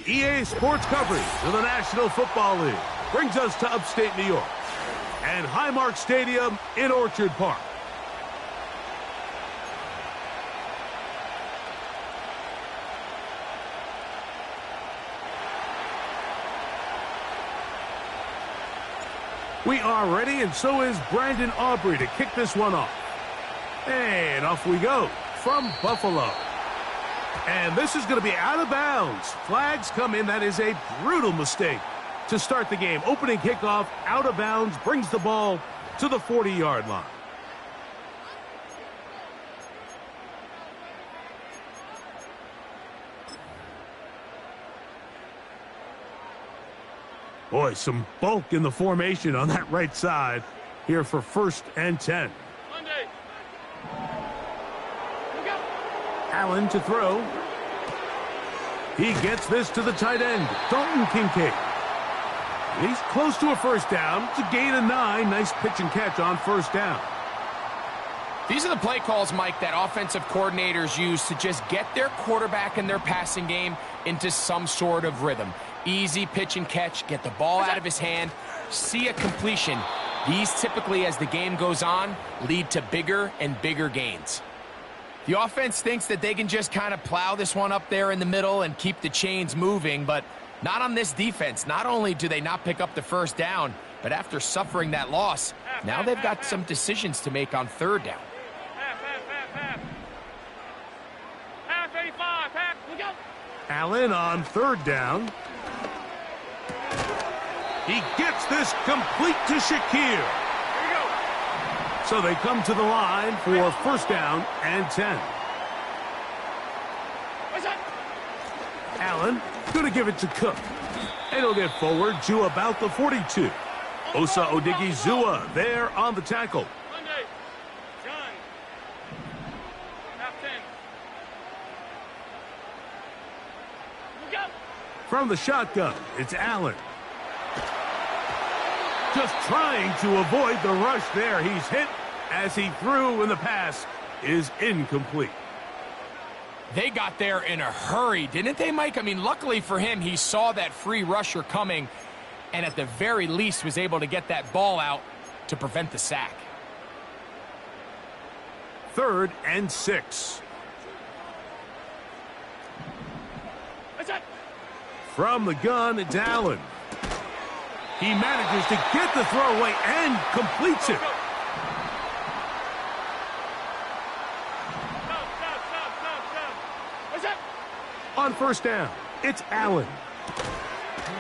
EA Sports coverage of the National Football League brings us to upstate New York and Highmark Stadium in Orchard Park. We are ready, and so is Brandon Aubrey to kick this one off. And off we go from Buffalo. And this is going to be out of bounds. Flags come in. That is a brutal mistake to start the game. Opening kickoff, out of bounds, brings the ball to the 40-yard line. Boy, some bulk in the formation on that right side here for 1st and 10. Monday. Allen to throw. He gets this to the tight end, Dalton Kincaid. He's close to a first down. It's a gain of 9. Nice pitch and catch on 1st down. These are the play calls, Mike, that offensive coordinators use to just get their quarterback and their passing game into some sort of rhythm. Easy pitch and catch, get the ball out of his hand, see a completion. These typically, as the game goes on, lead to bigger and bigger gains. The offense thinks that they can just kind of plow this one up there in the middle and keep the chains moving, but not on this defense. Not only do they not pick up the 1st down, but after suffering that loss, now they've got some decisions to make on 3rd down. Half 85, half, we go. Allen on 3rd down. He gets this complete to Shakir. Here we go. So they come to the line for 1st down and 10. What's that? Allen going to give it to Cook. And he'll get forward to about the 42. Osa Odigizua there on the tackle. Monday. John. Half 10. We go. From the shotgun, it's Allen. Just trying to avoid the rush there. He's hit as he threw, and the pass is incomplete. They got there in a hurry, didn't they, Mike? I mean, luckily for him, he saw that free rusher coming and at the very least was able to get that ball out to prevent the sack. 3rd and 6. What's that? From the gun, it's Allen. He manages to get the throw away and completes it. What's that? On 1st down, it's Allen.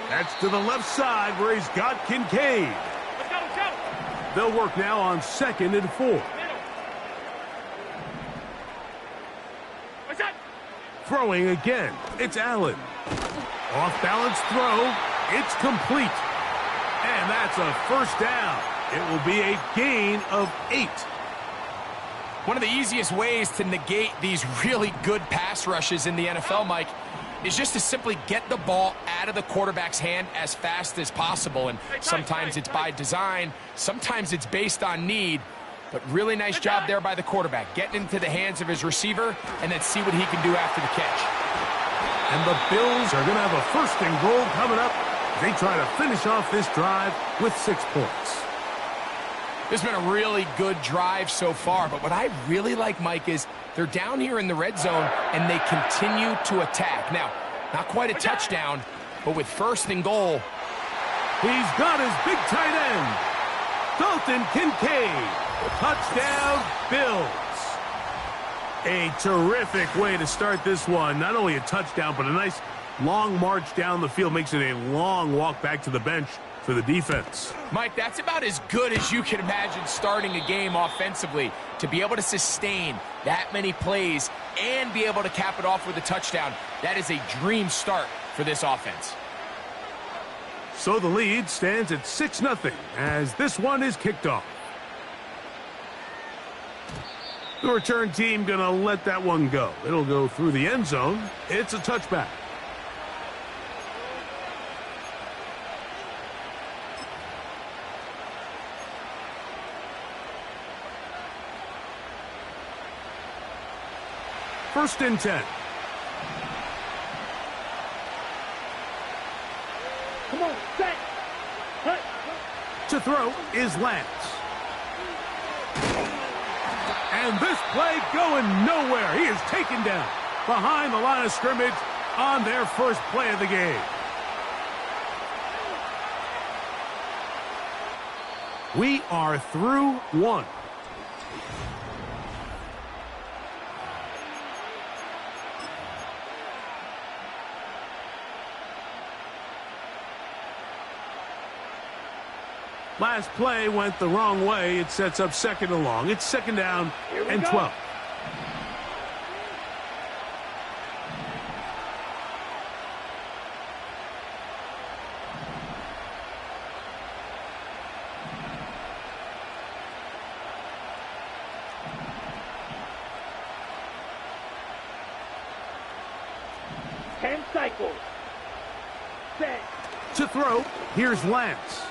That's to the left side where he's got Kincaid. Let's go, let's go. They'll work now on 2nd and 4. Middle. What's that? Throwing again, it's Allen. Off-balance throw, it's complete. And that's a 1st down. It will be a gain of 8. One of the easiest ways to negate these really good pass rushes in the NFL, Mike, is just to simply get the ball out of the quarterback's hand as fast as possible. And sometimes it's by design, sometimes it's based on need. But really nice job there by the quarterback, getting into the hands of his receiver and then see what he can do after the catch. And the Bills are going to have a 1st and goal coming up. They try to finish off this drive with 6 points. This has been a really good drive so far, but what I really like, Mike, is they're down here in the red zone and they continue to attack. Now, not quite a touchdown, but with 1st and goal. He's got his big tight end, Dalton Kincaid. Touchdown, Bills. A terrific way to start this one. Not only a touchdown, but a nice long march down the field. Makes it a long walk back to the bench for the defense. Mike, that's about as good as you can imagine starting a game offensively. To be able to sustain that many plays and be able to cap it off with a touchdown, that is a dream start for this offense. So the lead stands at 6-0 as this one is kicked off. The return team going to let that one go. It'll go through the end zone. It's a touchback. First and 10. To throw is Lance. And this play going nowhere. He is taken down behind the line of scrimmage on their first play of the game. We are through one. Last play went the wrong way. It sets up second and long. It's second down and 12. Cycles. Set. To throw, here's Lance.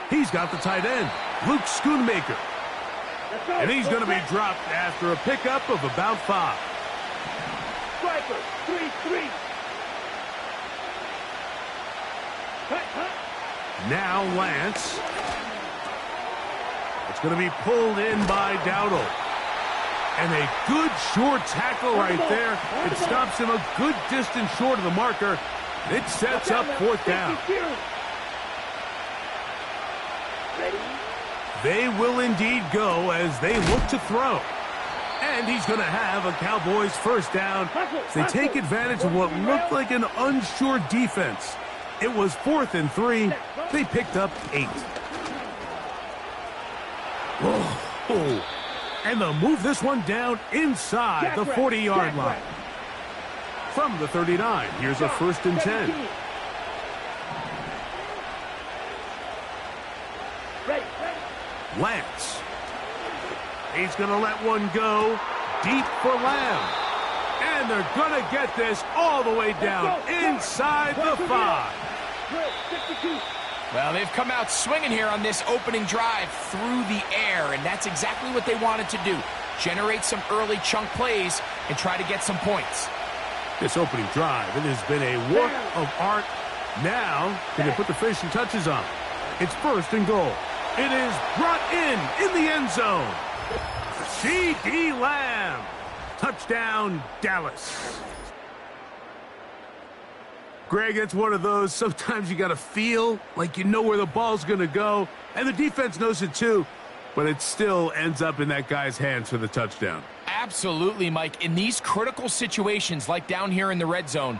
He's got the tight end, Luke Schoonmaker. And he's going to be dropped after a pickup of about 5. Striker, 3-3. Now Lance. It's going to be pulled in by Dowdle. And a good short tackle right there. It stops him a good distance short of the marker. It sets up fourth down. They will indeed go as they look to throw. And he's going to have a Cowboys first down. They take advantage of what looked like an unsure defense. It was 4th and 3. They picked up 8. Oh. And they'll move this one down inside the 40-yard line. From the 39, here's a 1st and 10. Lance. He's going to let one go deep for Lamb. And they're going to get this all the way down inside the 5. Well, they've come out swinging here on this opening drive through the air, and that's exactly what they wanted to do. Generate some early chunk plays and try to get some points. This opening drive, it has been a work of art. Now, can they put the finishing touches on? It's 1st and goal. It is brought in the end zone. C.D. Lamb. Touchdown, Dallas. Greg, it's one of those, sometimes you got to feel like you know where the ball's going to go, and the defense knows it too, but it still ends up in that guy's hands for the touchdown. Absolutely, Mike. In these critical situations, like down here in the red zone,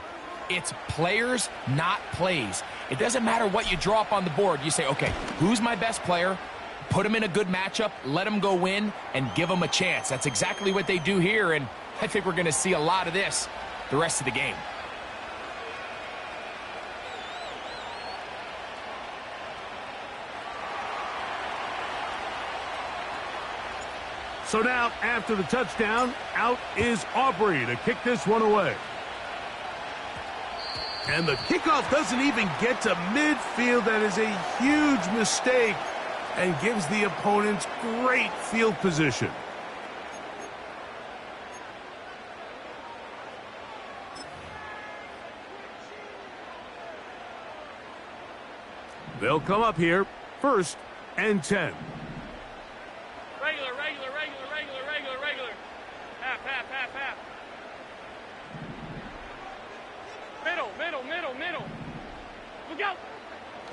it's players, not plays. It doesn't matter what you draw up on the board. You say, okay, who's my best player? Put him in a good matchup, let him go win, and give him a chance. That's exactly what they do here, and I think we're going to see a lot of this the rest of the game. So now, after the touchdown, out is Aubrey to kick this one away. And the kickoff doesn't even get to midfield. That is a huge mistake and gives the opponents great field position. They'll come up here, 1st and 10. Regular. Half. Middle. Look out.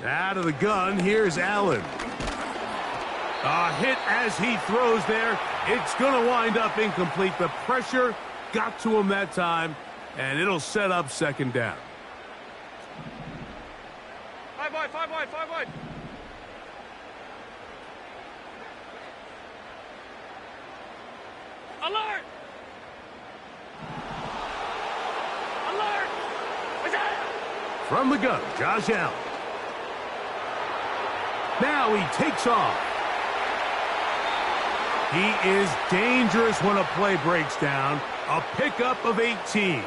Out of the gun, here's Allen. A hit as he throws there. It's going to wind up incomplete. The pressure got to him that time, and it'll set up 2nd down. 5 wide. Alert! From the gun, Josh Allen. Now he takes off. He is dangerous when a play breaks down. A pickup of 18.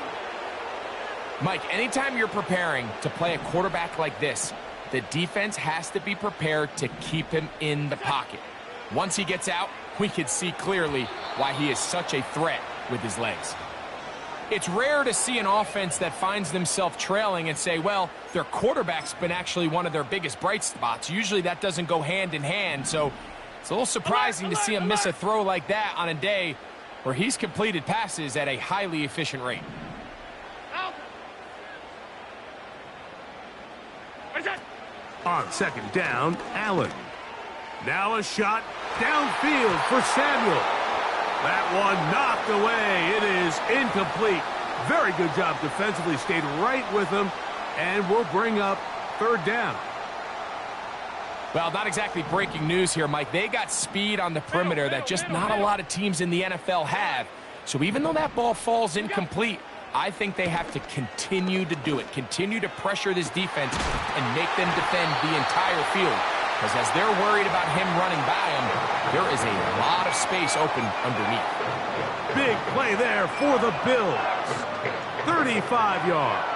Mike, anytime you're preparing to play a quarterback like this, the defense has to be prepared to keep him in the pocket. Once he gets out, we can see clearly why he is such a threat with his legs. It's rare to see an offense that finds themselves trailing and say, well, their quarterback's been actually one of their biggest bright spots. Usually that doesn't go hand in hand, so it's a little surprising to see him miss a throw like that on a day where he's completed passes at a highly efficient rate. On second down, Allen. Now a shot downfield for Samuel. That one knocked away. It is incomplete. Very good job defensively. Stayed right with him, and we'll bring up third down. Well, not exactly breaking news here, Mike. They got speed on the perimeter that just not a lot of teams in the NFL have. So even though that ball falls incomplete, I think they have to continue to do it. Continue to pressure this defense and make them defend the entire field. Because as they're worried about him running by them, there is a lot of space open underneath. Big play there for the Bills. 35 yards.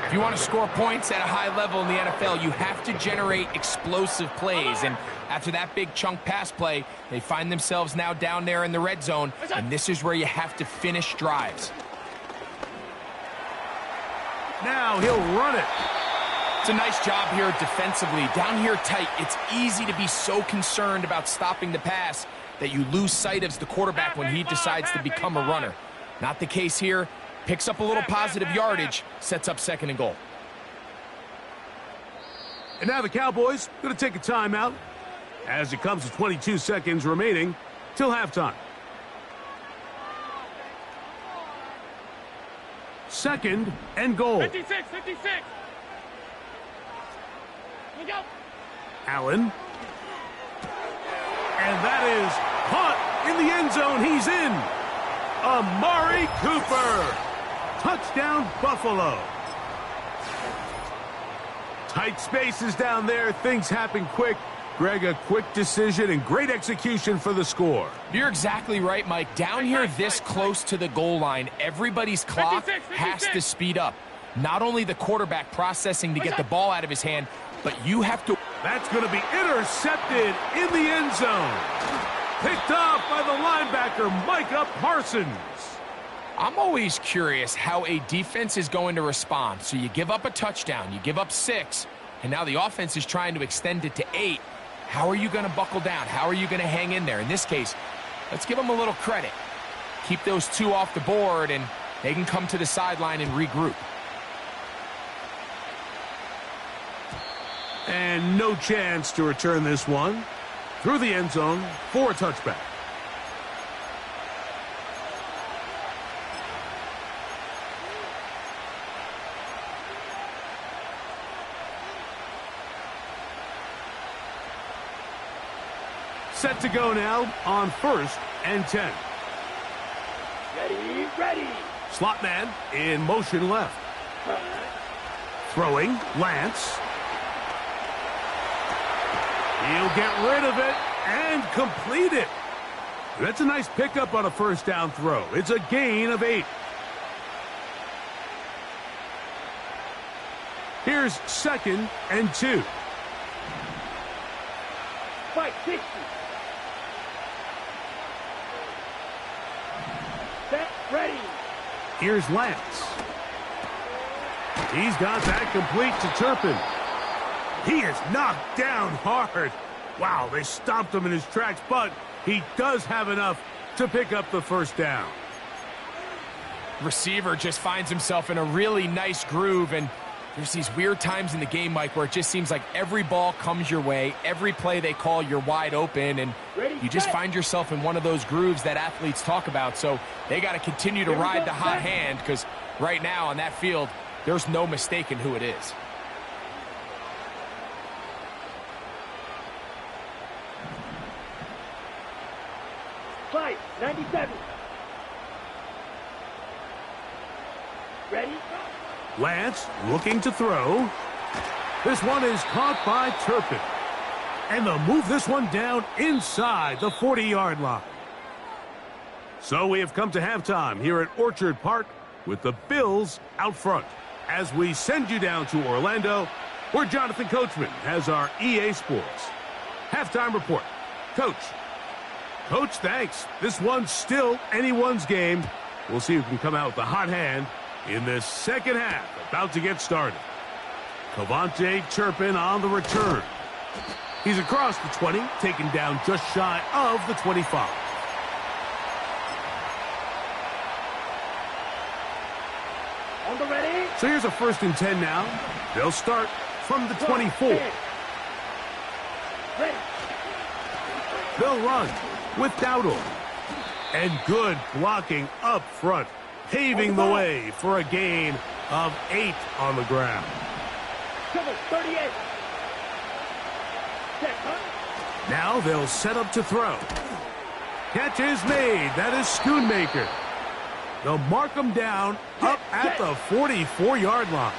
If you want to score points at a high level in the NFL, you have to generate explosive plays. And after that big chunk pass play, they find themselves now down there in the red zone. And this is where you have to finish drives. Now he'll run it. It's a nice job here defensively. Down here tight, it's easy to be so concerned about stopping the pass that you lose sight of the quarterback when he decides to become a runner. Not the case here. Picks up a little positive yardage, sets up second and goal. And now the Cowboys going to take a timeout as it comes to 22 seconds remaining till halftime. Second and goal. 56, 56. Look out. Allen. And that is caught in the end zone. He's in. Amari Cooper. Touchdown, Buffalo. Tight spaces down there. Things happen quick. Greg, a quick decision and great execution for the score. You're exactly right, Mike. Down here this close to the goal line, everybody's clock has to speed up. Not only the quarterback processing to get the ball out of his hand, but you have to... That's going to be intercepted in the end zone. Picked off by the linebacker, Micah Parsons. I'm always curious how a defense is going to respond. So you give up a touchdown, you give up 6, and now the offense is trying to extend it to 8. How are you going to buckle down? How are you going to hang in there? In this case, let's give them a little credit. Keep those 2 off the board, and they can come to the sideline and regroup. And no chance to return this one through the end zone for a touchback. Set to go now on 1st and 10. Ready, ready. Slot man in motion left. Throwing, Lance. He'll get rid of it and complete it. That's a nice pickup on a first down throw. It's a gain of 8. Here's 2nd and 2. Fight, 60. Set, ready. Here's Lance. He's got that complete to Turpin. He is knocked down hard. Wow, they stopped him in his tracks, but he does have enough to pick up the first down. Receiver just finds himself in a really nice groove, and there's these weird times in the game, Mike, where it just seems like every ball comes your way, every play they call, you're wide open, and you just find yourself in one of those grooves that athletes talk about. So they got to continue to ride the hot hand, because right now on that field, there's no mistaking who it is. Fight, 97. Ready? Lance looking to throw. This one is caught by Turpin. And they'll move this one down inside the 40-yard line. So we have come to halftime here at Orchard Park with the Bills out front. As we send you down to Orlando, where Jonathan Coachman has our EA Sports halftime report. Coach, thanks. This one's still anyone's game. We'll see who can come out with the hot hand in this second half. About to get started. Cavante Turpin on the return. He's across the 20, taken down just shy of the 25. On the ready. So here's a 1st and 10 now. They'll start from the 24. Ready. They'll run with Dowdle. And good blocking up front, paving the way for a gain of 8 on the ground. Cover 38. Check, huh? Now they'll set up to throw. Catch is made. That is Schoonmaker. They'll mark him down up at the 44-yard line.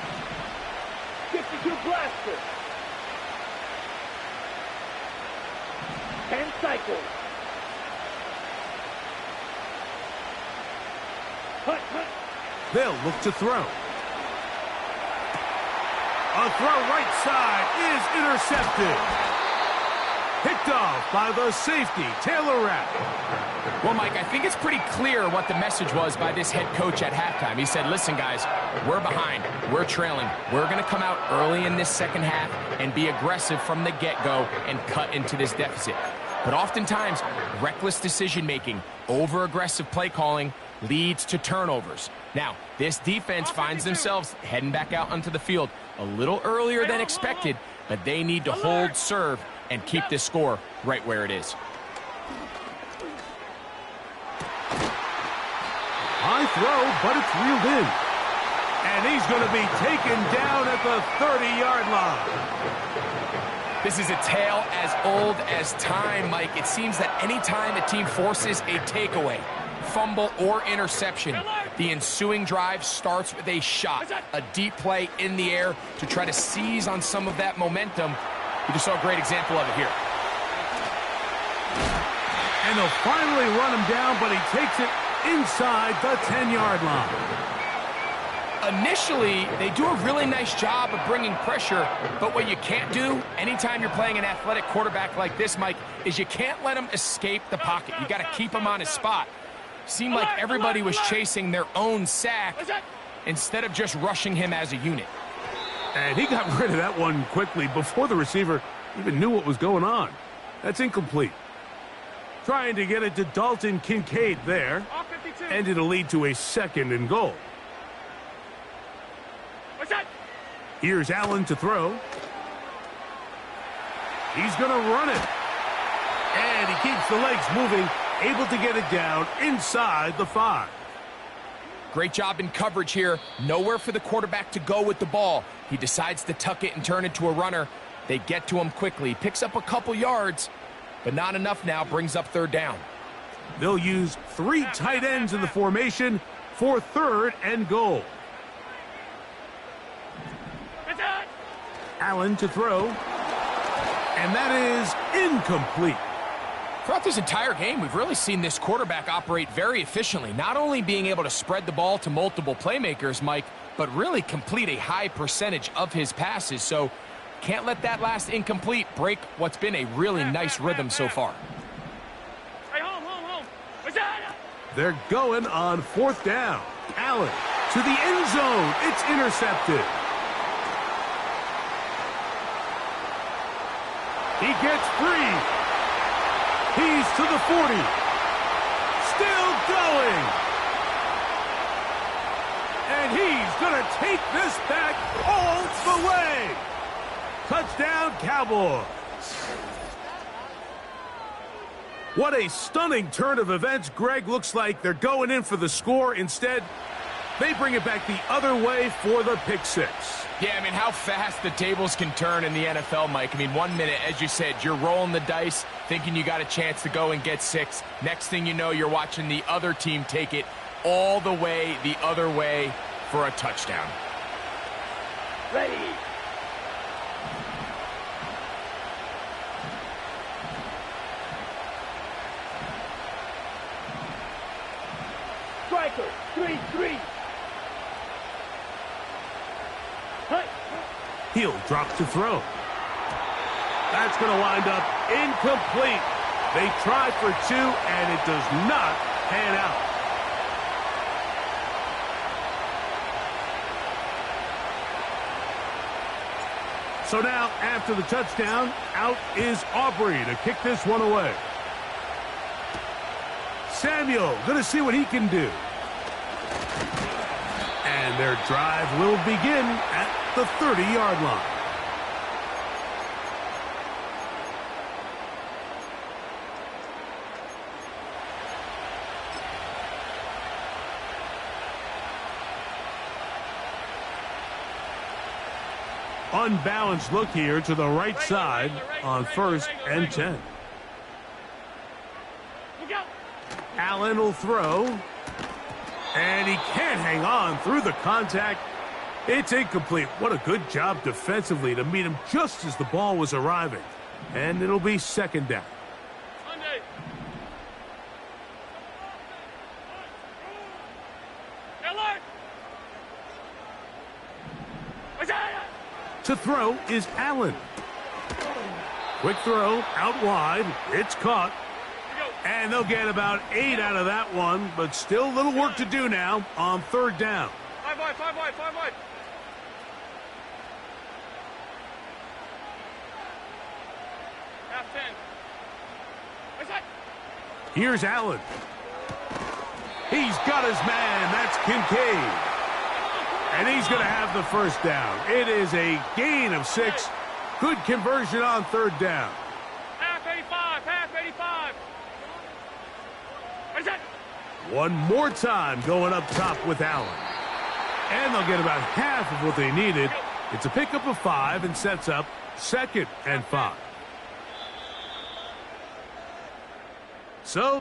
52 blaster. 10 cycles. Hut, hut. They'll look to throw. A throw right side is intercepted. Picked off by the safety, Taylor Rapp. Well, Mike, I think it's pretty clear what the message was by this head coach at halftime. He said, listen, guys, we're behind. We're trailing. We're going to come out early in this second half and be aggressive from the get-go and cut into this deficit. But oftentimes, reckless decision-making, over-aggressive play calling leads to turnovers. Now, this defense finds themselves heading back out onto the field a little earlier than expected, but they need to hold serve and keep this score right where it is. High throw, but it's reeled in. And he's going to be taken down at the 30-yard line. This is a tale as old as time, Mike. It seems that any time a team forces a takeaway, fumble, or interception, the ensuing drive starts with a shot, a deep play in the air to try to seize on some of that momentum. You just saw a great example of it here. And they'll finally run him down, but he takes it inside the 10-yard line. Initially, they do a really nice job of bringing pressure, but what you can't do anytime you're playing an athletic quarterback like this, Mike, is you can't let him escape the pocket. You got to keep him on his spot. Seemed like everybody was chasing their own sack instead of just rushing him as a unit. And he got rid of that one quickly before the receiver even knew what was going on. That's incomplete. Trying to get it to Dalton Kincaid there. And it'll lead to a 2nd and goal. Here's Allen to throw. He's going to run it. And he keeps the legs moving, able to get it down inside the 5. Great job in coverage here. Nowhere for the quarterback to go with the ball. He decides to tuck it and turn it to a runner. They get to him quickly. Picks up a couple yards, but not enough now. Brings up 3rd down. They'll use 3 tight ends in the formation for 3rd and goal. Allen to throw. And that is incomplete. Throughout this entire game, we've really seen this quarterback operate very efficiently, not only being able to spread the ball to multiple playmakers, Mike, but really complete a high percentage of his passes. So can't let that last incomplete break what's been a really nice rhythm so far. They're going on 4th down. Allen to the end zone. It's intercepted. He gets free. He's to the 40. Still going. And he's going to take this back all the way. Touchdown, Cowboys. What a stunning turn of events. Greg, looks like they're going in for the score. Instead, they bring it back the other way for the pick 6. Yeah, I mean, how fast the tables can turn in the NFL, Mike. I mean, 1 minute, as you said, you're rolling the dice, thinking you got a chance to go and get 6. Next thing you know, you're watching the other team take it all the way the other way for a touchdown. Ready. Striker, 3-3. He'll drop to throw. That's going to wind up incomplete. They try for 2, and it does not pan out. So now, after the touchdown, out is Aubrey to kick this one away. Samuel going to see what he can do. And their drive will begin at the 30-yard line. Unbalanced look here to the right side on 1st and 10. Allen will throw. And he can't hang on through the contact. It's incomplete. What a good job defensively to meet him just as the ball was arriving. And it'll be 2nd down. To throw is Allen. Quick throw out wide. It's caught. And they'll get about 8 out of that one, but still a little work to do now on 3rd down. 5 wide, 5 wide, 5 wide. Half 10. What's that? Here's Allen. He's got his man. That's Kincaid. And he's going to have the 1st down. It is a gain of 6. Good conversion on 3rd down. Half 85, half 85. What is that? One more time going up top with Allen. And they'll get about half of what they needed. It's a pickup of 5 and sets up 2nd and 5. So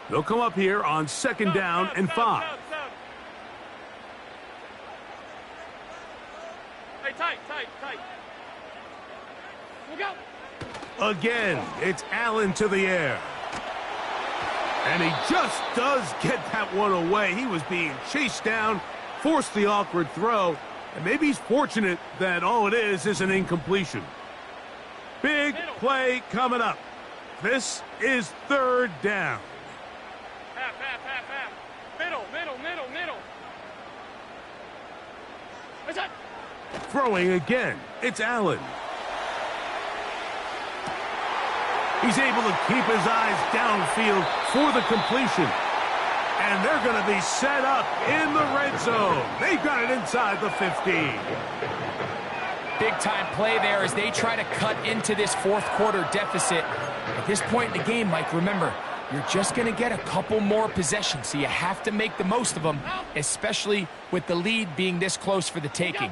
they'll come up here on 2nd down and 5. Hey, tight. Look out. Again, it's Allen to the air. And he just does get that one away. He was being chased down, forced the awkward throw, and maybe he's fortunate that all it is an incompletion. Big play coming up. This is 3rd down. Half. Middle. What's that? Throwing again, it's Allen. He's able to keep his eyes downfield for the completion. And they're going to be set up in the red zone. They've got it inside the 15. Big-time play there as they try to cut into this 4th quarter deficit. At this point in the game, Mike, remember, you're just going to get a couple more possessions, so you have to make the most of them, especially with the lead being this close for the taking.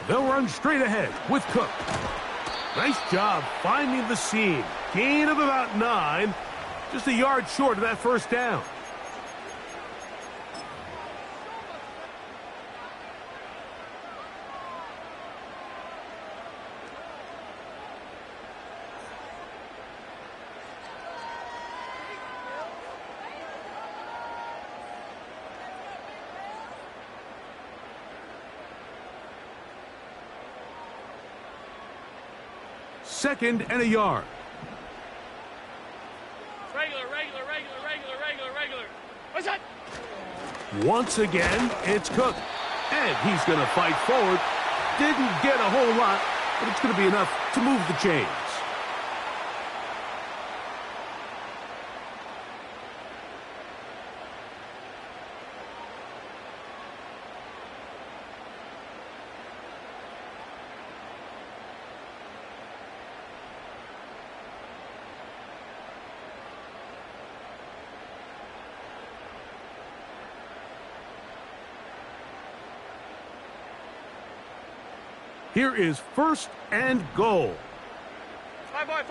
They'll run straight ahead with Cook. Nice job finding the seam. Gain of about 9. Just a yard short of that 1st down. Second and a yard. Regular. What's that? Once again, it's Cook. And he's going to fight forward. Didn't get a whole lot, but it's going to be enough to move the chains. Here is 1st and goal. 5 wide.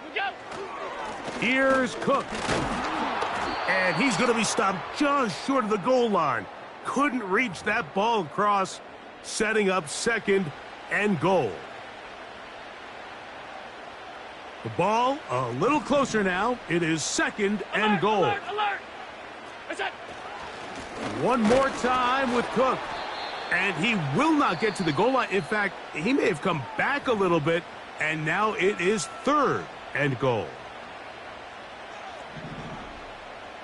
Look out. Here's Cook. And he's going to be stopped just short of the goal line. Couldn't reach that ball across, setting up 2nd and goal. The ball a little closer now. It is 2nd and goal. Alert. What's that? One more time with Cook. And he will not get to the goal line. In fact, he may have come back a little bit, and now it is third and goal.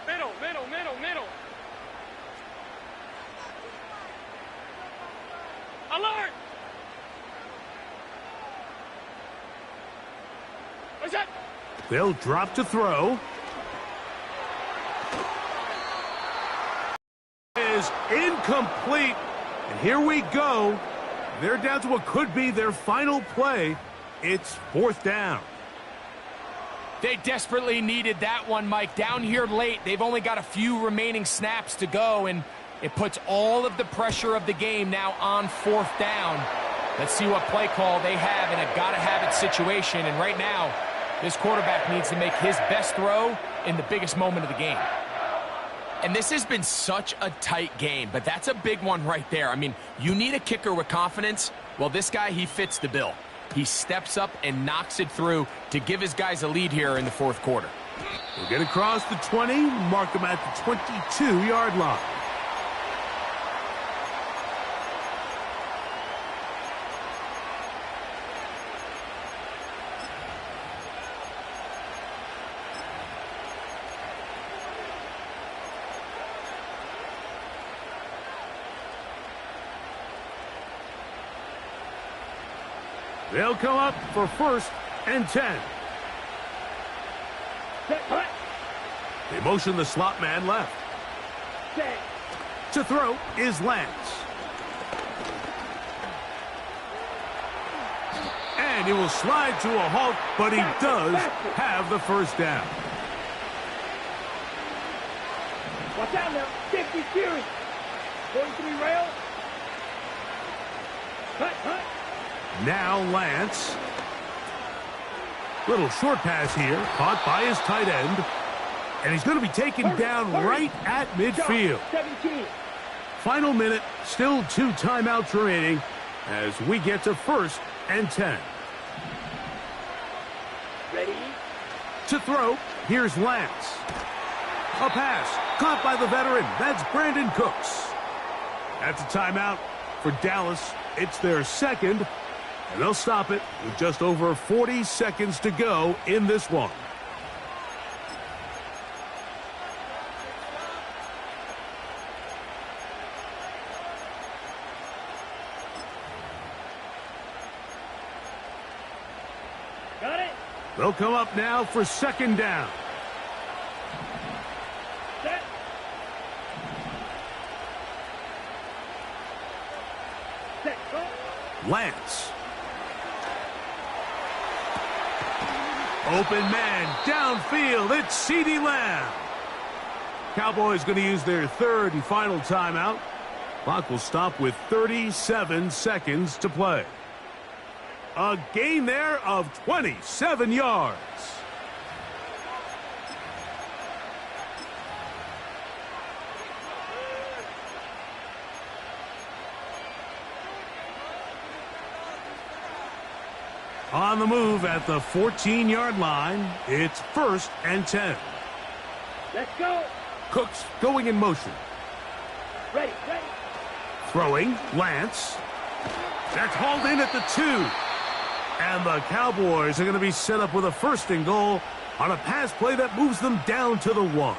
Middle, middle, middle, middle. Alert! What's that? They'll drop to throw. Is incomplete. And here we go. They're down to what could be their final play. It's fourth down. They desperately needed that one, Mike. Down here late, they've only got a few remaining snaps to go, and it puts all of the pressure of the game now on fourth down. Let's see what play call they have in a gotta-have-it situation. And right now, this quarterback needs to make his best throw in the biggest moment of the game. And this has been such a tight game, but that's a big one right there. I mean, you need a kicker with confidence. Well, this guy, he fits the bill. He steps up and knocks it through to give his guys a lead here in the fourth quarter. We'll get across the 20, mark him at the 22-yard line. They'll come up for first and 10. They motion the slot man left. To throw is Lance. And he will slide to a halt, but he does have the first down. Watch out now. 50 series. 43 rail. Cut. Now Lance. Little short pass here, caught by his tight end. And he's going to be taken down right at midfield. 17. Final minute, still 2 timeouts remaining as we get to first and 10. Ready? To throw, here's Lance. A pass, caught by the veteran. That's Brandon Cooks. That's a timeout for Dallas. It's their second. And they'll stop it with just over 40 seconds to go in this one. Got it. They'll come up now for second down. Set. Set. Go. Lance. Open man, downfield, it's CeeDee Lamb. Cowboys going to use their third and final timeout. Clock will stop with 37 seconds to play. A gain there of 27 yards. On the move at the 14-yard line, it's first and 10. Let's go. Cooks going in motion. Ready. Throwing, Lance. That's hauled in at the 2. And the Cowboys are going to be set up with a first and goal on a pass play that moves them down to the 1.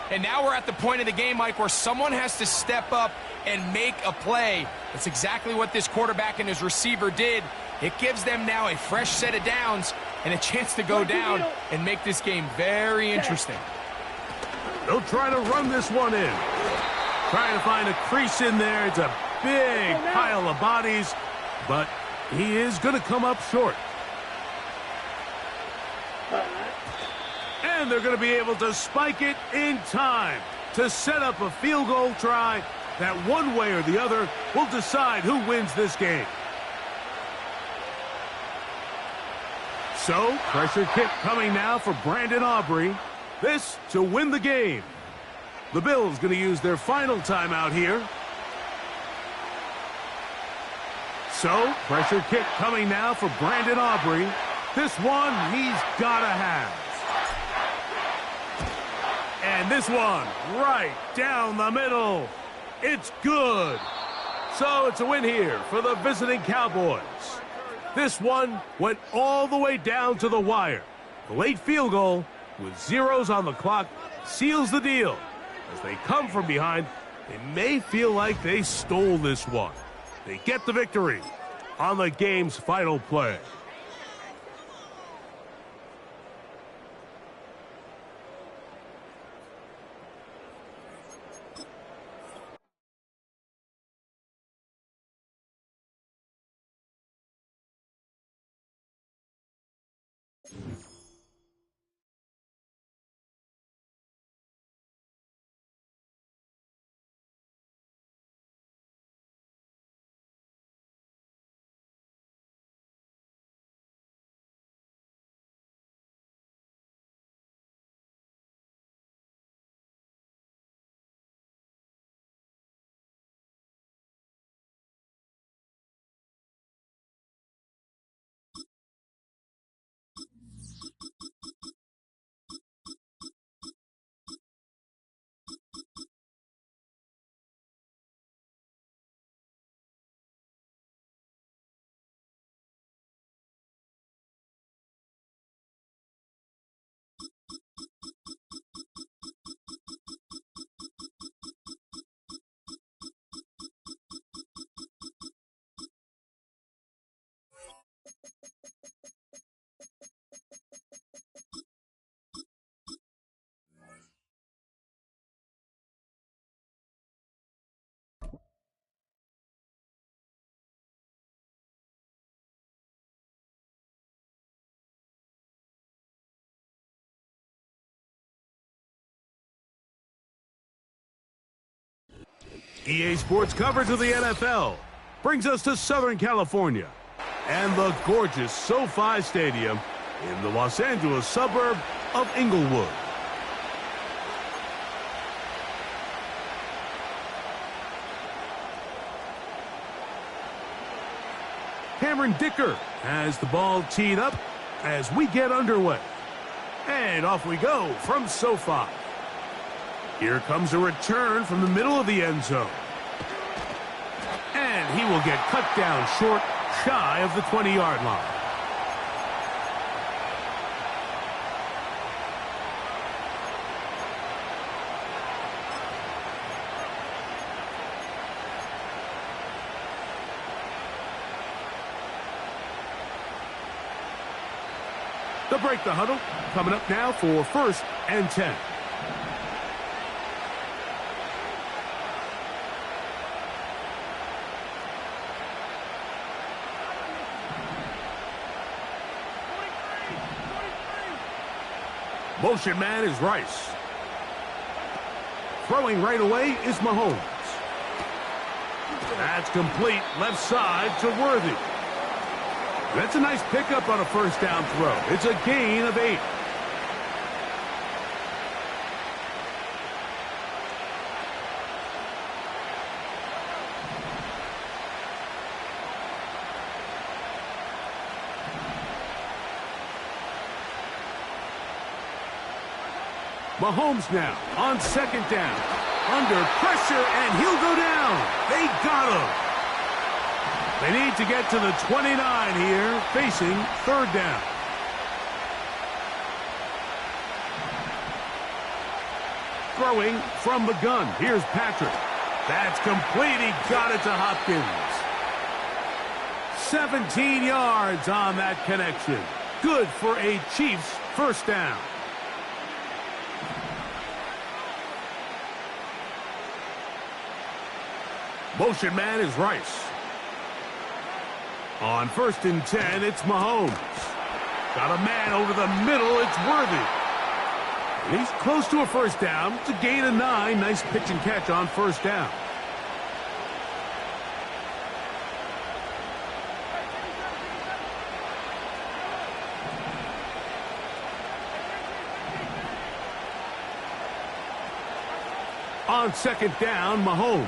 And now we're at the point of the game, Mike, where someone has to step up and make a play. That's exactly what this quarterback and his receiver did. It gives them now a fresh set of downs and a chance to go down and make this game very interesting. They'll try to run this one in. Trying to find a crease in there. It's a big pile of bodies, but he is going to come up short. And they're going to be able to spike it in time to set up a field goal try that one way or the other will decide who wins this game. So, pressure kick coming now for Brandon Aubrey. This to win the game. The Bills going to use their final timeout here. So, pressure kick coming now for Brandon Aubrey. This one he's got to have. And this one right down the middle. It's good. So it's a win here for the visiting Cowboys. This one went all the way down to the wire. The late field goal with zeros on the clock seals the deal. As they come from behind, they may feel like they stole this one. They get the victory on the game's final play. EA Sports coverage of the NFL brings us to Southern California and the gorgeous SoFi Stadium in the Los Angeles suburb of Inglewood. Cameron Dicker has the ball teed up as we get underway. And off we go from SoFi. Here comes a return from the middle of the end zone. And he will get cut down short, shy of the 20-yard line. They'll break the huddle. Coming up now for 1st and 10. Motion man is Rice. Throwing right away is Mahomes. That's complete left side to Worthy. That's a nice pickup on a first down throw. It's a gain of 8. Mahomes now on 2nd down. Under pressure, and he'll go down. They got him. They need to get to the 29 here, facing 3rd down. Throwing from the gun. Here's Patrick. That's complete. He got it to Hopkins. 17 yards on that connection. Good for a Chiefs first down. Motion man is Rice. On 1st and 10, it's Mahomes. Got a man over the middle, it's Worthy. And he's close to a first down. It's a gain of 9. Nice pitch and catch on 1st down. On 2nd down, Mahomes.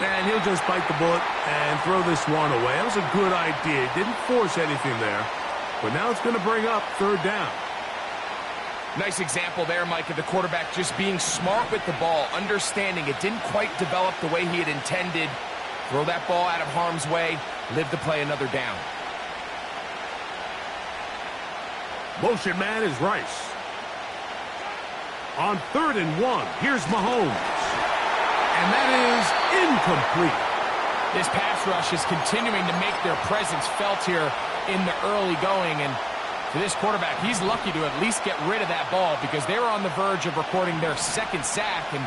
And he'll just bite the bullet and throw this one away. That was a good idea. Didn't force anything there. But now it's going to bring up 3rd down. Nice example there, Mike, of the quarterback just being smart with the ball, understanding it didn't quite develop the way he had intended. Throw that ball out of harm's way, live to play another down. Motion man is Rice. On 3rd and 1, here's Mahomes. And that is incomplete. This pass rush is continuing to make their presence felt here in the early going. And for this quarterback, he's lucky to at least get rid of that ball because they were on the verge of recording their 2nd sack, and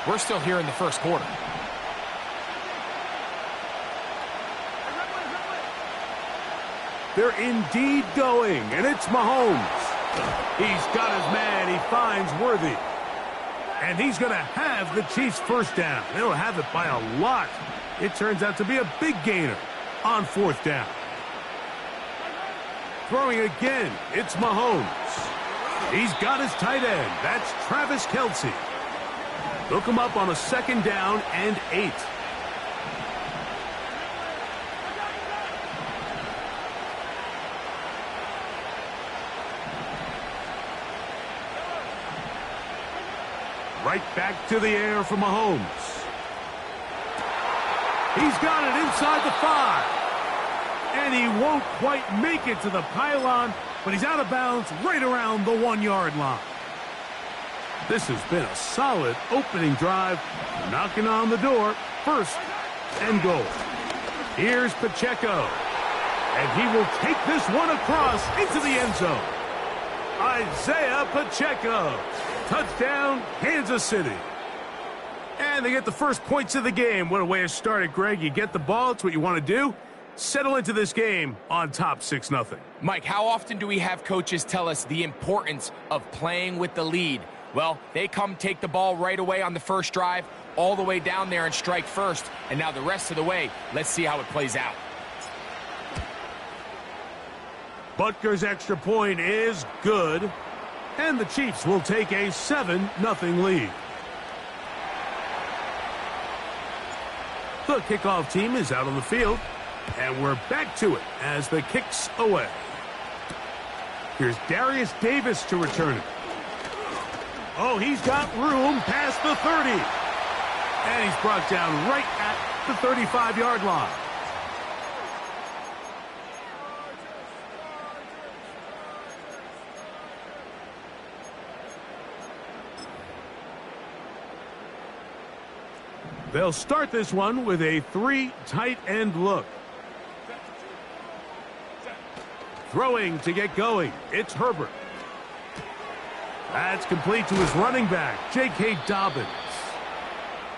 we're still here in the 1st quarter. They're indeed going, and it's Mahomes. He's got his man. He finds Worthy. And he's going to have the Chiefs' 1st down. They'll have it by a lot. It turns out to be a big gainer on 4th down. Throwing again, it's Mahomes. He's got his tight end. That's Travis Kelce. Hook him up on a 2nd down and 8. Right back to the air for Mahomes. He's got it inside the 5. And he won't quite make it to the pylon, but he's out of bounds right around the 1-yard line. This has been a solid opening drive, knocking on the door, 1st and goal. Here's Pacheco, and he will take this one across into the end zone. Isaiah Pacheco. Touchdown, Kansas City. And they get the 1st points of the game. What a way to start it, Greg. You get the ball. It's what you want to do. Settle into this game on top 6-0. Mike, how often do we have coaches tell us the importance of playing with the lead? Well, they come take the ball right away on the 1st drive, all the way down there and strike first. And now the rest of the way, let's see how it plays out. Butker's extra point is good. And the Chiefs will take a 7-0 lead. The kickoff team is out on the field. And we're back to it as the kick's away. Here's Darius Davis to return it. Oh, he's got room past the 30. And he's brought down right at the 35-yard line. They'll start this one with a 3 tight end look. Throwing to get going. It's Herbert. That's complete to his running back, J.K. Dobbins.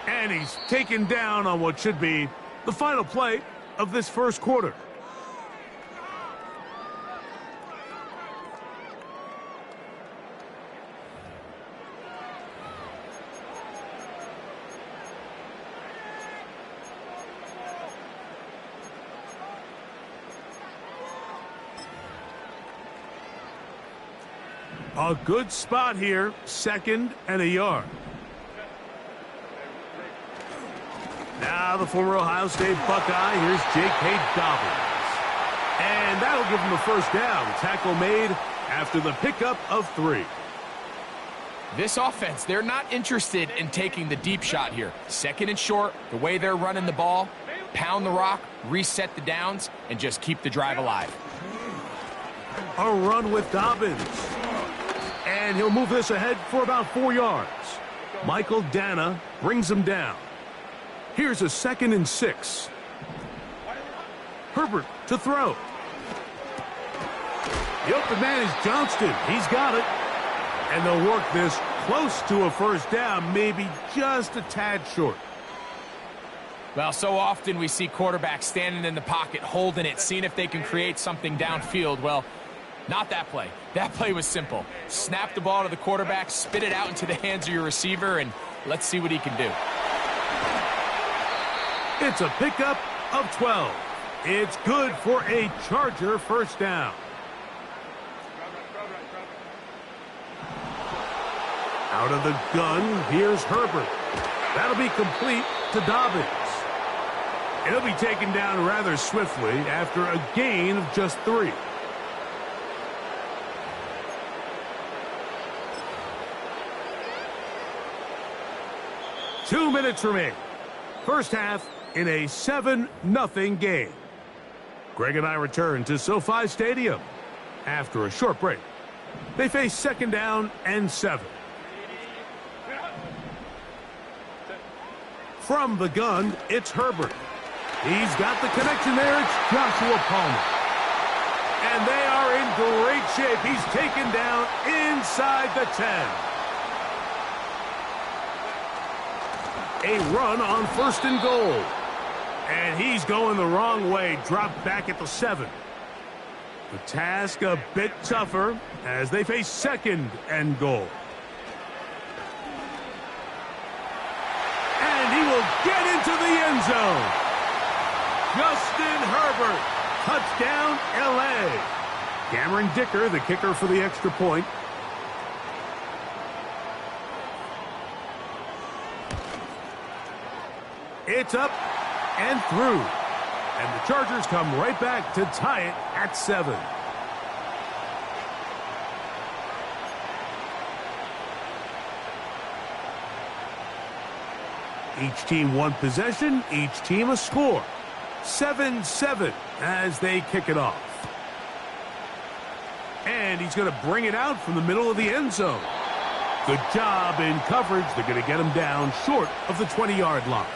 And he's taken down on what should be the final play of this 1st quarter. A good spot here, 2nd and a yard. Now the former Ohio State Buckeye, here's J.K. Dobbins. And that'll give him a 1st down. Tackle made after the pickup of 3. This offense, they're not interested in taking the deep shot here. 2nd and short, the way they're running the ball, pound the rock, reset the downs, and just keep the drive alive. A run with Dobbins. And he'll move this ahead for about 4 yards. Michael Dana brings him down. Here's a 2nd and 6. Herbert to throw. The open man is Johnston. He's got it. And they'll work this close to a 1st down, maybe just a tad short. Well, so often we see quarterbacks standing in the pocket, holding it, seeing if they can create something downfield. Well, not that play. That play was simple. Snap the ball to the quarterback, spit it out into the hands of your receiver, and let's see what he can do. It's a pickup of 12. It's good for a Charger 1st down. Out of the gun, here's Herbert. That'll be complete to Dobbins. It'll be taken down rather swiftly after a gain of just 3. 2 minutes remain. First half in a 7-0 game. Greg and I return to SoFi Stadium after a short break. They face second down and 7. From the gun, it's Herbert. He's got the connection there. It's Joshua Palmer. And they are in great shape. He's taken down inside the 10. A run on 1st and goal. And he's going the wrong way. Dropped back at the 7. The task a bit tougher as they face 2nd and goal. And he will get into the end zone. Justin Herbert. Touchdown, L.A. Cameron Dicker, the kicker for the extra point. It's up and through. And the Chargers come right back to tie it at 7. Each team one possession, each team a score. 7-7 as they kick it off. And he's going to bring it out from the middle of the end zone. Good job in coverage. They're going to get him down short of the 20-yard line.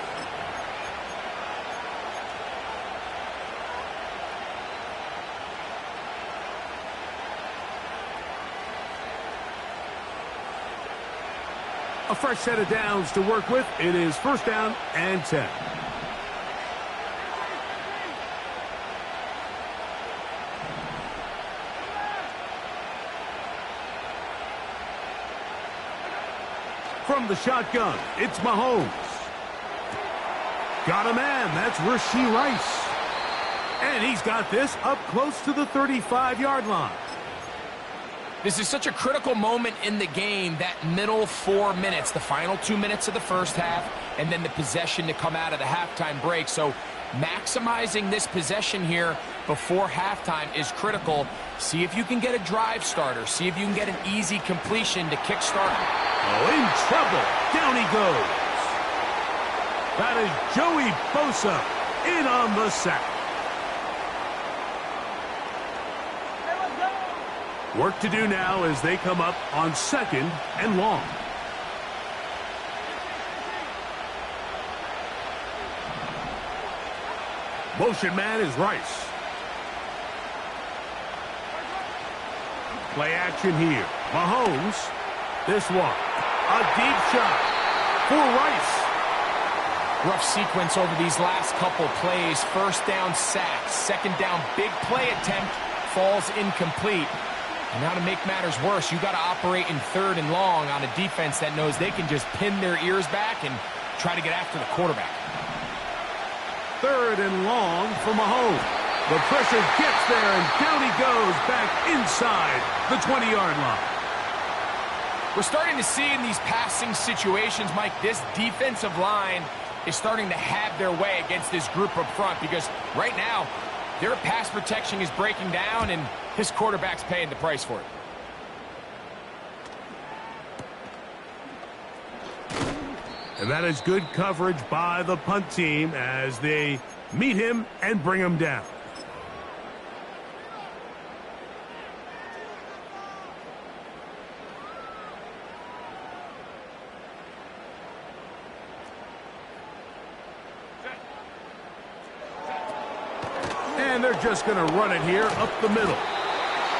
A fresh set of downs to work with. It is 1st down and 10. From the shotgun, it's Mahomes. Got a man. That's Rashee Rice. And he's got this up close to the 35-yard line. This is such a critical moment in the game, that middle 4 minutes, the final 2 minutes of the first half, and then the possession to come out of the halftime break. So maximizing this possession here before halftime is critical. See if you can get a drive starter. See if you can get an easy completion to kickstart. Oh, in trouble. Down he goes. That is Joey Bosa in on the sack. Work to do now as they come up on 2nd and long. Motion man is Rice. Play action here. Mahomes. This one. A deep shot for Rice. Rough sequence over these last couple plays. 1st down sack. 2nd down big play attempt. Falls incomplete. And now to make matters worse, you got to operate in 3rd and long on a defense that knows they can just pin their ears back and try to get after the quarterback. 3rd and long for Mahomes. The pressure gets there, and down he goes back inside the 20-yard line. We're starting to see in these passing situations, Mike, this defensive line is starting to have their way against this group up front, because right now their pass protection is breaking down, and his quarterback's paying the price for it. And that is good coverage by the punt team as they meet him and bring him down. And they're just going to run it here up the middle.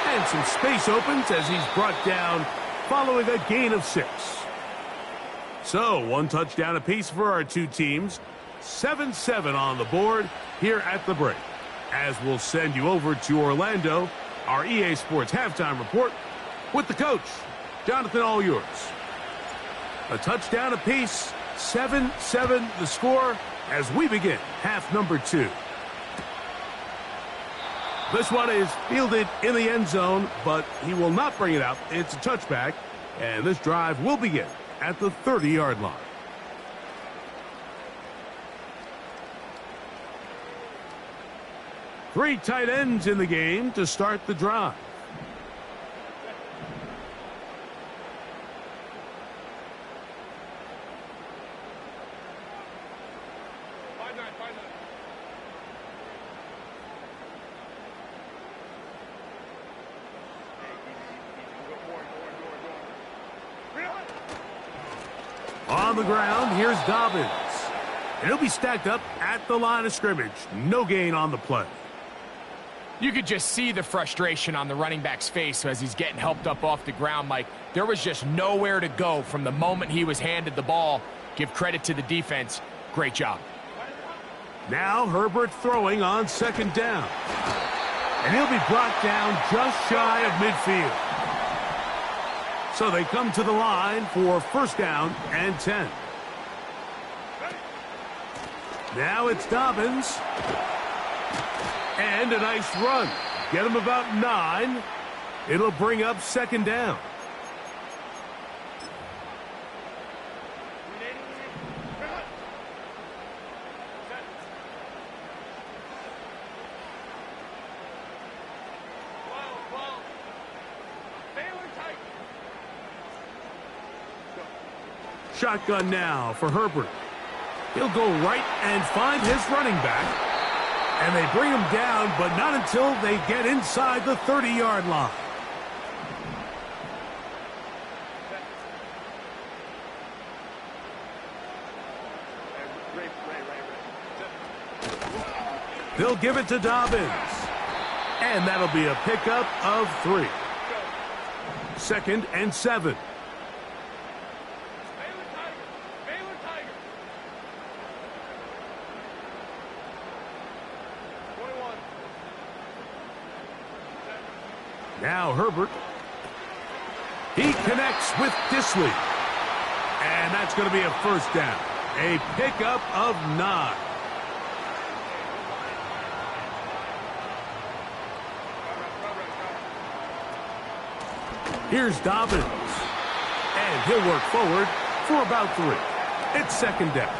And some space opens as he's brought down following a gain of 6. So, 1 touchdown apiece for our two teams. 7-7 on the board here at the break. As we'll send you over to Orlando, our EA Sports halftime report with the coach. Jonathan, all yours. A touchdown apiece. 7-7 the score as we begin half number 2. This one is fielded in the end zone, but he will not bring it out. It's a touchback, and this drive will begin at the 30-yard line. Three tight ends in the game to start the drive. on the ground. Here's Dobbins. And he'll be stacked up at the line of scrimmage. No gain on the play. You could just see the frustration on the running back's face as he's getting helped up off the ground, Mike. There was just nowhere to go from the moment he was handed the ball. Give credit to the defense. Great job. Now Herbert throwing on second down. And he'll be brought down just shy of midfield. So they come to the line for first down and 10. Now it's Dobbins. And a nice run. Get him about 9. It'll bring up second down. Shotgun now for Herbert. He'll go right and find his running back. And they bring him down, but not until they get inside the 30-yard line. They'll give it to Dobbins. And that'll be a pickup of 3. 2nd and 7. Now Herbert. He connects with Disley. And that's going to be a first down. A pickup of 9. Here's Dobbins. And he'll work forward for about 3. It's second down.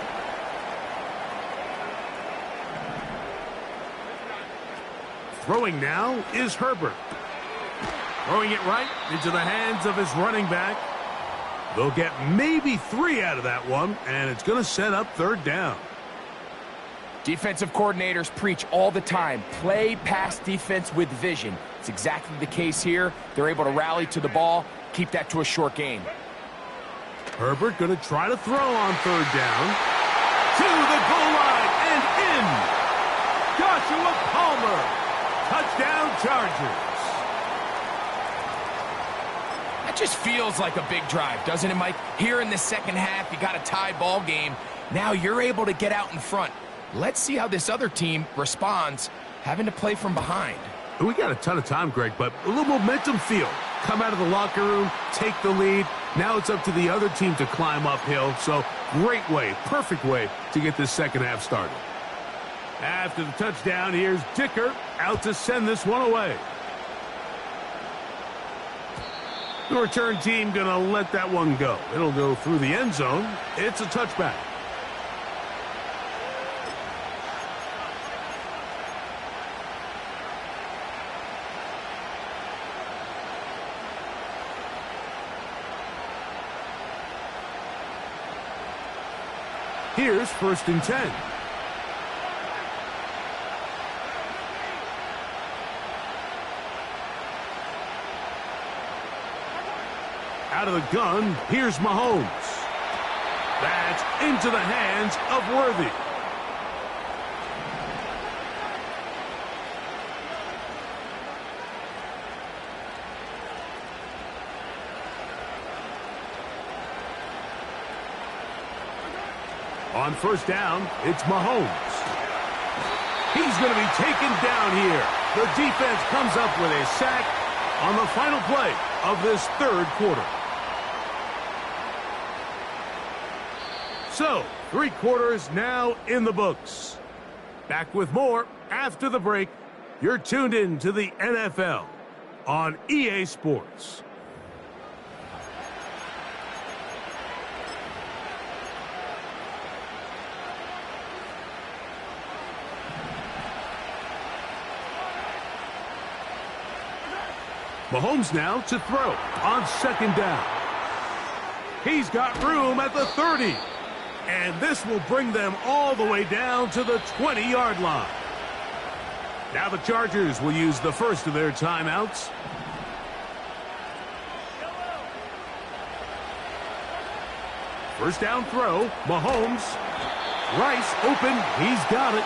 Throwing now is Herbert. Throwing it right into the hands of his running back. They'll get maybe 3 out of that one, and it's going to set up third down. Defensive coordinators preach all the time, play pass defense with vision. It's exactly the case here. They're able to rally to the ball, keep that to a short gain. Herbert going to try to throw on third down. To the goal line and in. Joshua Palmer. Touchdown Chargers. That just feels like a big drive, doesn't it, Mike? Here in the second half, you got a tie ball game. Now you're able to get out in front. Let's see how this other team responds, having to play from behind. We got a ton of time, Greg, but a little momentum feel. Come out of the locker room, take the lead. Now it's up to the other team to climb uphill. So great way, perfect way to get this second half started. After the touchdown, here's Dicker out to send this one away. The return team going to let that one go. It'll go through the end zone. It's a touchback. Here's 1st and 10. Out of the gun, here's Mahomes. That's into the hands of Worthy. On first down, it's Mahomes. He's going to be taken down here. The defense comes up with a sack on the final play of this third quarter. So, 3 quarters now in the books. Back with more after the break. You're tuned in to the NFL on EA Sports. Mahomes now to throw on second down. He's got room at the 30. And this will bring them all the way down to the 20-yard line. Now the Chargers will use the first of their timeouts. First down throw. Mahomes. Rice open. He's got it.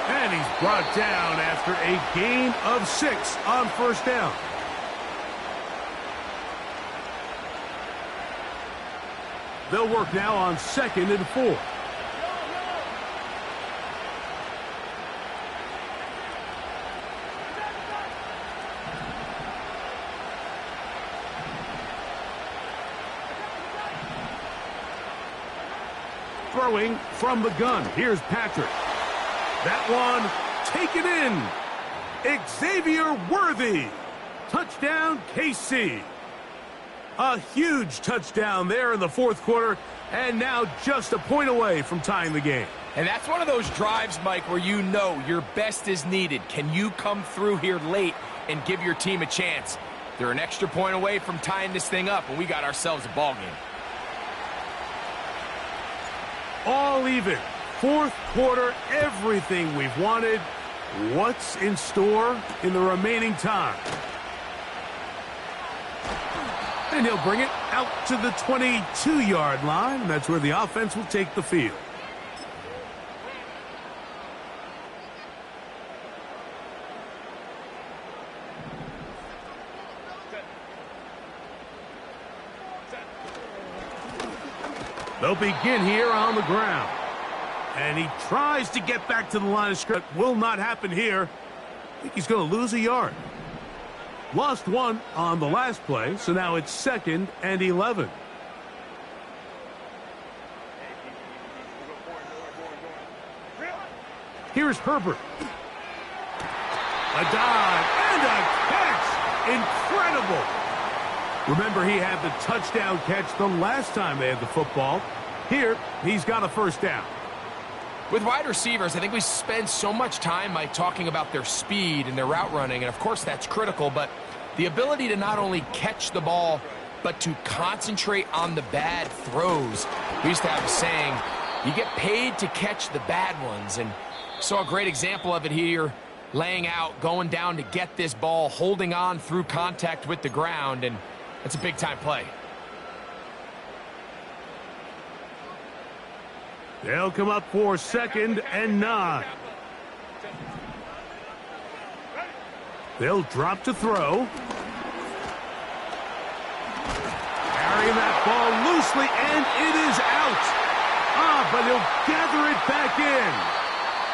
And he's brought down after a gain of 6 on first down. They'll work now on 2nd and 4. Throwing from the gun. Here's Patrick. That one taken in. Xavier Worthy. Touchdown, KC. A huge touchdown there in the fourth quarter, and now just a point away from tying the game. And that's one of those drives, Mike, where you know your best is needed. Can you come through here late and give your team a chance? They're an extra point away from tying this thing up, and we got ourselves a ball game. All even. Fourth quarter, everything we've wanted. What's in store in the remaining time? And he'll bring it out to the 22-yard line. That's where the offense will take the field. They'll begin here on the ground. And he tries to get back to the line of scrimmage. Will not happen here. I think he's going to lose a yard. Lost 1 on the last play, so now it's 2nd and 11. Here's Herbert. A dive and a catch. Incredible. Remember, he had the touchdown catch the last time they had the football. Here, he's got a first down. With wide receivers, I think we spend so much time, Mike, talking about their speed and their route running, and of course that's critical, but the ability to not only catch the ball, but to concentrate on the bad throws. We used to have a saying, you get paid to catch the bad ones, and saw a great example of it here, laying out, going down to get this ball, holding on through contact with the ground, and that's a big-time play. They'll come up for 2nd and 9. They'll drop to throw. Carrying that ball loosely, and it is out. But he'll gather it back in.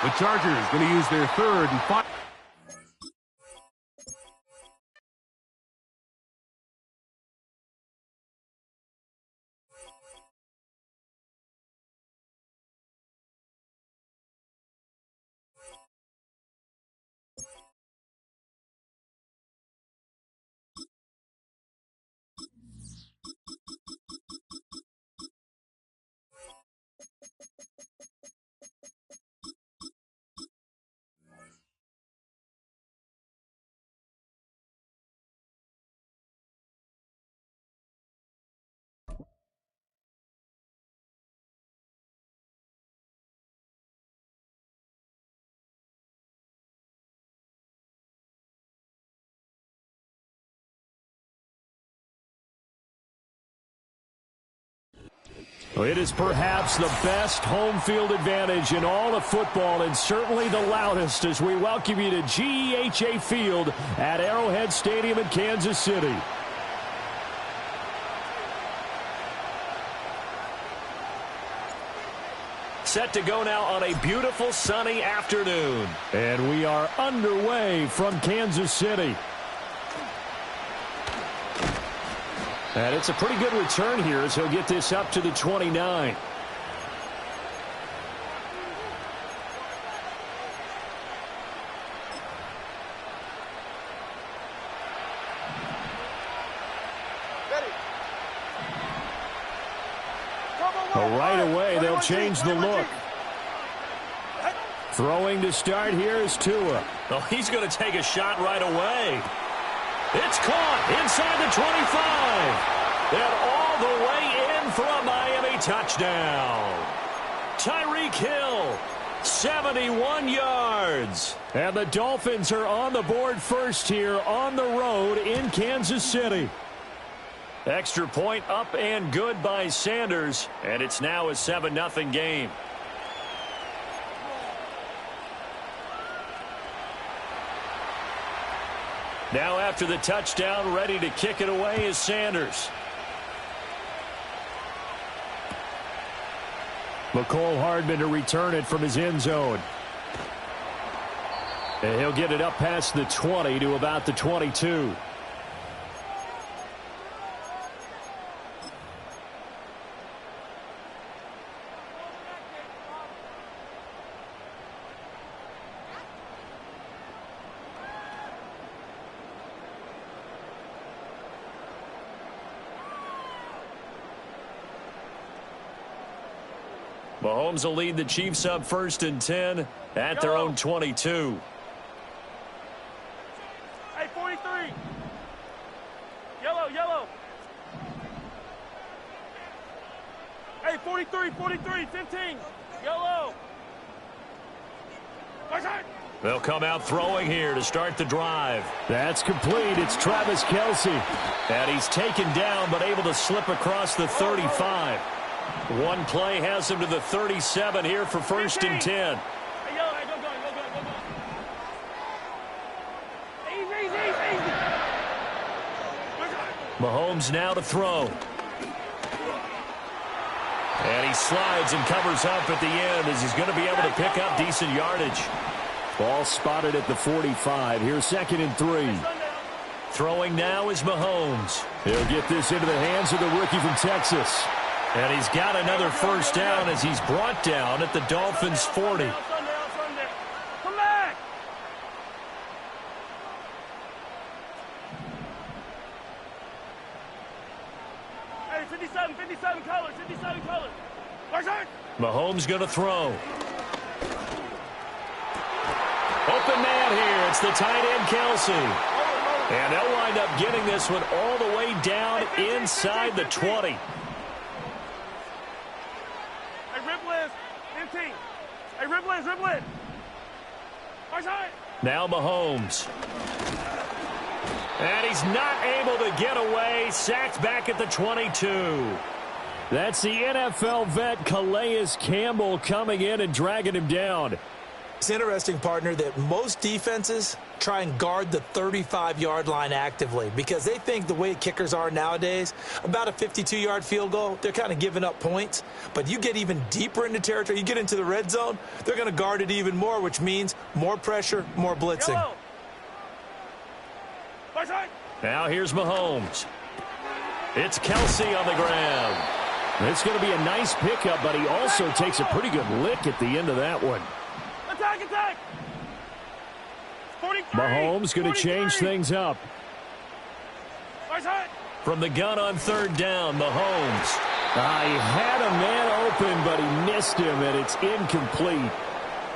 The Chargers going to use their 3rd and 5. It is perhaps the best home field advantage in all of football, and certainly the loudest, as we welcome you to GEHA Field at Arrowhead Stadium in Kansas City. Set to go now on a beautiful sunny afternoon. And we are underway from Kansas City. And it's a pretty good return here as he'll get this up to the 29. Well, right away, they'll change the look. Throwing to start here is Tua. Well, he's going to take a shot right away. It's caught inside the 25. And all the way in for a Miami touchdown. Tyreek Hill, 71 yards. And the Dolphins are on the board first here on the road in Kansas City. Extra point up and good by Sanders, and it's now a 7-0 game. Now after the touchdown, ready to kick it away is Sanders. McCole Hardman to return it from his end zone. And he'll get it up past the 20 to about the 22. Mahomes will lead the Chiefs up 1st and 10 at their own 22. Hey, 43. Yellow. Hey, 43, 15. Yellow. They'll come out throwing here to start the drive. That's complete. It's Travis Kelce. And he's taken down but able to slip across the 35. One play has him to the 37 here for 1st and 10. Hey, go. Easy. Mahomes now to throw. And he slides and covers up at the end as he's going to be able to pick up decent yardage. Ball spotted at the 45. Here's 2nd and 3. Throwing now is Mahomes. He'll get this into the hands of the rookie from Texas. And he's got another 1st down as he's brought down at the Dolphins' 40. Come back. Hey, 57 colors. Mahomes going to throw. Open man here. It's the tight end, Kelce. And they'll wind up getting this one all the way down inside the 20. Hey, Ribblin. Now Mahomes. And he's not able to get away. Sacked back at the 22. That's the NFL vet Calais Campbell coming in and dragging him down. It's interesting, partner, that most defenses try and guard the 35-yard line actively because they think the way kickers are nowadays, about a 52-yard field goal, they're kind of giving up points. But you get even deeper into territory, you get into the red zone, they're going to guard it even more, which means more pressure, more blitzing. Now here's Mahomes. It's Kelce on the ground. It's going to be a nice pickup, but he also takes a pretty good lick at the end of that one. Attack! 43, Mahomes going to change things up. From the gun on 3rd down, Mahomes. He had a man open, but he missed him, and it's incomplete.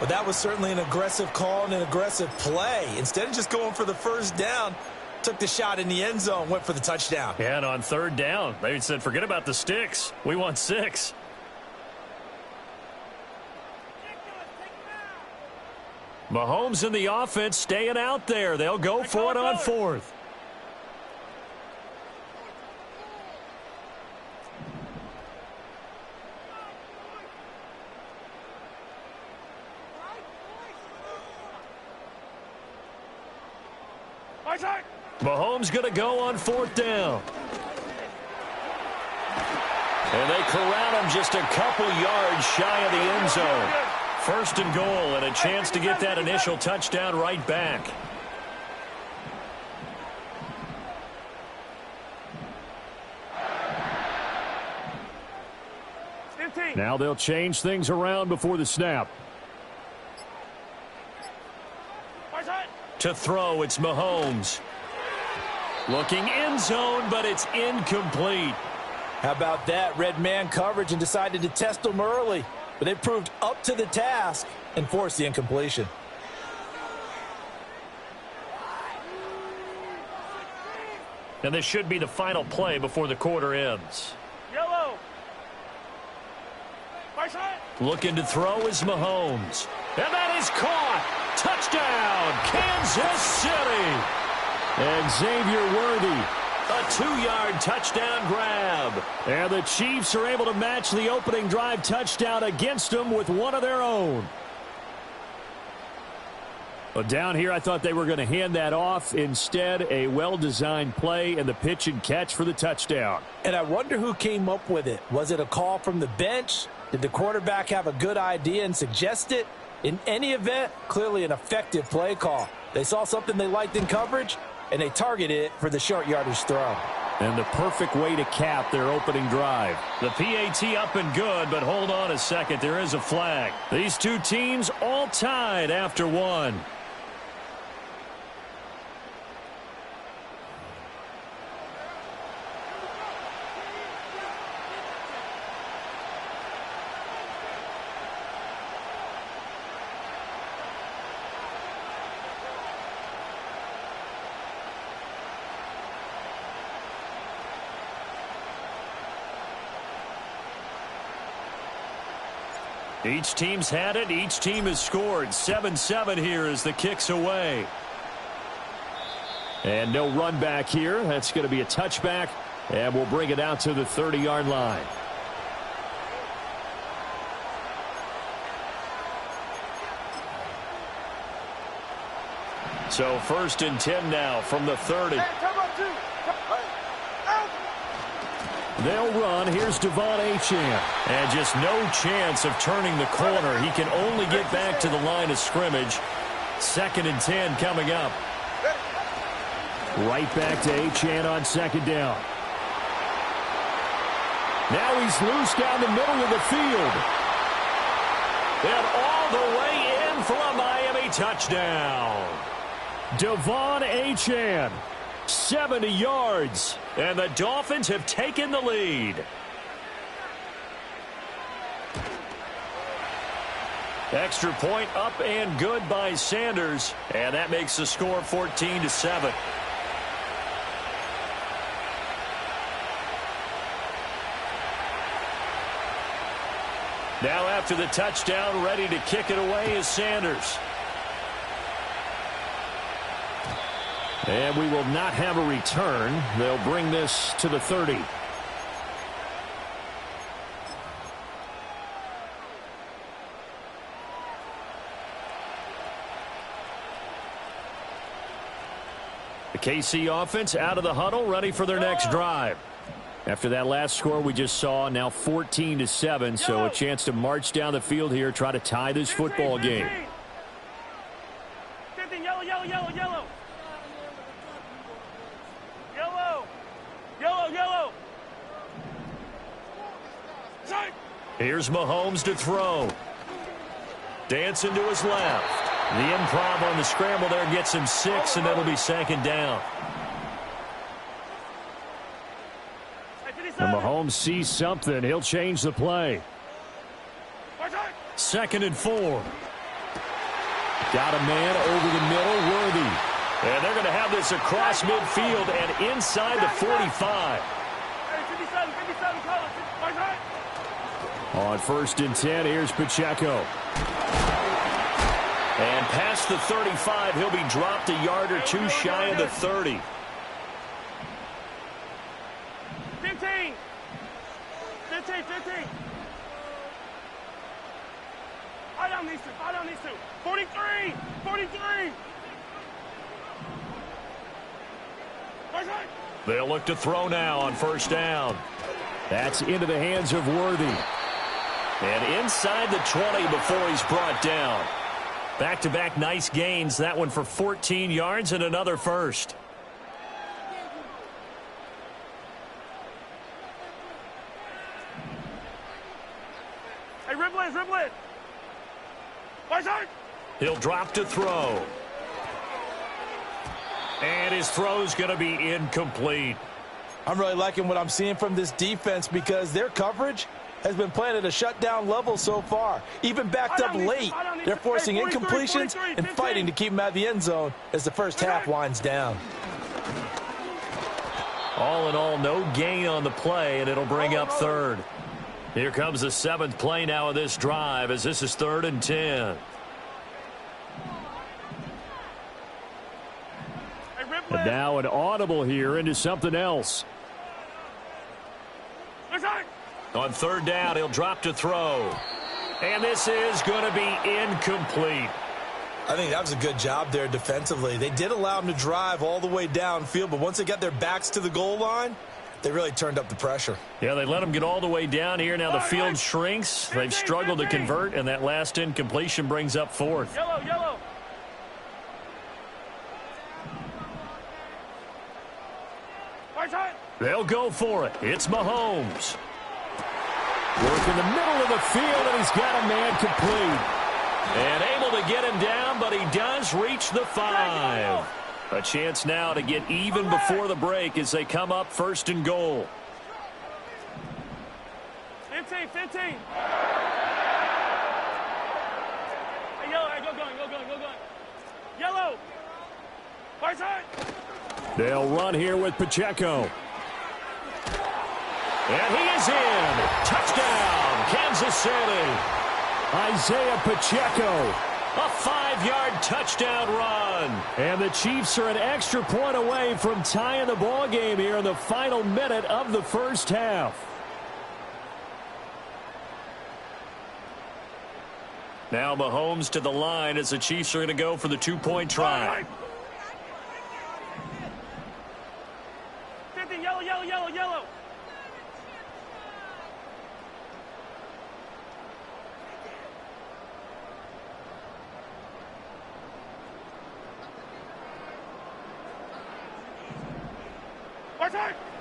Well, that was certainly an aggressive call and an aggressive play. Instead of just going for the 1st down, took the shot in the end zone, went for the touchdown. Yeah, and on 3rd down, they said, forget about the sticks. We want 6. Mahomes and the offense staying out there. They'll go for it on 4th. Mahomes going to go on 4th down. And they corral him just a couple yards shy of the end zone. 1st and goal and a chance to get that initial touchdown right back. Now they'll change things around before the snap. To throw, it's Mahomes. Looking end zone, but it's incomplete. How about that? Red man coverage and decided to test them early. But they proved up to the task and forced the incompletion. And this should be the final play before the quarter ends. Yellow. Looking to throw is Mahomes. And that is caught. Touchdown, Kansas City. And Xavier Worthy A 2-yard touchdown grab. And the Chiefs are able to match the opening drive touchdown against them with one of their own. But down here, I thought they were going to hand that off. Instead, a well-designed play and the pitch and catch for the touchdown. And I wonder who came up with it. Was it a call from the bench? Did the quarterback have a good idea and suggest it? In any event, clearly an effective play call. They saw something they liked in coverage, and they targeted it for the short yardage throw. And the perfect way to cap their opening drive. The PAT up and good, but hold on a second. There is a flag. These two teams all tied after one. Each team's had it. Each team has scored. 7-7 here as the kick's away. And no run back here. That's going to be a touchback. And we'll bring it out to the 30-yard line. So 1st and 10 now from the 30. They'll run. Here's Devon Achane. And just no chance of turning the corner. He can only get back to the line of scrimmage. 2nd and 10 coming up. Right back to Achane on 2nd down. Now he's loose down the middle of the field. And all the way in for a Miami touchdown. Devon Achane. 70 yards. And the Dolphins have taken the lead. Extra point up and good by Sanders. And that makes the score 14-7. Now after the touchdown, ready to kick it away is Sanders. And we will not have a return. They'll bring this to the 30. The KC offense out of the huddle, ready for their next drive. After that last score we just saw, now 14-7, so a chance to march down the field here, try to tie this football game. 15, yellow, yellow, yellow, yellow. Yellow. Yellow, yellow. Here's Mahomes to throw. Dancing to his left. The improv on the scramble there gets him 6, and that'll be 2nd down. And Mahomes sees something. He'll change the play. 2nd and 4. Got a man over the middle, Worthy. And they're going to have this across midfield and inside the 45. On 1st and 10, here's Pacheco. And past the 35, he'll be dropped a yard or two shy of the 30. 15. 15. Fight down these two. 43. 43. They'll look to throw now on 1st down. That's into the hands of Worthy. And inside the 20 before he's brought down. Back-to-back nice gains. That one for 14 yards and another first. Hey, dribble it. He'll drop to throw. And his throw's going to be incomplete. I'm really liking what I'm seeing from this defense because their coverage has been playing at a shutdown level so far. Even backed up late, they're forcing incompletions and fighting to keep them out of the end zone as the first half winds down. All in all, no gain on the play, and it'll bring up 3rd. Here comes the 7th play now of this drive as this is 3rd and 10. And now an audible here into something else. On third down, he'll drop to throw. And this is going to be incomplete. I think that was a good job there defensively. They did allow him to drive all the way downfield, but once they got their backs to the goal line, they really turned up the pressure. Yeah, they let him get all the way down here. Now the field shrinks. They've struggled to convert, and that last incompletion brings up fourth. Yellow, yellow. They'll go for it. It's Mahomes. Work in the middle of the field, and he's got a man complete. And able to get him down, but he does reach the 5. A chance now to get even before the break as they come up first and goal. 15. Hey, yellow, hey, go going. Yellow. Right side. They'll run here with Pacheco. And he is in. Touchdown, Kansas City. Isaiah Pacheco. A 5-yard touchdown run. And the Chiefs are an extra point away from tying the ball game here in the final minute of the first half. Now Mahomes to the line as the Chiefs are going to go for the 2-point try. 15, yellow.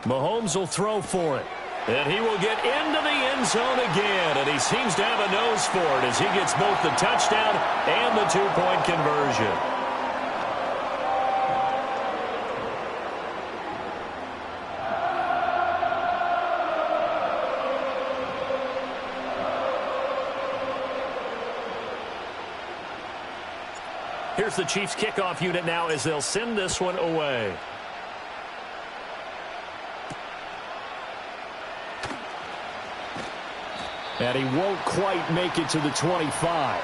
Mahomes will throw for it. And he will get into the end zone again. And he seems to have a nose for it as he gets both the touchdown and the 2-point conversion. Here's the Chiefs kickoff unit now as they'll send this one away. And he won't quite make it to the 25.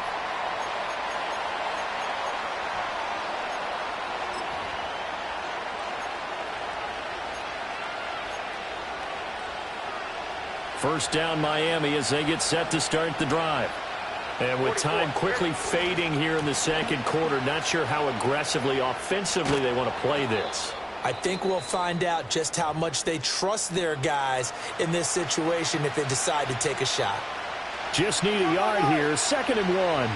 First down Miami as they get set to start the drive. And with time quickly fading here in the second quarter, not sure how aggressively, offensively they want to play this. I think we'll find out just how much they trust their guys in this situation if they decide to take a shot. Just need a yard here, 2nd and 1.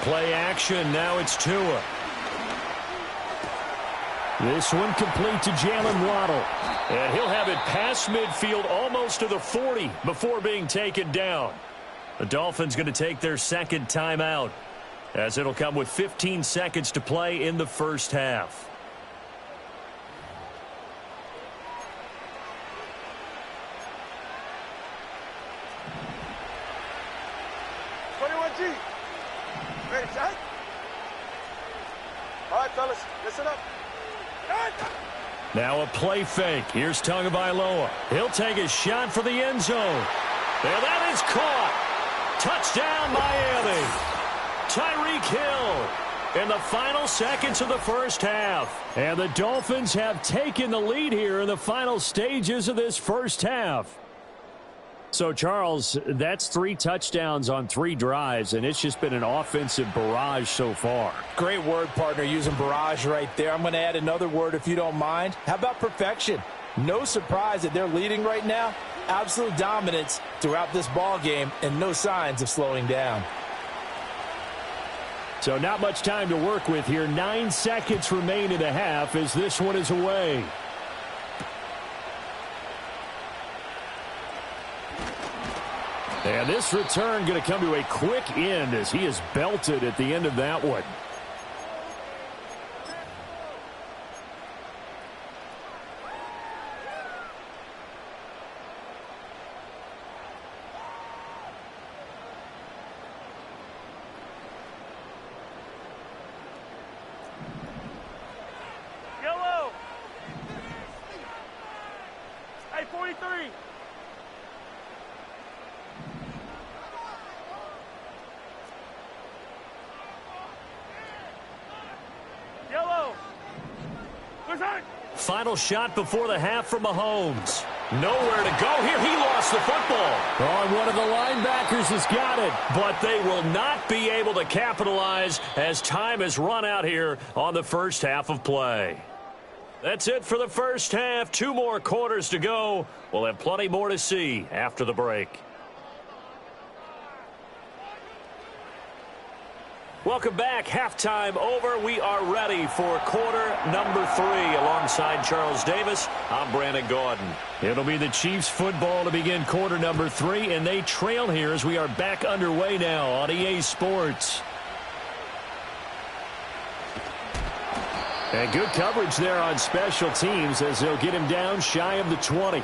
Play action, now it's Tua. This one complete to Jalen Waddle. And he'll have it past midfield almost to the 40 before being taken down. The Dolphins going to take their second timeout, as it'll come with 15 seconds to play in the first half. Ready, shot? All right, fellas, listen up. Now a play fake. Here's Tagovailoa. He'll take a shot for the end zone. And that is caught. Touchdown, Miami. Tyreek Hill in the final seconds of the first half. And the Dolphins have taken the lead here in the final stages of this first half. So, Charles, that's 3 touchdowns on 3 drives, and it's just been an offensive barrage so far. Great word, partner, using barrage right there. I'm going to add another word if you don't mind. How about perfection? No surprise that they're leading right now. Absolute dominance throughout this ball game and no signs of slowing down. So not much time to work with here. 9 seconds remain in the half as this one is away. And this return going to come to a quick end as he is belted at the end of that one. Yellow. Hey, 43. Final shot before the half from Mahomes. Nowhere to go here. He lost the football. Oh, and one of the linebackers has got it. But they will not be able to capitalize as time has run out here on the first half of play. That's it for the first half. 2 more quarters to go. We'll have plenty more to see after the break. Welcome back. Halftime over. We are ready for quarter number 3. Alongside Charles Davis, I'm Brandon Gordon. It'll be the Chiefs football to begin quarter number 3, and they trail here as we are back underway now on EA Sports. And good coverage there on special teams as they'll get him down shy of the 20.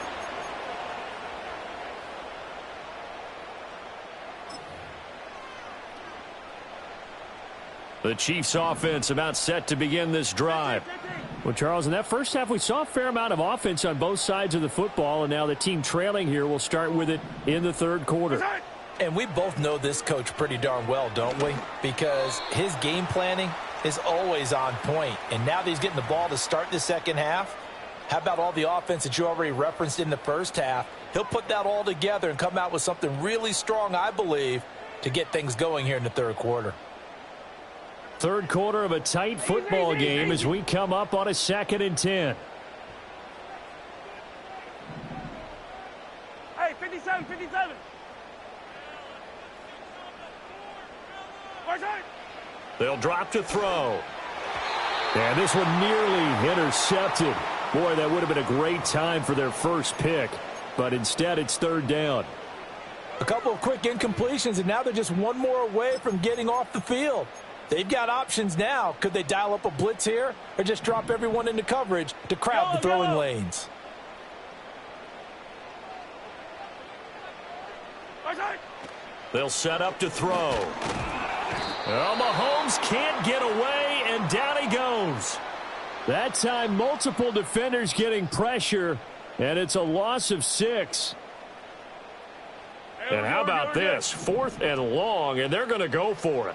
The Chiefs offense about set to begin this drive. Well, Charles, in that first half, we saw a fair amount of offense on both sides of the football, and now the team trailing here will start with it in the third quarter. And we both know this coach pretty darn well, don't we? Because his game planning is always on point. And now that he's getting the ball to start the second half, how about all the offense that you already referenced in the first half? He'll put that all together and come out with something really strong, I believe, to get things going here in the third quarter. Third quarter of a tight football game as we come up on a 2nd and 10. Hey, 57, 57. They'll drop to throw. And this one nearly intercepted. Boy, that would have been a great time for their first pick. But instead, it's third down. A couple of quick incompletions, and now they're just one more away from getting off the field. They've got options now. Could they dial up a blitz here or just drop everyone into coverage to crowd the throwing lanes? They'll set up to throw. Well, Mahomes can't get away, and down he goes. That time, multiple defenders getting pressure, and it's a loss of 6. And how about this? 4th and long, and they're going to go for it.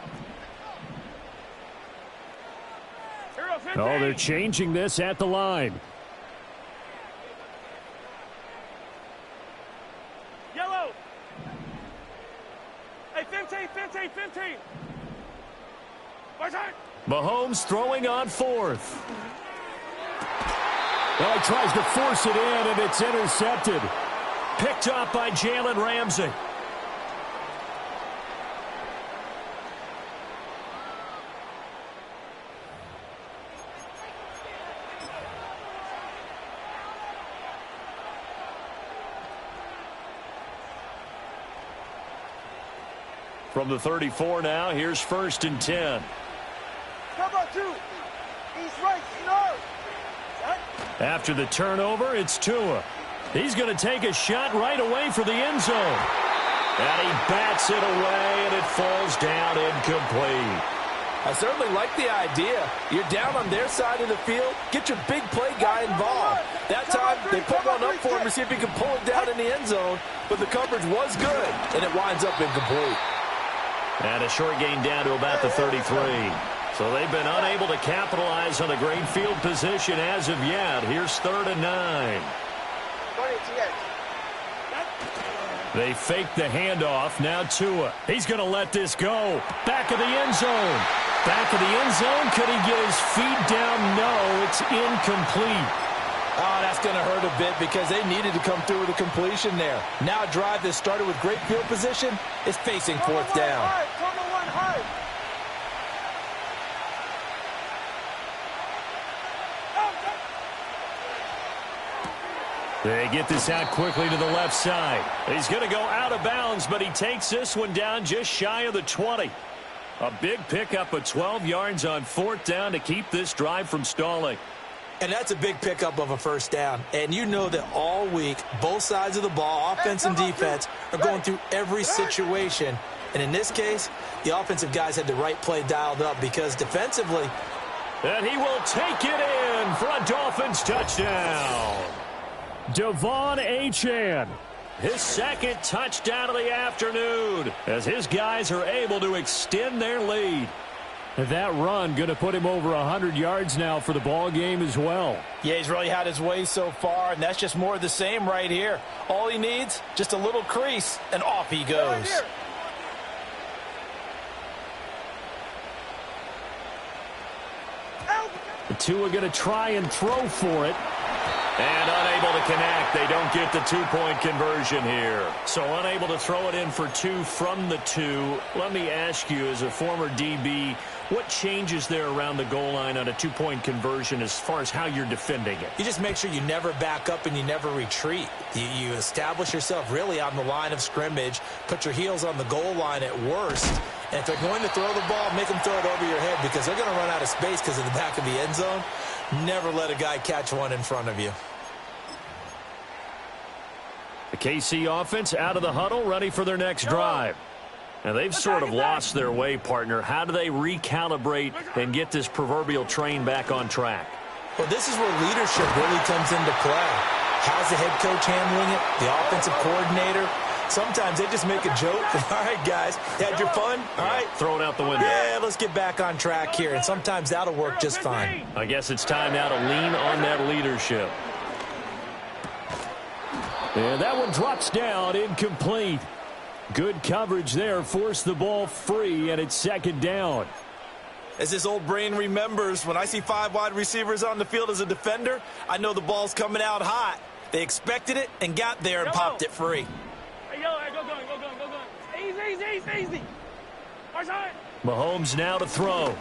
Oh, they're changing this at the line. Yellow. Hey, 15, 15, 15. Mahomes throwing on 4th. Well, he tries to force it in, and it's intercepted. Picked up by Jalen Ramsey. From the 34 now, here's 1st and 10. Cover 2. He's right. No. After the turnover, it's Tua. He's going to take a shot right away for the end zone. And he bats it away, and it falls down incomplete. I certainly like the idea. You're down on their side of the field. Get your big play guy involved. That time, they put one up for him to see if he can pull it down in the end zone. But the coverage was good, and it winds up incomplete. And a short gain down to about the 33. So they've been unable to capitalize on the great field position as of yet. Here's 3rd and 9. They fake the handoff. Now Tua. He's going to let this go. Back of the end zone. Back of the end zone. Could he get his feet down? No, it's incomplete. Oh, that's going to hurt a bit because they needed to come through with a completion there. Now a drive that started with great field position is facing 4th down. They get this out quickly to the left side. He's going to go out of bounds, but he takes this one down just shy of the 20. A big pickup of 12 yards on 4th down to keep this drive from stalling. And that's a big pickup of a first down. And you know that all week, both sides of the ball, offense and defense, are going through every situation. And in this case, the offensive guys had the right play dialed up because defensively. And he will take it in for a Dolphins touchdown. Devon Achane. His 2nd touchdown of the afternoon as his guys are able to extend their lead. That run going to put him over 100 yards now for the ball game as well. Yeah, he's really had his way so far, and that's just more of the same right here. All he needs, just a little crease, and off he goes. The two are going to try and throw for it. And unable to connect. They don't get the two-point conversion here. So unable to throw it in for two from the two. Let me ask you, as a former DB, what changes there around the goal line on a two-point conversion as far as how you're defending it? You just make sure you never back up and you never retreat. You establish yourself really on the line of scrimmage, put your heels on the goal line at worst, and if they're going to throw the ball, make them throw it over your head because they're going to run out of space because of the back of the end zone. Never let a guy catch one in front of you. The KC offense out of the huddle, ready for their next drive. Now, they've sort of lost their way, partner. How do they recalibrate and get this proverbial train back on track? Well, this is where leadership really comes into play. How's the head coach handling it? The offensive coordinator? Sometimes they just make a joke. All right, guys, had your fun? All right. Throw it out the window. Yeah, let's get back on track here. And sometimes that'll work just fine. I guess it's time now to lean on that leadership. And that one drops down, incomplete. Good coverage there, forced the ball free, and it's second down. As this old brain remembers, when I see 5 wide receivers on the field as a defender, I know the ball's coming out hot. They expected it and got there and popped it free. Hey, yo, hey, go going. Easy. Mahomes now to throw.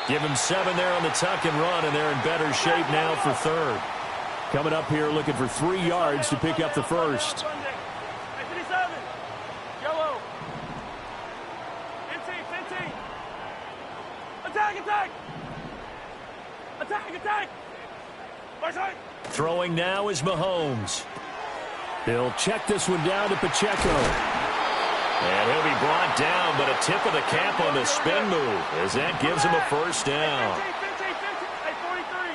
Give him 7 there on the tuck and run, and they're in better shape now for third. Coming up here looking for 3 yards to pick up the first. Hey, 57. Yellow. 15. Attack. Throwing now is Mahomes. He'll check this one down to Pacheco. And he'll be brought down, but a tip of the cap on the spin move as that gives him a first down. 15. Hey, 43.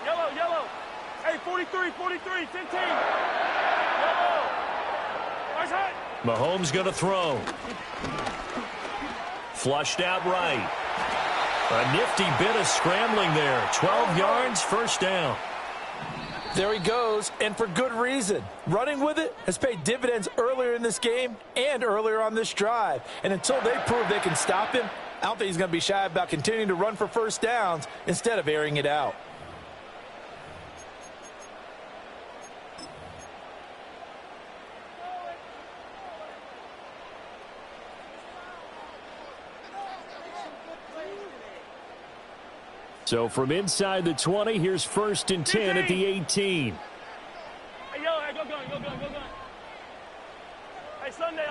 Yellow. Hey, 43, 15. Yellow. Mahomes going to throw. Flushed out right. A nifty bit of scrambling there. 12 yards, first down. There he goes, and for good reason. Running with it has paid dividends earlier in this game and earlier on this drive. And until they prove they can stop him, I don't think he's going to be shy about continuing to run for first downs instead of airing it out. So from inside the 20, here's first and 10 at the 18. Hey, yo, hey, go going. Hey, Sunday.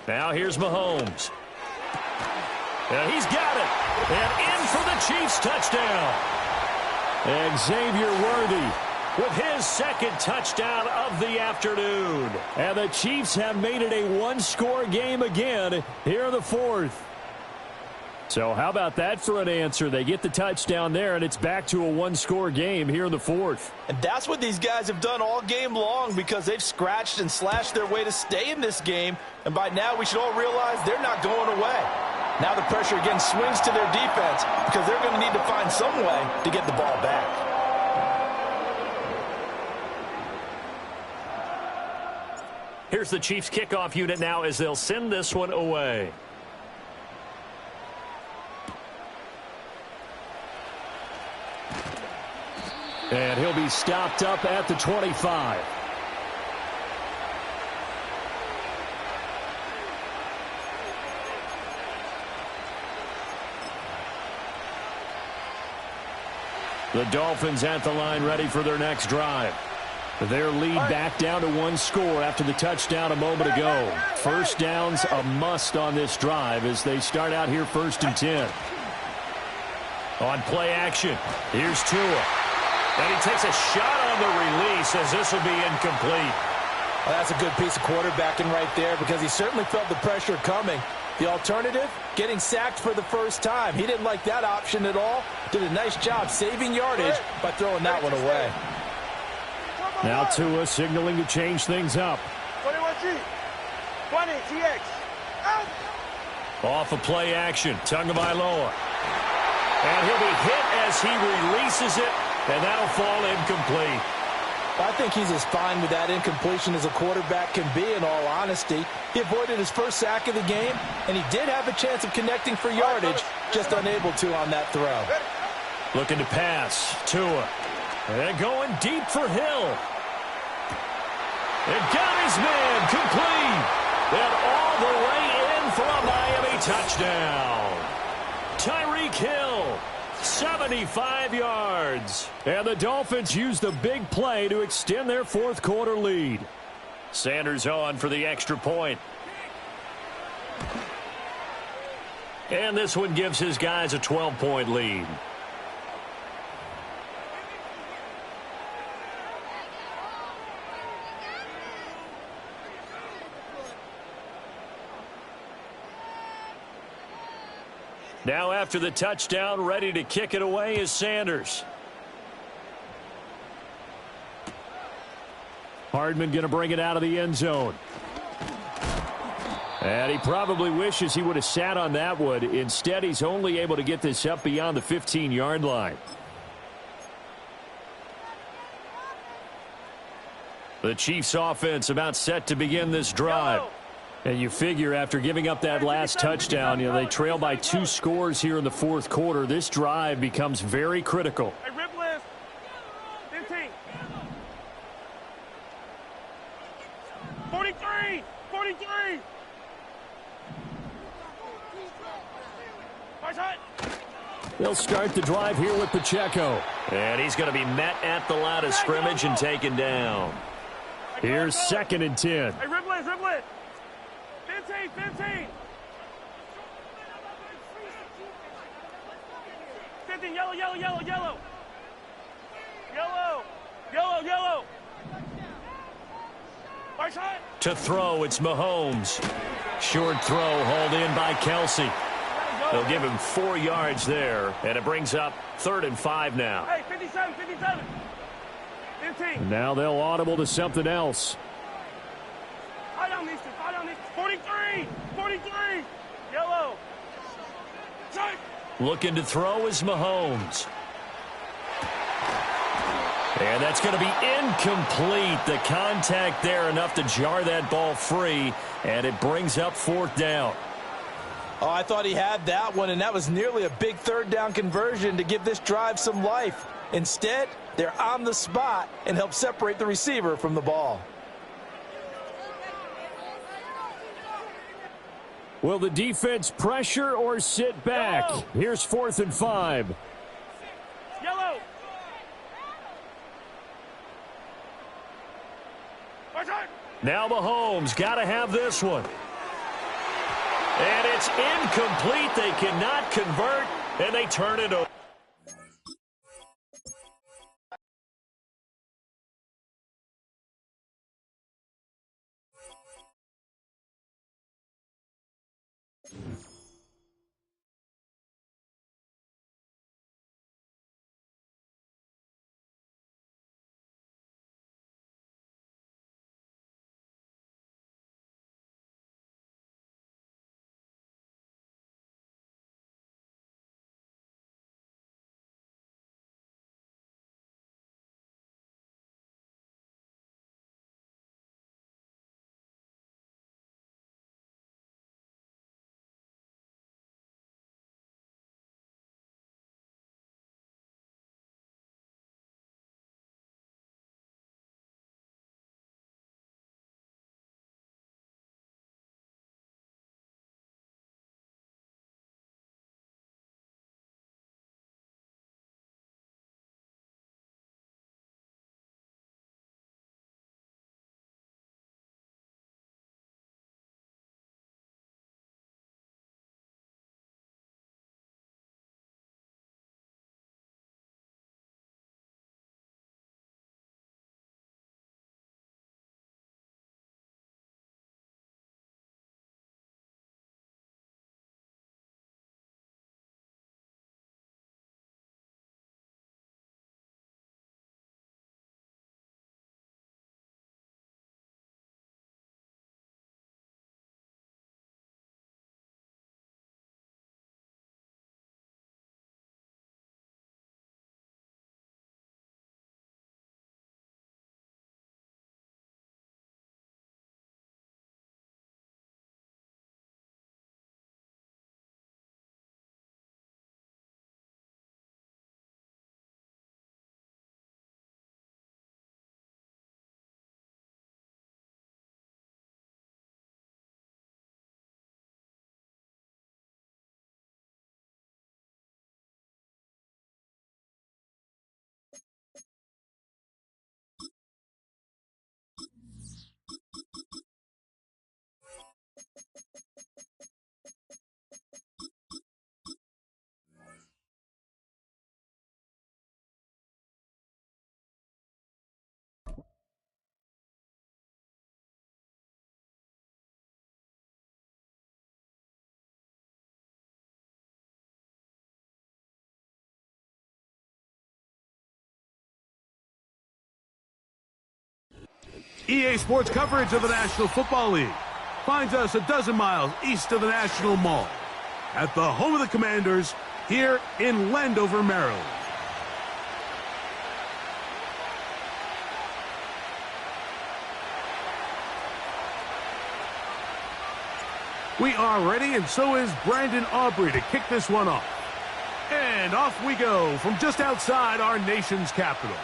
Now here's Mahomes. And he's got it. And in for the Chiefs touchdown. And Xavier Worthy with his second touchdown of the afternoon. And the Chiefs have made it a one-score game again here in the fourth. So how about that for an answer? They get the touchdown there, and it's back to a one-score game here in the fourth. And that's what these guys have done all game long because they've scratched and slashed their way to stay in this game. And by now, we should all realize they're not going away. Now the pressure again swings to their defense because they're going to need to find some way to get the ball back. Here's the Chiefs kickoff unit now as they'll send this one away. And he'll be stopped up at the 25. The Dolphins at the line ready for their next drive. Their lead back down to one score after the touchdown a moment ago. First down's a must on this drive as they start out here first and 10. On play action, here's Tua. And he takes a shot on the release as this will be incomplete. Well, that's a good piece of quarterbacking right there because he certainly felt the pressure coming. The alternative, getting sacked for the first time. He didn't like that option at all. Did a nice job saving yardage by throwing that one away. Now Tua signaling to change things up. 21G. 20, GX. Out. Off of play action. Tagovailoa. And he'll be hit as he releases it, and that'll fall incomplete. I think he's as fine with that incompletion as a quarterback can be, in all honesty. He avoided his first sack of the game, and he did have a chance of connecting for yardage, just unable to on that throw. Looking to pass. Tua. And going deep for Hill. And got his man complete. And all the way in for a Miami touchdown. Tyreek Hill, 75 yards. And the Dolphins use the big play to extend their fourth quarter lead. Sanders on for the extra point. And this one gives his guys a 12-point lead. Now after the touchdown, ready to kick it away is Sanders. Hardman going to bring it out of the end zone. And he probably wishes he would have sat on that one. Instead, he's only able to get this up beyond the 15-yard line. The Chiefs offense about set to begin this drive. And you figure after giving up that last touchdown, they trail by 2 scores here in the fourth quarter. This drive becomes very critical. Hey, rip list. 15. 43. 43. Nice hut. They'll start the drive here with Pacheco. And he's going to be met at the line of scrimmage and taken down. Here's 2nd and 10. Hey, rip list. 15. 15, yellow. Nice hut. To throw, it's Mahomes. Short throw hauled in by Kelsey. They'll give him 4 yards there, and it brings up 3rd and 5 now. Hey, 57. 15. And now they'll audible to something else. I don't need to. 43. Yellow. Tight. Looking to throw is Mahomes. And that's going to be incomplete. The contact there enough to jar that ball free, and it brings up 4th down. Oh, I thought he had that one, and that was nearly a big 3rd down conversion to give this drive some life. Instead, they're on the spot and help separate the receiver from the ball. Will the defense pressure or sit back? Yellow. Here's 4th and 5. Yellow. Nice hut. Now Mahomes got to have this one. And it's incomplete. They cannot convert, and they turn it over. EA Sports coverage of the National Football League finds us a dozen miles east of the National Mall at the home of the Commanders here in Landover, Maryland. We are ready, and so is Brandon Aubrey to kick this one off. And off we go from just outside our nation's capital.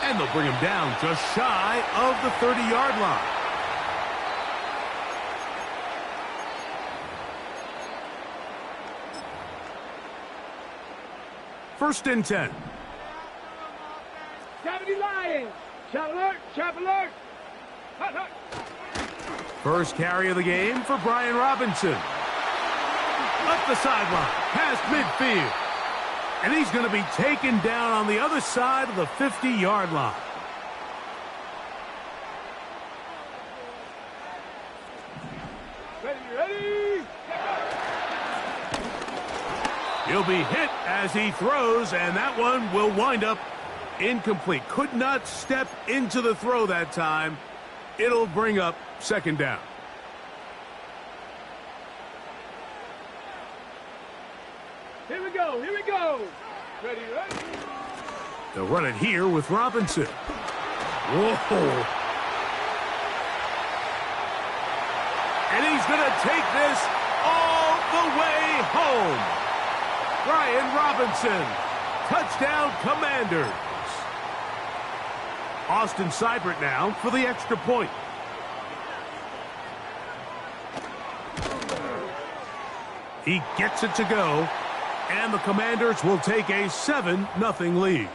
And they'll bring him down just shy of the 30-yard line. First and 10. Deputy Lions. Trap alert. Trap alert. Hut, hut. First carry of the game for Brian Robinson. Up the sideline, past midfield. And he's going to be taken down on the other side of the 50-yard line. Ready. He'll be hit as he throws, and that one will wind up incomplete. Could not step into the throw that time. It'll bring up second down. Here we go. Here we go. Ready. They'll run it here with Robinson. Whoa. And he's going to take this all the way home. Brian Robinson. Touchdown, Commanders. Austin Seibert now for the extra point. He gets it to go, and the Commanders will take a 7-0 lead.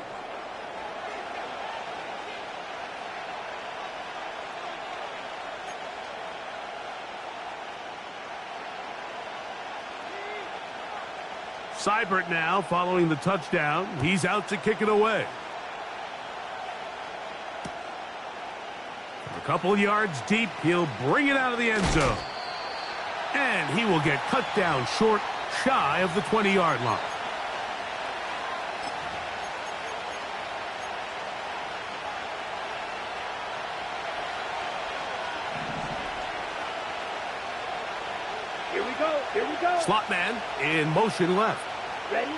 Seibert now following the touchdown. He's out to kick it away. A couple yards deep, he'll bring it out of the end zone. And he will get cut down short, shy of the 20-yard line. Here we go. Here we go. Slot man in motion left. Ready.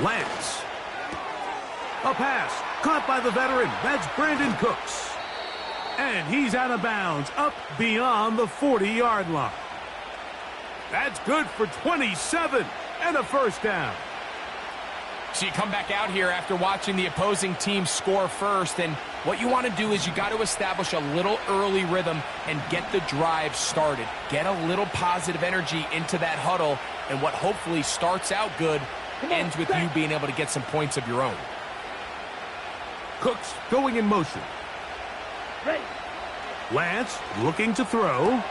Lance. A pass caught by the veteran. That's Brandon Cooks. And he's out of bounds up beyond the 40-yard line. That's good for 27 and a first down. So you come back out here after watching the opposing team score first, and what you want to do is you got to establish a little early rhythm and get the drive started. Get a little positive energy into that huddle, and what hopefully starts out good ends with you being able to get some points of your own. Cooks going in motion. Ready. Lance looking to throw.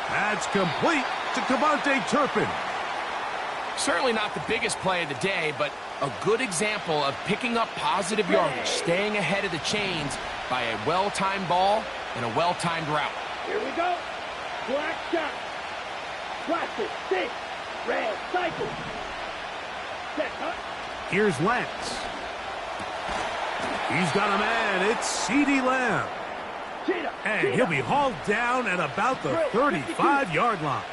That's complete to Cavante Turpin. Certainly not the biggest play of the day, but a good example of picking up positive yardage, staying ahead of the chains by a well-timed ball and a well-timed route. Here we go. Black shot. Classic. 6. Red. Cycle. Set. Hut. Here's Lance. He's got a man. It's CeeDee Lamb. Cheetah. And he'll be hauled down at about the 35-yard line.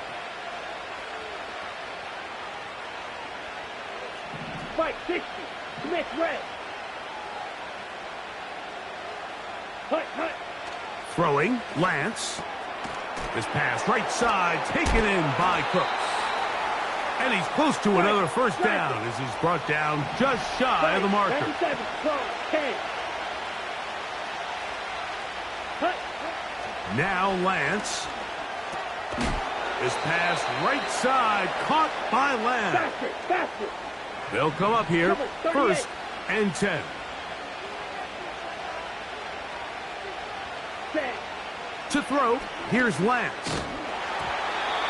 Fight 60. Smith red. Hut. Throwing, Lance. This pass right side taken in by Cooks. And he's close to another first down as he's brought down just shy of the marker. 97. 10. Hut. Now Lance. This pass right side caught by Lamb. Faster. They'll come up here, first and 10. Set. To throw, here's Lance.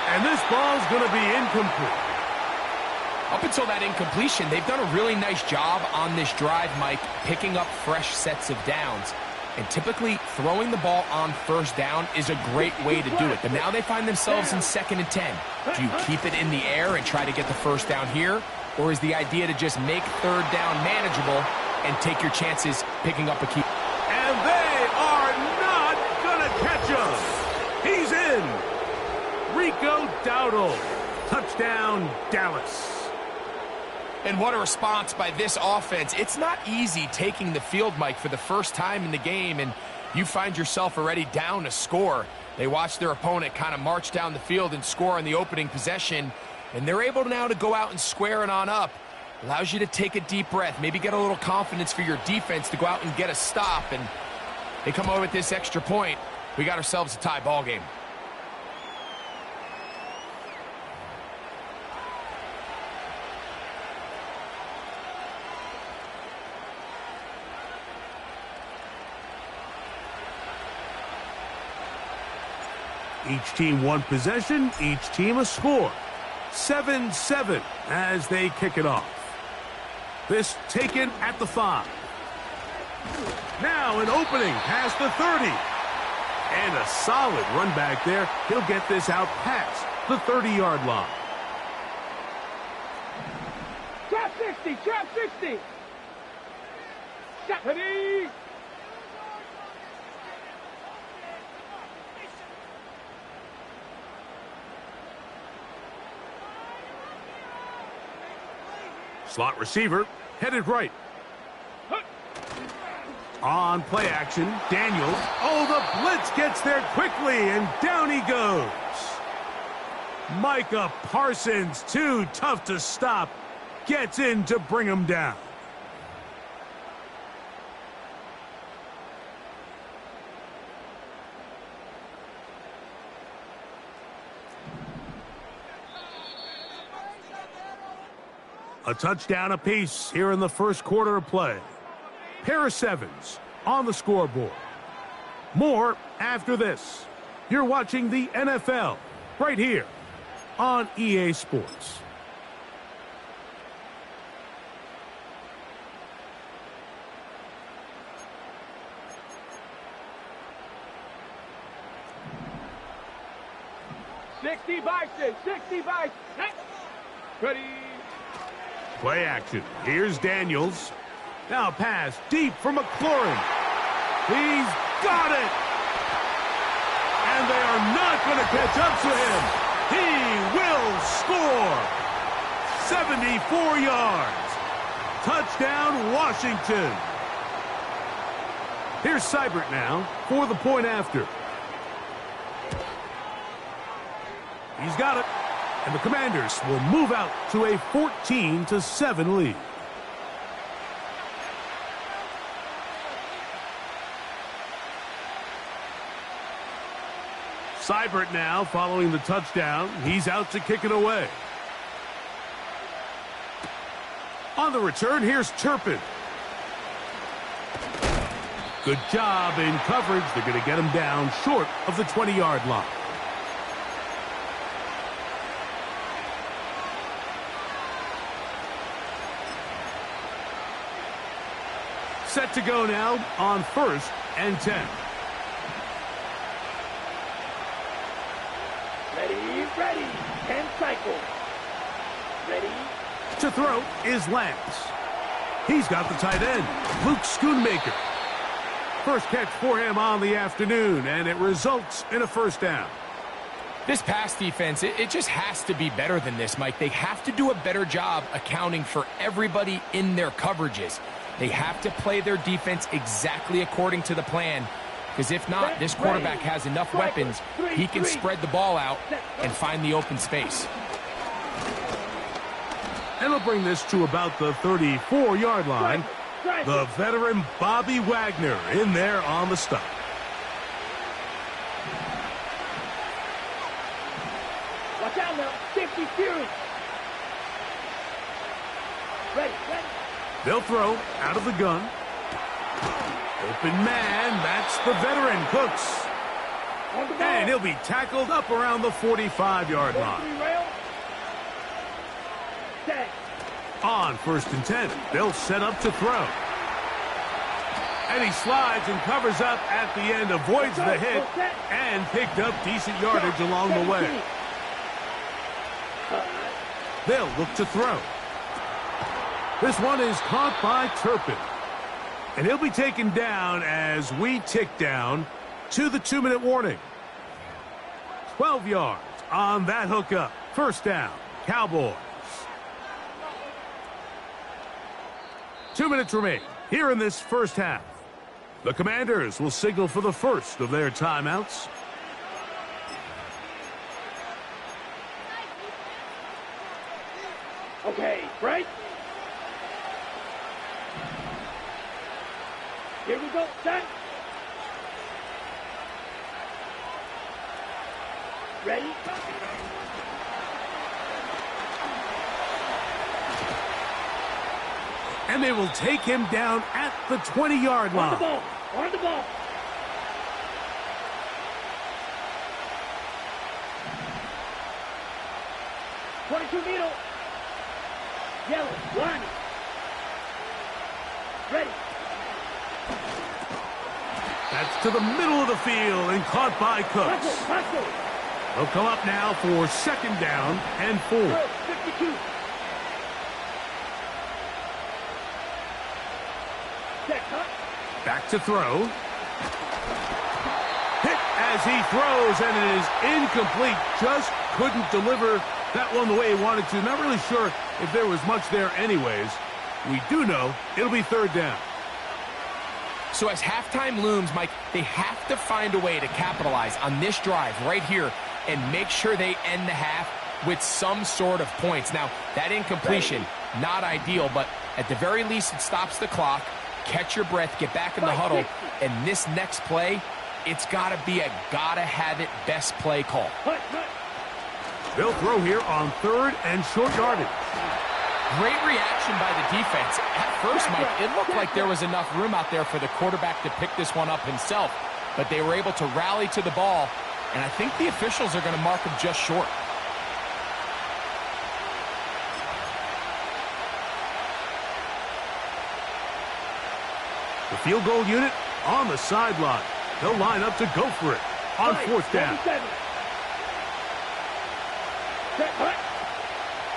And this ball's going to be incomplete. Up until that incompletion, they've done a really nice job on this drive, Mike, picking up fresh sets of downs. And typically, throwing the ball on first down is a great way to do it. But now they find themselves in 2nd and 10. Do you keep it in the air and try to get the first down here? Or is the idea to just make 3rd down manageable and take your chances picking up a key. And they are not going to catch him. He's in. Rico Dowdle. Touchdown, Dallas. And what a response by this offense. It's not easy taking the field, Mike, for the first time in the game, and you find yourself already down a score. They watch their opponent kind of march down the field and score on the opening possession, and they're able now to go out and square it on up. Allows you to take a deep breath, maybe get a little confidence for your defense to go out and get a stop, and they come away with this extra point. We got ourselves a tie ball game. Each team one possession, each team a score. 7-7 as they kick it off. This taken at the 5. Now an opening past the 30. And a solid run back there. He'll get this out past the 30-yard line. Trap 60, trap 60. Shot, ready. Slot receiver, headed right. On play action, Daniels. Oh, the blitz gets there quickly, and down he goes. Micah Parsons, too tough to stop, gets in to bring him down. A touchdown apiece here in the first quarter of play. Pair of 7s on the scoreboard. More after this. You're watching the NFL right here on EA Sports. Sixty by 60 by 6. Ready. Play action. Here's Daniels. Now pass deep for McLaurin. He's got it. And they are not going to catch up to him. He will score. 74 yards. Touchdown, Washington. Here's Seibert now for the point after. He's got it. And the Commanders will move out to a 14-7 lead. Seibert now following the touchdown. He's out to kick it away. On the return, here's Turpin. Good job in coverage. They're going to get him down short of the 20-yard line. Set to go now on 1st and 10. Ready. 10 cycles. Ready. To throw is Lance. He's got the tight end, Luke Schoonmaker. First catch for him on the afternoon, and it results in a first down. This pass defense, it just has to be better than this, Mike. They have to do a better job accounting for everybody in their coverages. They have to play their defense exactly according to the plan, because if not, this quarterback has enough weapons, he can spread the ball out and find the open space. And he'll bring this to about the 34-yard line. The veteran Bobby Wagner in there on the stop. Watch out now. 50 series. Ready. They'll throw out of the gun. Open man, that's the veteran Cooks. And he'll be tackled up around the 45-yard line. On 1st and 10, they'll set up to throw. And he slides and covers up at the end, avoids the hit, and picked up decent yardage along the way. They'll look to throw. This one is caught by Turpin. And he'll be taken down as we tick down to the 2-minute warning. 12 yards on that hookup. First down, Cowboys. 2 minutes remain here in this first half. The Commanders will signal for the first of their timeouts. Okay, right? Here we go, set. Ready? And they will take him down at the 20-yard line. On the ball, on the ball. .22 needle. Yellow, line. Ready. That's to the middle of the field and caught by Cooks. Hustle. They'll come up now for second down and 4. 52. Set, cut. Back to throw. Hit as he throws, and it is incomplete. Just couldn't deliver that one the way he wanted to. Not really sure if there was much there anyways. We do know it'll be third down. So as halftime looms, Mike, they have to find a way to capitalize on this drive right here and make sure they end the half with some sort of points. Now, that incompletion, not ideal, but at the very least it stops the clock. Catch your breath, get back in the huddle, and this next play, it's got to be a gotta-have-it best play call. They'll throw here on third and short yardage. Great reaction by the defense. At first, Mike, it looked like there was enough room out there for the quarterback to pick this one up himself, but they were able to rally to the ball, and I think the officials are going to mark him just short. The field goal unit on the sideline. They'll line up to go for it on fourth down.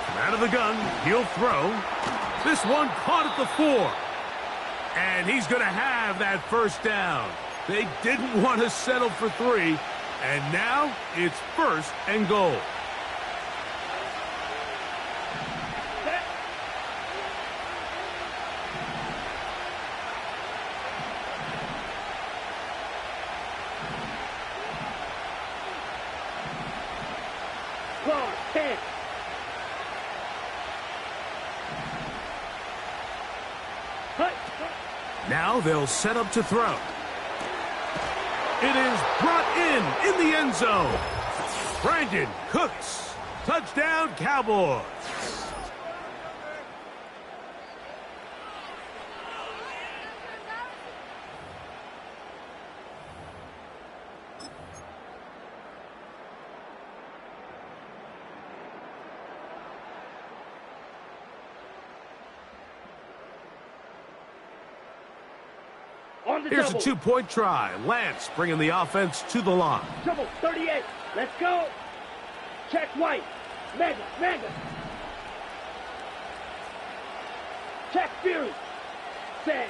From out of the gun, he'll throw. This one caught at the 4. And he's going to have that first down. They didn't want to settle for 3. And now it's first and goal. Now they'll set up to throw. It is brought in the end zone. Brandon Cooks. Touchdown, Cowboys. Here's a 2-point try. Lance bringing the offense to the line. Double, 38. Let's go. Check White. Mega. Check Fury. Set.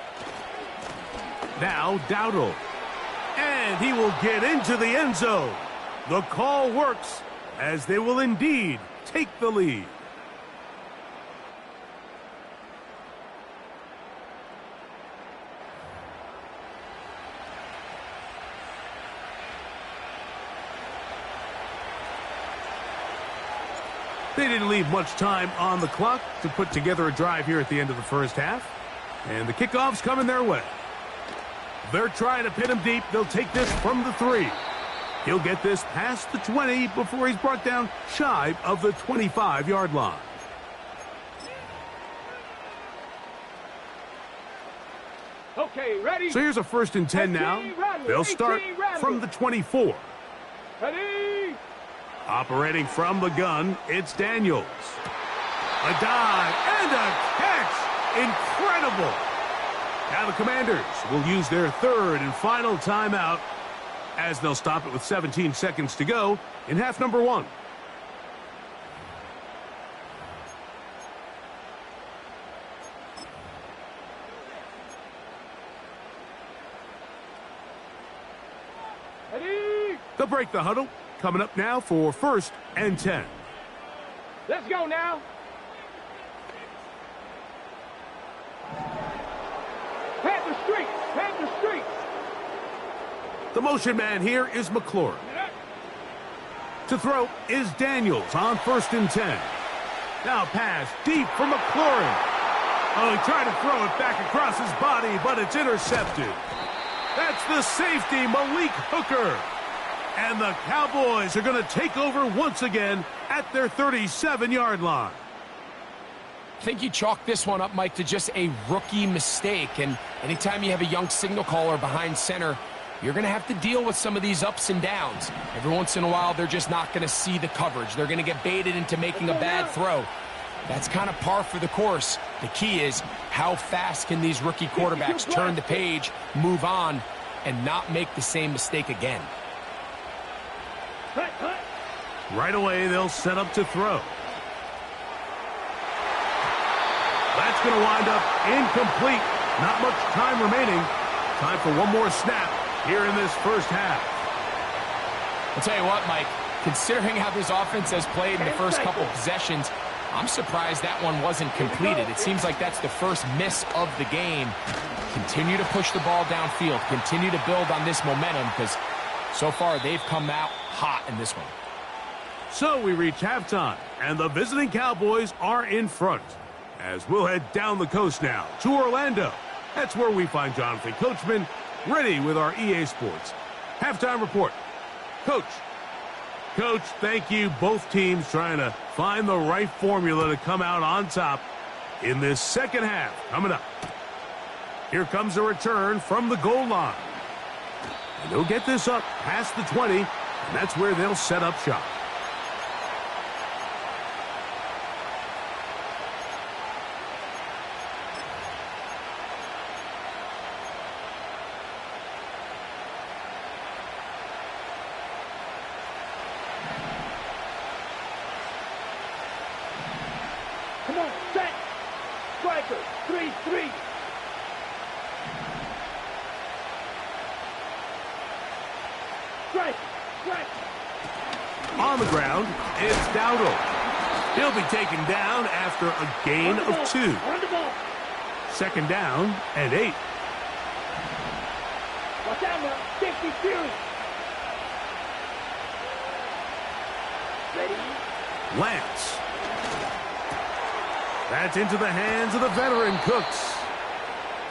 Now Dowdle. And he will get into the end zone. The call works as they will indeed take the lead. They didn't leave much time on the clock to put together a drive here at the end of the first half. And the kickoff's coming their way. They're trying to pin him deep. They'll take this from the 3. He'll get this past the 20 before he's brought down shy of the 25-yard line. Okay, ready? So here's a 1st and 10 now. They'll start from the 24. Ready? Operating from the gun, it's Daniels. A dive and a catch. Incredible. Now the Commanders will use their 3rd and final timeout as they'll stop it with 17 seconds to go in half number 1. They'll break the huddle. Coming up now for 1st and 10. Let's go now. Panther Street. Panther Street. The motion man here is McLaurin. To throw is Daniels on 1st and 10. Now pass deep for McLaurin. Oh, he tried to throw it back across his body, but it's intercepted. That's the safety, Malik Hooker. And the Cowboys are going to take over once again at their 37-yard line. I think you chalk this one up, Mike, to just a rookie mistake. And anytime you have a young signal caller behind center, you're going to have to deal with some of these ups and downs. Every once in a while, they're just not going to see the coverage. They're going to get baited into making a bad throw. That's kind of par for the course. The key is how fast can these rookie quarterbacks turn the page, move on, and not make the same mistake again. Right away, they'll set up to throw. That's going to wind up incomplete. Not much time remaining. Time for one more snap here in this first half. I'll tell you what, Mike, considering how this offense has played in the first couple possessions, I'm surprised that one wasn't completed. It seems like that's the first miss of the game. Continue to push the ball downfield. Continue to build on this momentum because so far they've come out hot in this one. So we reach halftime, and the visiting Cowboys are in front. As we'll head down the coast now to Orlando. That's where we find Jonathan Coachman ready with our EA Sports halftime report. Coach, thank you. Both teams trying to find the right formula to come out on top in this second half. Coming up. Here comes a return from the goal line. And they'll get this up past the 20, and that's where they'll set up shop. Come on, set. Striker, 3-3. Strike. On the ground, it's Dowdle. He'll be taken down after a gain of 2. On the ball. Second down and 8. Watch out now. 50 Fury. Ready? Lance. That's into the hands of the veteran Cooks.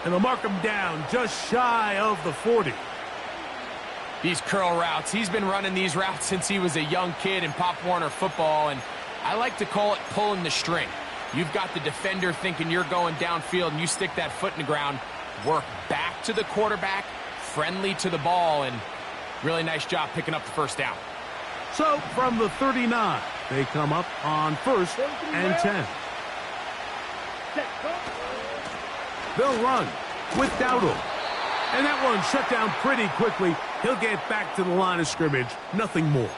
And they'll mark him down just shy of the 40. These curl routes, he's been running these routes since he was a young kid in Pop Warner football, and I like to call it pulling the string. You've got the defender thinking you're going downfield, and you stick that foot in the ground, work back to the quarterback, friendly to the ball, and really nice job picking up the first down. So from the 39, they come up on 1st and 10. Set. Go. They'll run with Dowdle. And that one shut down pretty quickly. He'll get back to the line of scrimmage. Nothing more.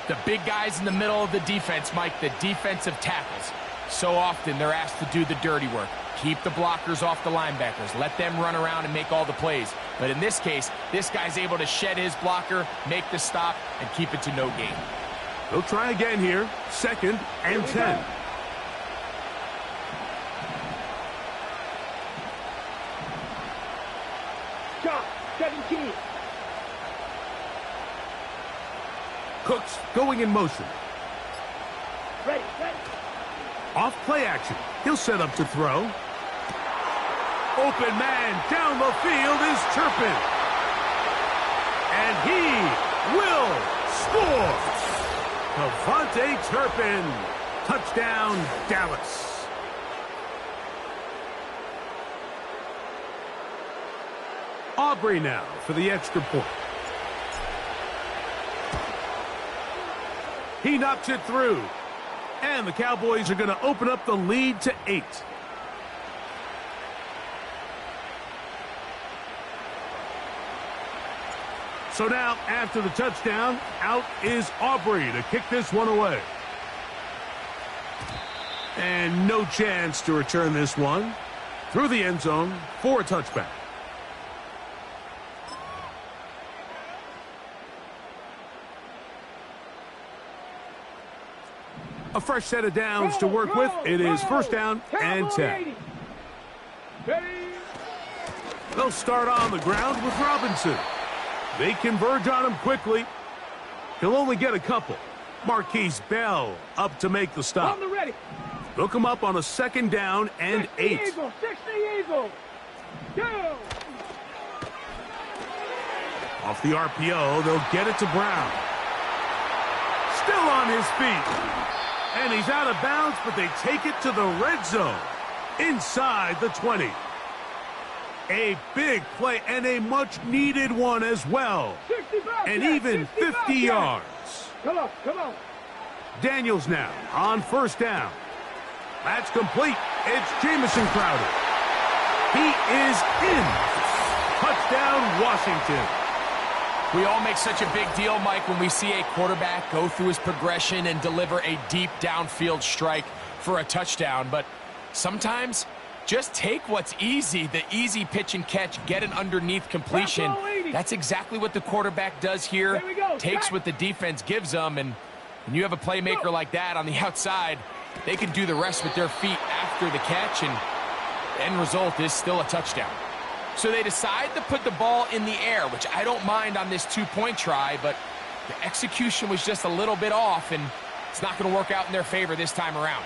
The big guys in the middle of the defense, Mike, the defensive tackles. So often they're asked to do the dirty work. Keep the blockers off the linebackers. Let them run around and make all the plays. But in this case, this guy's able to shed his blocker, make the stop, and keep it to no gain. They'll try again here. 2nd and 10. Shot. 17. Cooks going in motion. Ready. Off play action. He'll set up to throw. Open man down the field is Turpin. And he will score. Devontae Turpin. Touchdown, Dallas. Aubrey now for the extra point. He knocks it through. And the Cowboys are going to open up the lead to 8. So now, after the touchdown, out is Aubrey to kick this one away. And no chance to return this one through the end zone for a touchback. A fresh set of downs to work with. It is first down and 10. They'll start on the ground with Robinson. They converge on him quickly. He'll only get a couple. Marquise Bell up to make the stop. Look him up on a second down and 8. Off the RPO, they'll get it to Brown. Still on his feet. And he's out of bounds, but they take it to the red zone. Inside the 20. A big play and a much-needed one as well. And even 50 yards. Come on. Daniels now on first down. That's complete. It's Jamison Crowder. He is in. Touchdown, Washington. We all make such a big deal, Mike, when we see a quarterback go through his progression and deliver a deep downfield strike for a touchdown. But sometimes, just take what's easy, the easy pitch and catch, get an underneath completion. That's exactly what the quarterback does here. Takes what the defense gives them, and when you have a playmaker like that on the outside, they can do the rest with their feet after the catch, and the end result is still a touchdown. So they decide to put the ball in the air, which I don't mind on this two-point try, but the execution was just a little bit off, and it's not going to work out in their favor this time around.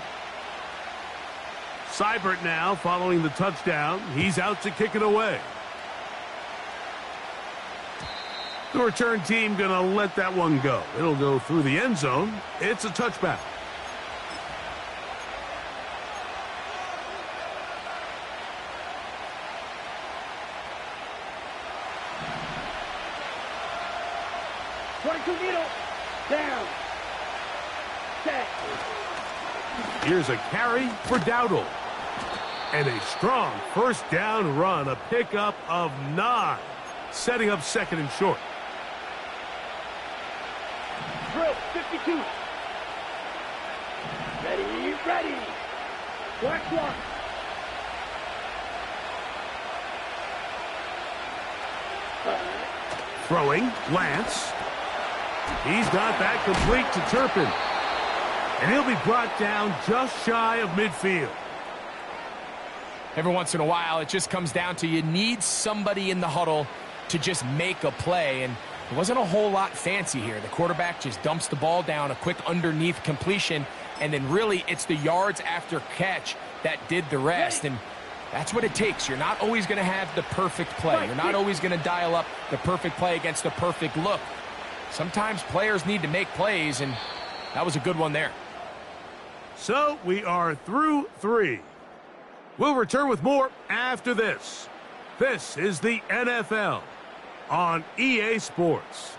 Seibert now following the touchdown. He's out to kick it away. The return team going to let that one go. It'll go through the end zone. It's a touchback. Down. Set. Here's a carry for Dowdle. And a strong first down run, a pickup of 9, setting up second and short. Drill, 52. Ready. Black clock. Throwing, Lance. He's got that complete to Turpin. And he'll be brought down just shy of midfield. Every once in a while, it just comes down to you need somebody in the huddle to just make a play, and it wasn't a whole lot fancy here. The quarterback just dumps the ball down, a quick underneath completion, and then really it's the yards after catch that did the rest, and that's what it takes. You're not always going to have the perfect play. You're not always going to dial up the perfect play against the perfect look. Sometimes players need to make plays, and that was a good one there. So we are through 3. We'll return with more after this. This is the NFL on EA Sports.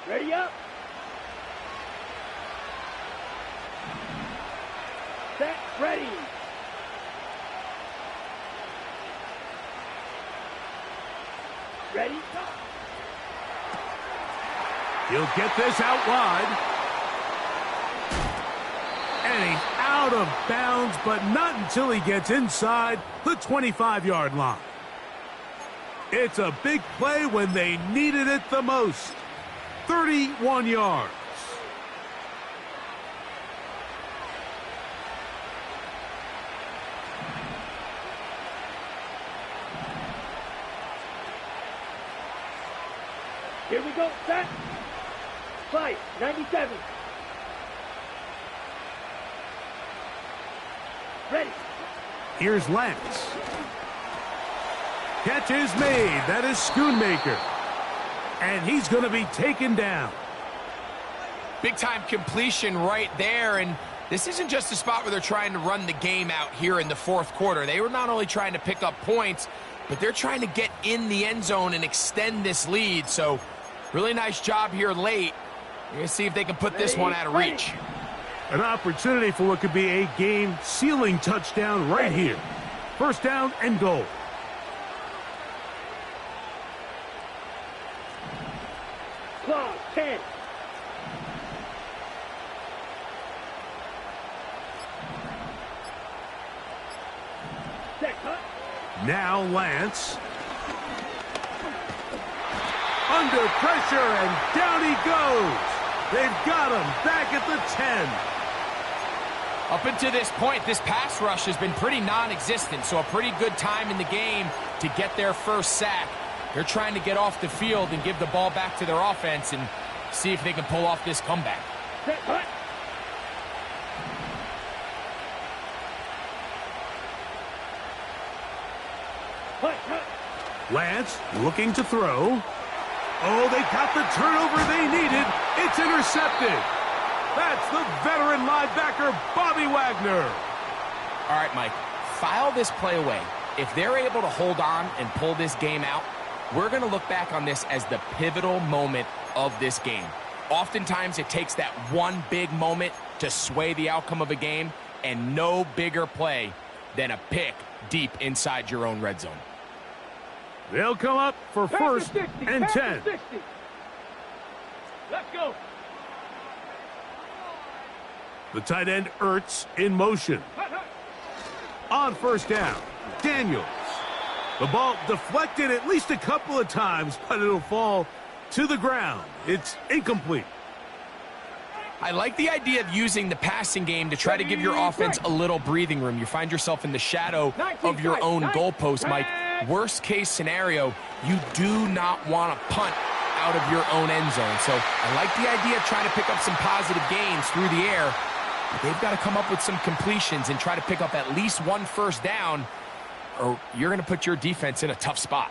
Ready up. Set, ready. Ready, go. He'll get this out wide. And he's out of bounds, but not until he gets inside the 25-yard line. It's a big play when they needed it the most. 31 yards. Here we go, set. Fight, 97. Ready. Here's Lance. Catch is made. That is Schoonmaker. And he's going to be taken down. Big-time completion right there, and this isn't just a spot where they're trying to run the game out here in the fourth quarter. They were not only trying to pick up points, but they're trying to get in the end zone and extend this lead. So really nice job here late. We're going to see if they can put this one out of reach. An opportunity for what could be a game-sealing touchdown right here. First down and goal. Clock, 10. Now Lance. Under pressure, and down he goes. They've got him back at the 10. Up until this point, this pass rush has been pretty non-existent, so a pretty good time in the game to get their first sack. They're trying to get off the field and give the ball back to their offense and see if they can pull off this comeback. Lance looking to throw. Oh, they got the turnover they needed. It's intercepted. That's the veteran linebacker, Bobby Wagner. All right, Mike, file this play away. If they're able to hold on and pull this game out, we're going to look back on this as the pivotal moment of this game. Oftentimes, it takes that one big moment to sway the outcome of a game, and no bigger play than a pick deep inside your own red zone. They'll come up for first and 10. Let's go. The tight end Ertz in motion. On first down, Daniels. The ball deflected at least a couple of times, but it'll fall to the ground. It's incomplete. I like the idea of using the passing game to try to give your offense a little breathing room. You find yourself in the shadow of your own goalpost, Mike. Worst case scenario, you do not want to punt out of your own end zone. So I like the idea of trying to pick up some positive gains through the air. But they've got to come up with some completions and try to pick up at least one first down, or you're going to put your defense in a tough spot.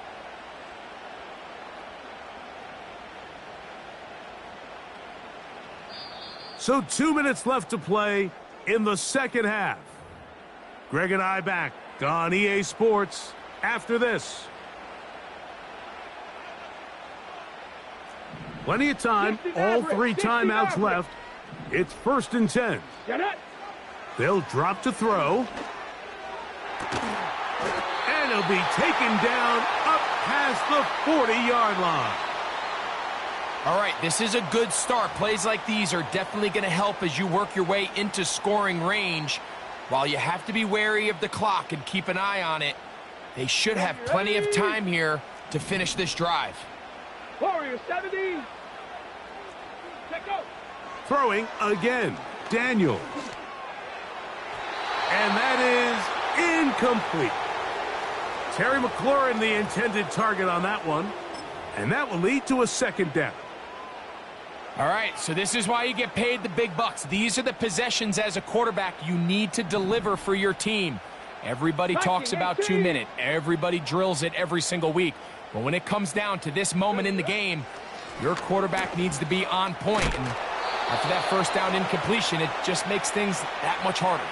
So 2 minutes left to play in the second half. Greg and I back on EA Sports after this. Plenty of time, all 3 timeouts left. It's first and 10. They'll drop to throw. And he'll be taken down up past the 40-yard line. All right, this is a good start. Plays like these are definitely going to help as you work your way into scoring range. While you have to be wary of the clock and keep an eye on it, they should have plenty of time here to finish this drive. Warrior 70. Check go. Throwing again, Daniels. And that is incomplete. Terry McLaurin, the intended target on that one. And that will lead to a second down. All right, so this is why you get paid the big bucks. These are the possessions as a quarterback you need to deliver for your team. Everybody talks about 2 minutes. Everybody drills it every single week. But when it comes down to this moment in the game, your quarterback needs to be on point. And after that first down incompletion, it just makes things that much harder.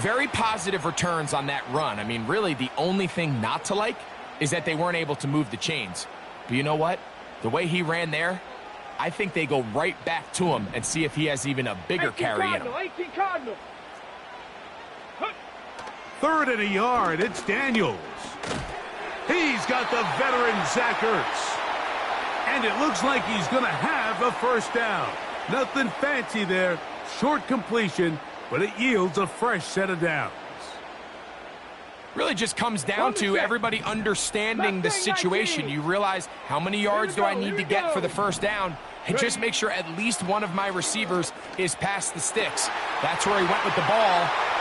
Very positive returns on that run. I mean, really, the only thing not to like is that they weren't able to move the chains. But you know what? The way he ran there, I think they go right back to him and see if he has even a bigger carry in him. 18 Cardinal. 3rd and a yard. It's Daniels. He's got the veteran Zach Ertz. And it looks like he's going to have a first down. Nothing fancy there. Short completion, but it yields a fresh set of downs. Really just comes down to everybody understanding the situation. You realize, how many yards do I need to get for the first down? And just make sure at least one of my receivers is past the sticks. That's where he went with the ball,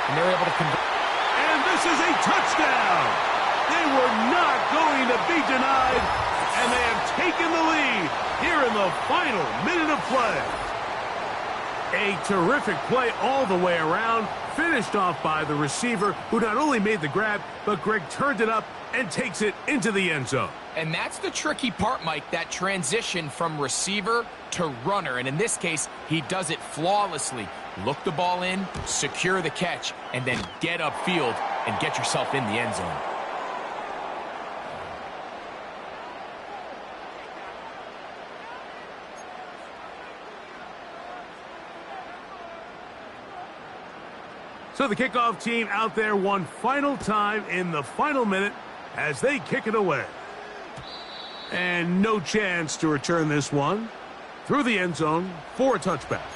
and they're able to convert. And this is a touchdown. They were not going to be denied, and they have taken the lead here in the final minute of play. A terrific play all the way around, finished off by the receiver, who not only made the grab, but Greg turned it up and takes it into the end zone. And that's the tricky part, Mike, that transition from receiver to runner. And in this case, he does it flawlessly. Look the ball in, secure the catch, and then get upfield and get yourself in the end zone. So the kickoff team out there one final time in the final minute as they kick it away. And no chance to return this one through the end zone for a touchback.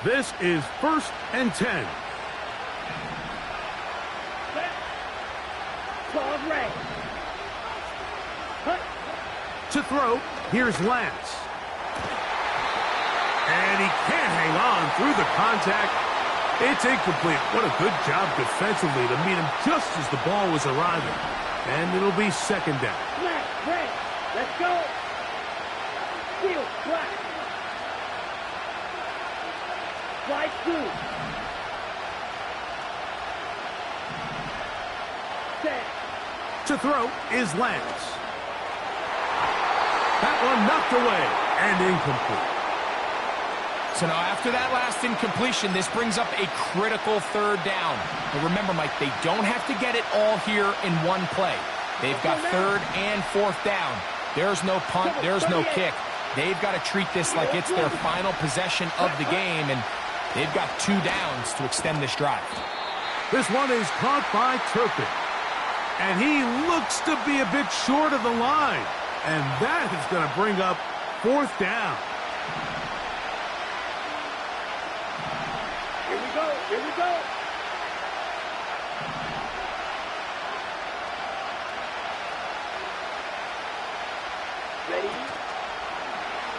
This is 1st and 10. Call Regs. Hut. To throw, here's Lance. And he can't hang on through the contact. It's incomplete. What a good job defensively to meet him just as the ball was arriving. And it'll be second down. Flat, Regs. Let's go. Steal, flat. Slide through. Set. To throw is Lance. That one knocked away and incomplete. So now after that last incompletion, this brings up a critical third down. But remember, Mike, they don't have to get it all here in one play. They've got third and fourth down. There's no punt. There's no kick. They've got to treat this like it's their final possession of the game, and they've got 2 downs to extend this drive. This one is caught by Turpin. And he looks to be a bit short of the line. And that is going to bring up fourth down. Here we go. Here we go. Ready?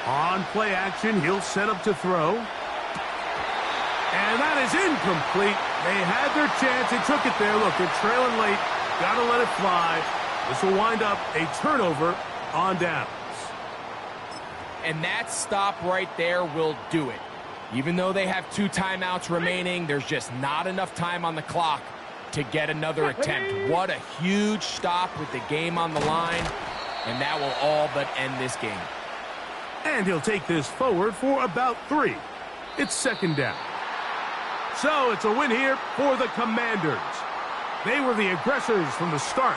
On play action, he'll set up to throw. And that is incomplete. They had their chance. They took it there. Look, they're trailing late. Got to let it fly. This will wind up a turnover on downs. And that stop right there will do it. Even though they have 2 timeouts remaining, there's just not enough time on the clock to get another attempt. What a huge stop with the game on the line. And that will all but end this game. And he'll take this forward for about 3. It's second down. So it's a win here for the Commanders. They were the aggressors from the start,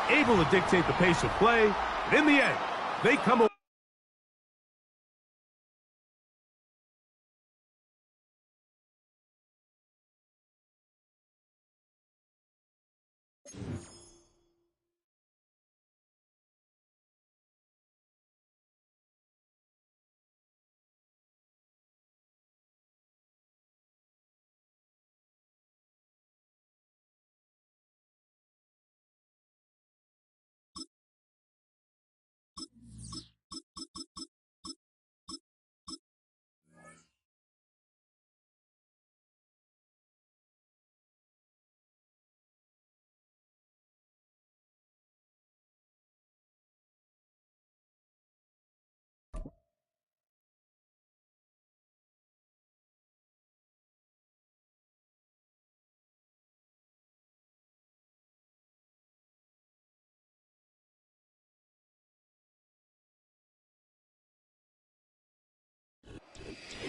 able to dictate the pace of play. And in the end, they come away.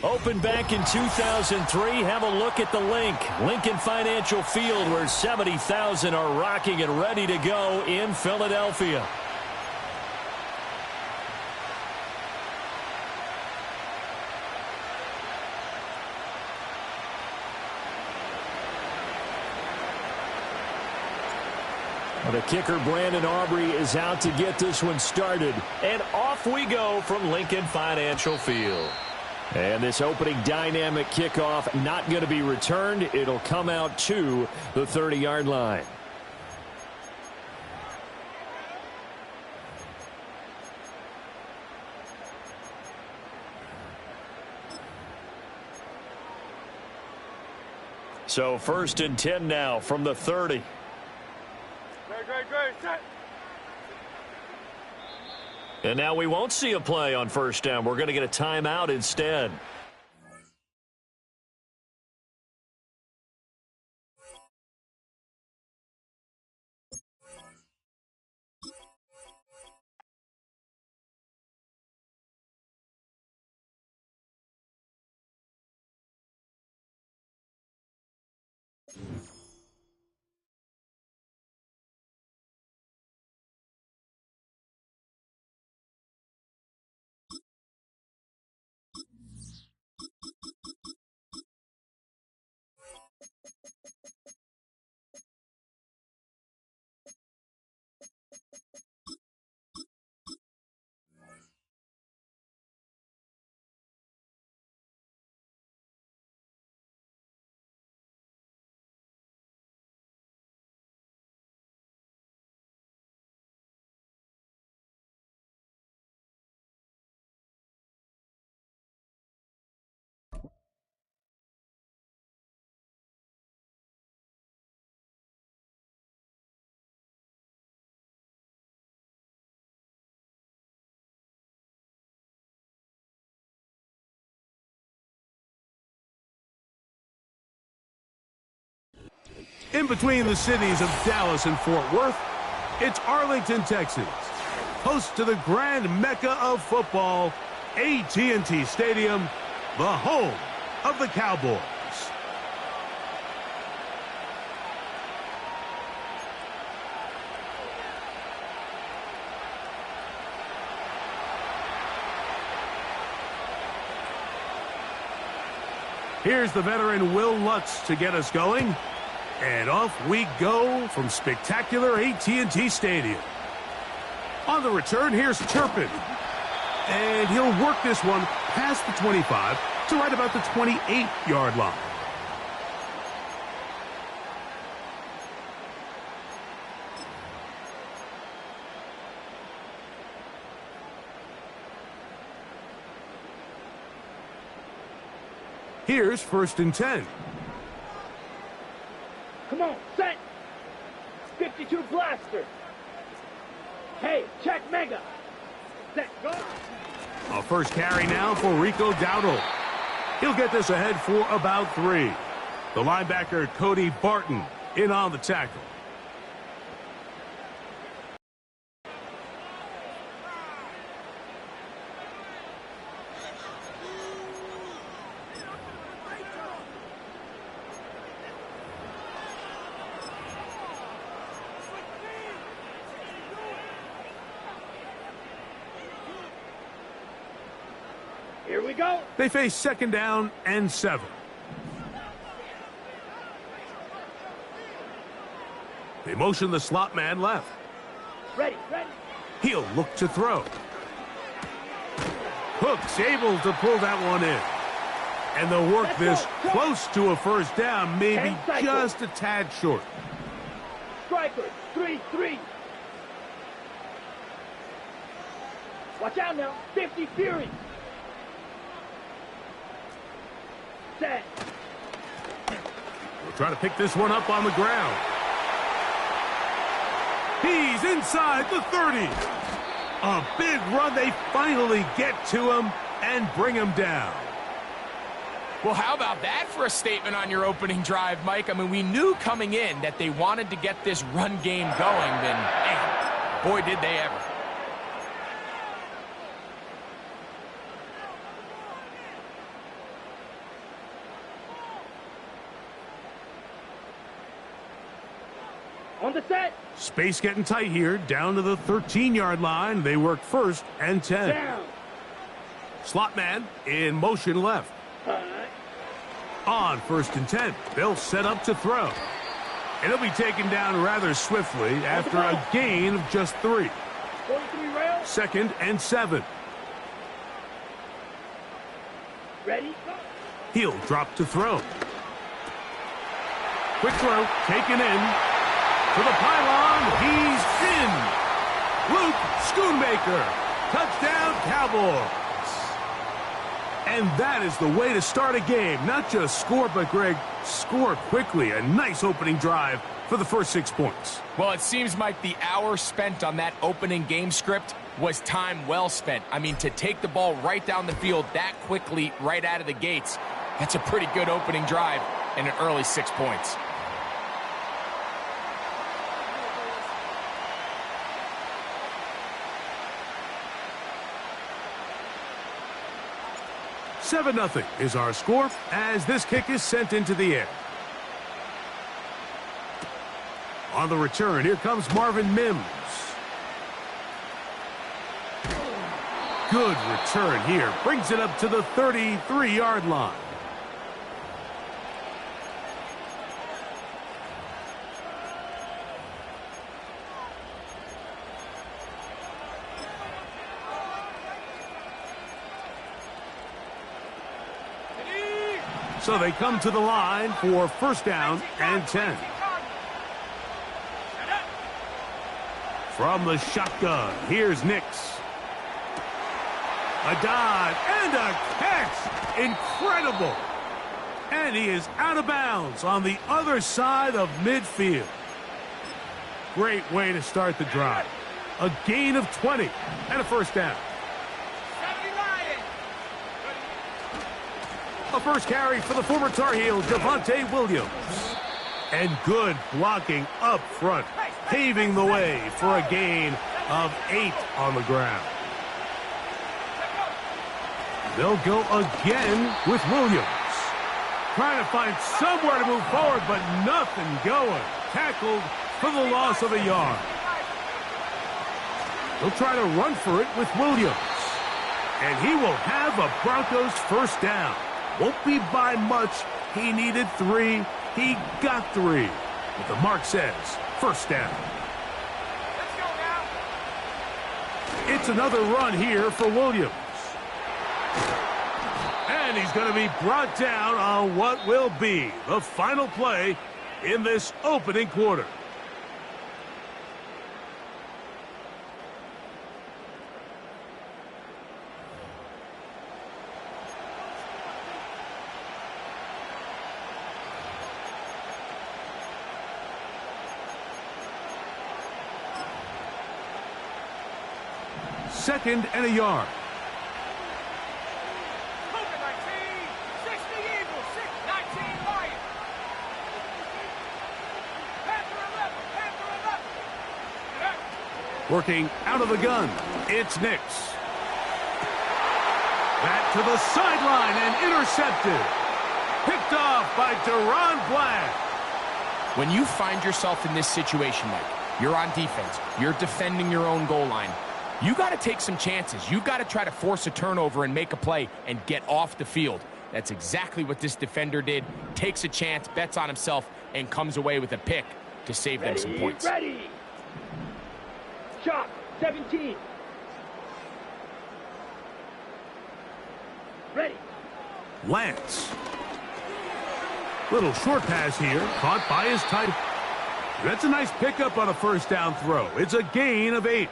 Opened back in 2003. Have a look at the link. Lincoln Financial Field, where 70,000 are rocking and ready to go in Philadelphia. The kicker, Brandon Aubrey, is out to get this one started. And off we go from Lincoln Financial Field. And this opening dynamic kickoff not going to be returned. It'll come out to the 30-yard line. So 1st and 10 now from the 30. Great. Set. And now we won't see a play on 1st down. We're going to get a timeout instead. In between the cities of Dallas and Fort Worth, it's Arlington, Texas, host to the grand mecca of football, AT&T Stadium, the home of the Cowboys. Here's the veteran Will Lutz to get us going. And off we go from spectacular AT&T Stadium. On the return, here's Turpin. And he'll work this one past the 25 to right about the 28-yard line. Here's 1st and 10. Come on, set. 52 blaster. Hey, check mega. Set, go. A first carry now for Rico Dowdle. He'll get this ahead for about 3. The linebacker, Cody Barton, in on the tackle. Here we go. They face 2nd down and 7. They motion the slot man left. Ready, ready. He'll look to throw. Hook's able to pull that one in. And they'll work this close to a 1st down, maybe just a tad short. Striker, 3-3. Watch out now. 50 Fury. Set. We'll try to pick this one up on the ground. He's inside the 30. A big run. They finally get to him and bring him down. Well, how about that for a statement on your opening drive, Mike? I mean, we knew coming in that they wanted to get this run game going, then, man, boy, did they ever. On the set. Space getting tight here, down to the 13-yard line. They work 1st and 10. Down. Slot man in motion left. On 1st and 10, they'll set up to throw. And he'll be taken down rather swiftly after a gain of just 3. 43 rail. 2nd and 7. Ready, go. He'll drop to throw. Quick throw, taken in. To the pylon, he's in. Luke Schoonmaker. Touchdown, Cowboys. And that is the way to start a game. Not just score, but, Greg, score quickly. A nice opening drive for the first 6 points. Well, it seems like the hour spent on that opening game script was time well spent. I mean, to take the ball right down the field that quickly right out of the gates, that's a pretty good opening drive and an early 6 points. Seven 0 is our score as this kick is sent into the air. On the return, here comes Marvin Mims. Good return here. Brings it up to the 33-yard line. So they come to the line for 1st down and 10. From the shotgun, here's Nix. A dive and a catch. Incredible. And he is out of bounds on the other side of midfield. Great way to start the drive. A gain of 20 and a 1st down. A first carry for the former Tar Heel, Javonte Williams. And good blocking up front, paving the way for a gain of 8 on the ground. They'll go again with Williams. Trying to find somewhere to move forward, but nothing going. Tackled for the loss of a yard. They'll try to run for it with Williams. And he will have a Broncos first down. Won't be by much. He needed 3. He got 3. But the mark says first down. Let's go now. It's another run here for Williams. And he's going to be brought down on what will be the final play in this opening quarter. Second and a yard. 60 Eagles, 19 Lions. Panther 11. Working out of the gun, it's Nix. Back to the sideline and intercepted. Picked off by Deron Black. When you find yourself in this situation, Mike, you're on defense, you're defending your own goal line, you got to take some chances. You got to try to force a turnover and make a play and get off the field. That's exactly what this defender did. Takes a chance, bets on himself, and comes away with a pick to save them some points. Ready. Shot 17. Ready. Lance. Little short pass here, caught by his tight. That's a nice pickup on a first down throw. It's a gain of 8.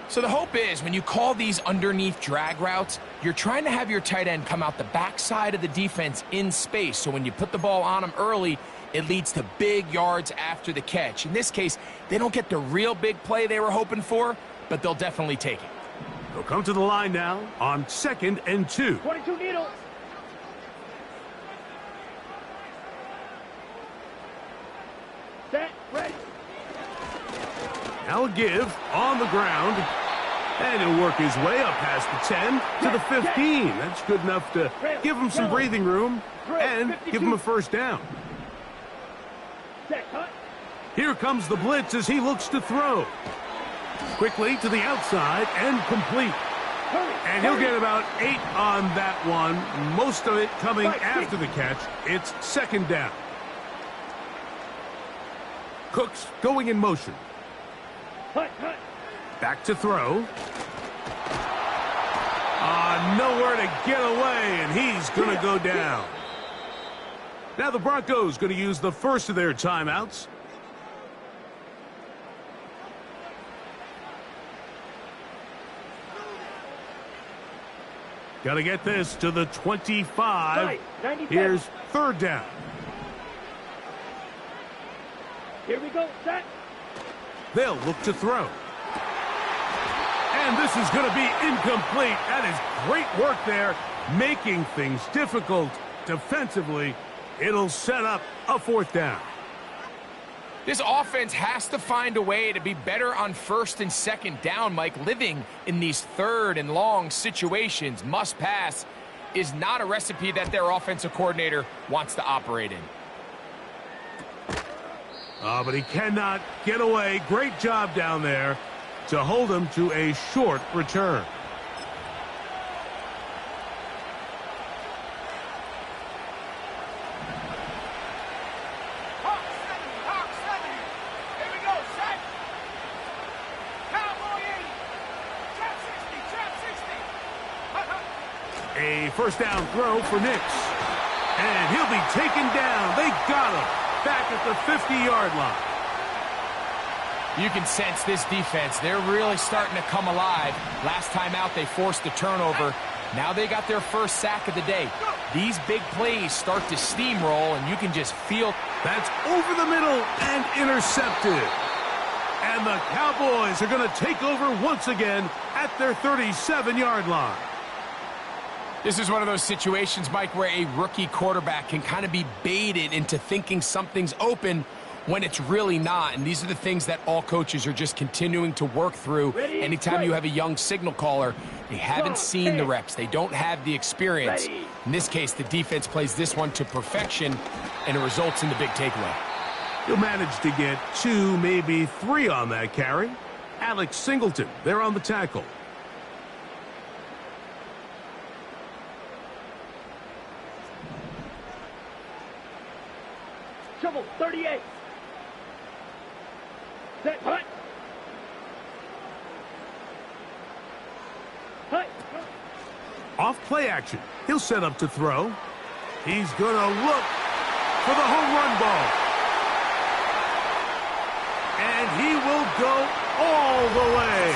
So the hope is when you call these underneath drag routes, you're trying to have your tight end come out the backside of the defense in space. So when you put the ball on him early, it leads to big yards after the catch. In this case, they don't get the real big play they were hoping for, but they'll definitely take it. They'll come to the line now on 2nd and 2. 22 needles. Set. Ready. Now a give on the ground. And he'll work his way up past the 10 to the 15. That's good enough to give him some breathing room and give him a first down. Set. Cut. Here comes the blitz as he looks to throw. Quickly to the outside and complete. Hurry. And he'll get about 8 on that one. Most of it coming after the catch. It's 2nd down. Cooks going in motion. Cut. Cut. Back to throw. Nowhere to get away, and he's going to go down. Now the Broncos going to use the first of their timeouts. Got to get this to the 25. Here's 3rd down. Here we go. Set. They'll look to throw. And this is going to be incomplete. That is great work there, making things difficult defensively. It'll set up a 4th down. This offense has to find a way to be better on 1st and 2nd down, Mike. Living in these 3rd and long situations, must pass, is not a recipe that their offensive coordinator wants to operate in. But he cannot get away. Great job down there to hold him to a short return. Hawk 70. Here we go, set. Cowboy 80. Trap 60, trap 60. A first down throw for Nix. And he'll be taken down. They got him back at the 50-yard line. You can sense this defense. They're really starting to come alive. Last time out, they forced a turnover. Now they got their first sack of the day. These big plays start to steamroll, and you can just feel. That's over the middle and intercepted. And the Cowboys are going to take over once again at their 37-yard line. This is one of those situations, Mike, where a rookie quarterback can kind of be baited into thinking something's open when it's really not. And these are the things that all coaches are just continuing to work through. Anytime you have a young signal caller, they haven't seen the reps. They don't have the experience. In this case, the defense plays this one to perfection, and it results in the big takeaway. He'll manage to get 2, maybe 3 on that carry. Alex Singleton, they're on the tackle. Trouble, 38. Set, hut. Hut. Off play action. He'll set up to throw. He's going to look for the home run ball. And he will go all the way.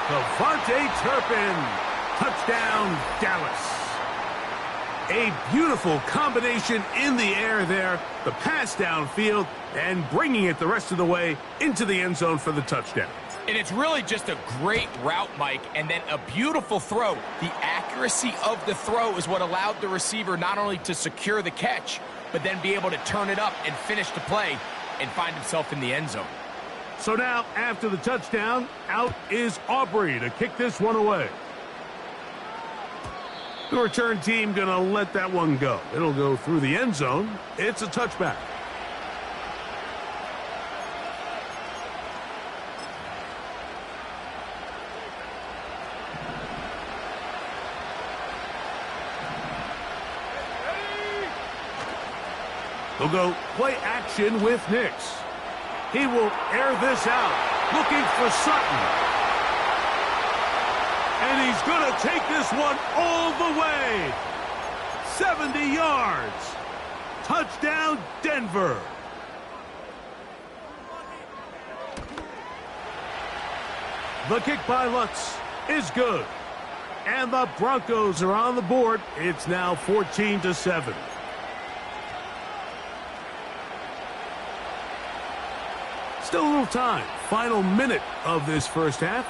Devontae Turpin. Touchdown, Dallas. A beautiful combination in the air there. The pass downfield and bringing it the rest of the way into the end zone for the touchdown. And it's really just a great route, Mike, and then a beautiful throw. The accuracy of the throw is what allowed the receiver not only to secure the catch, but then be able to turn it up and finish the play and find himself in the end zone. So now, after the touchdown, out is Aubrey to kick this one away. The return team going to let that one go. It'll go through the end zone. It's a touchback. They'll go play action with Nix. He will air this out, looking for Sutton. And he's going to take this one all the way. 70 yards. Touchdown, Denver. The kick by Lutz is good. And the Broncos are on the board. It's now 14-7. Still a little time. Final minute of this first half.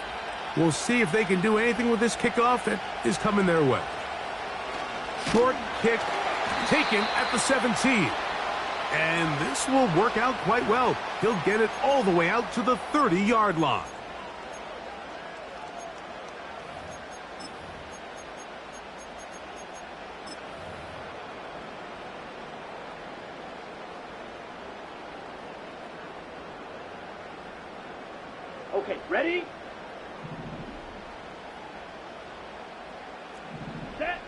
We'll see if they can do anything with this kickoff that is coming their way. Short kick taken at the 17. And this will work out quite well. He'll get it all the way out to the 30-yard line. Okay, ready? Set.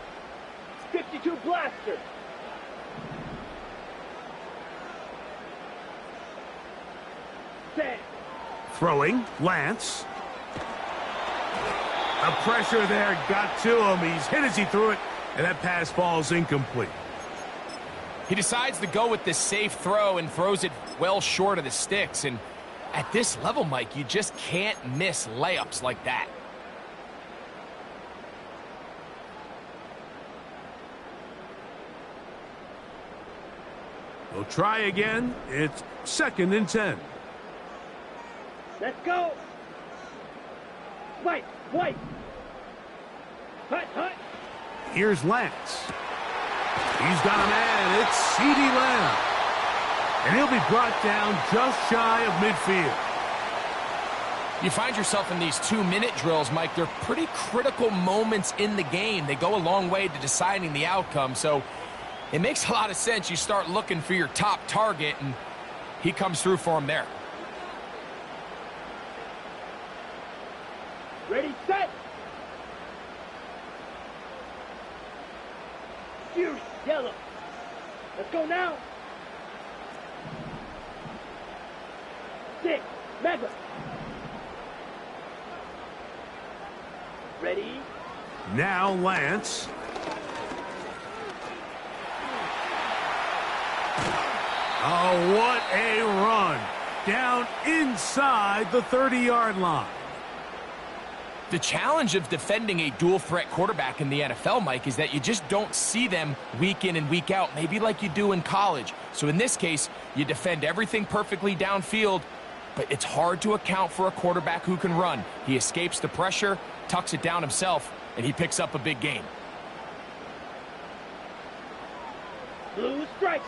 52 blaster. Set. Throwing, Lance. The pressure there got to him. He's hit as he threw it, and that pass falls incomplete. He decides to go with this safe throw and throws it well short of the sticks. And at this level, Mike, you just can't miss layups like that. We'll try again. It's 2nd and 10. Let's go. White, white. Hut, hut. Here's Lance. He's got a man. It's CeeDee Lamb. And he'll be brought down just shy of midfield. You find yourself in these 2-minute drills, Mike. They're pretty critical moments in the game. They go a long way to deciding the outcome. So it makes a lot of sense. You start looking for your top target, and he comes through for him there. Ready, set. Fierce yellow. Let's go now. 6, mega. Ready? Now Lance. Oh, what a run. Down inside the 30-yard line. The challenge of defending a dual-threat quarterback in the NFL, Mike, is that you just don't see them week in and week out, maybe like you do in college. So in this case, you defend everything perfectly downfield, but it's hard to account for a quarterback who can run. He escapes the pressure, tucks it down himself, and he picks up a big gain. Blue striker.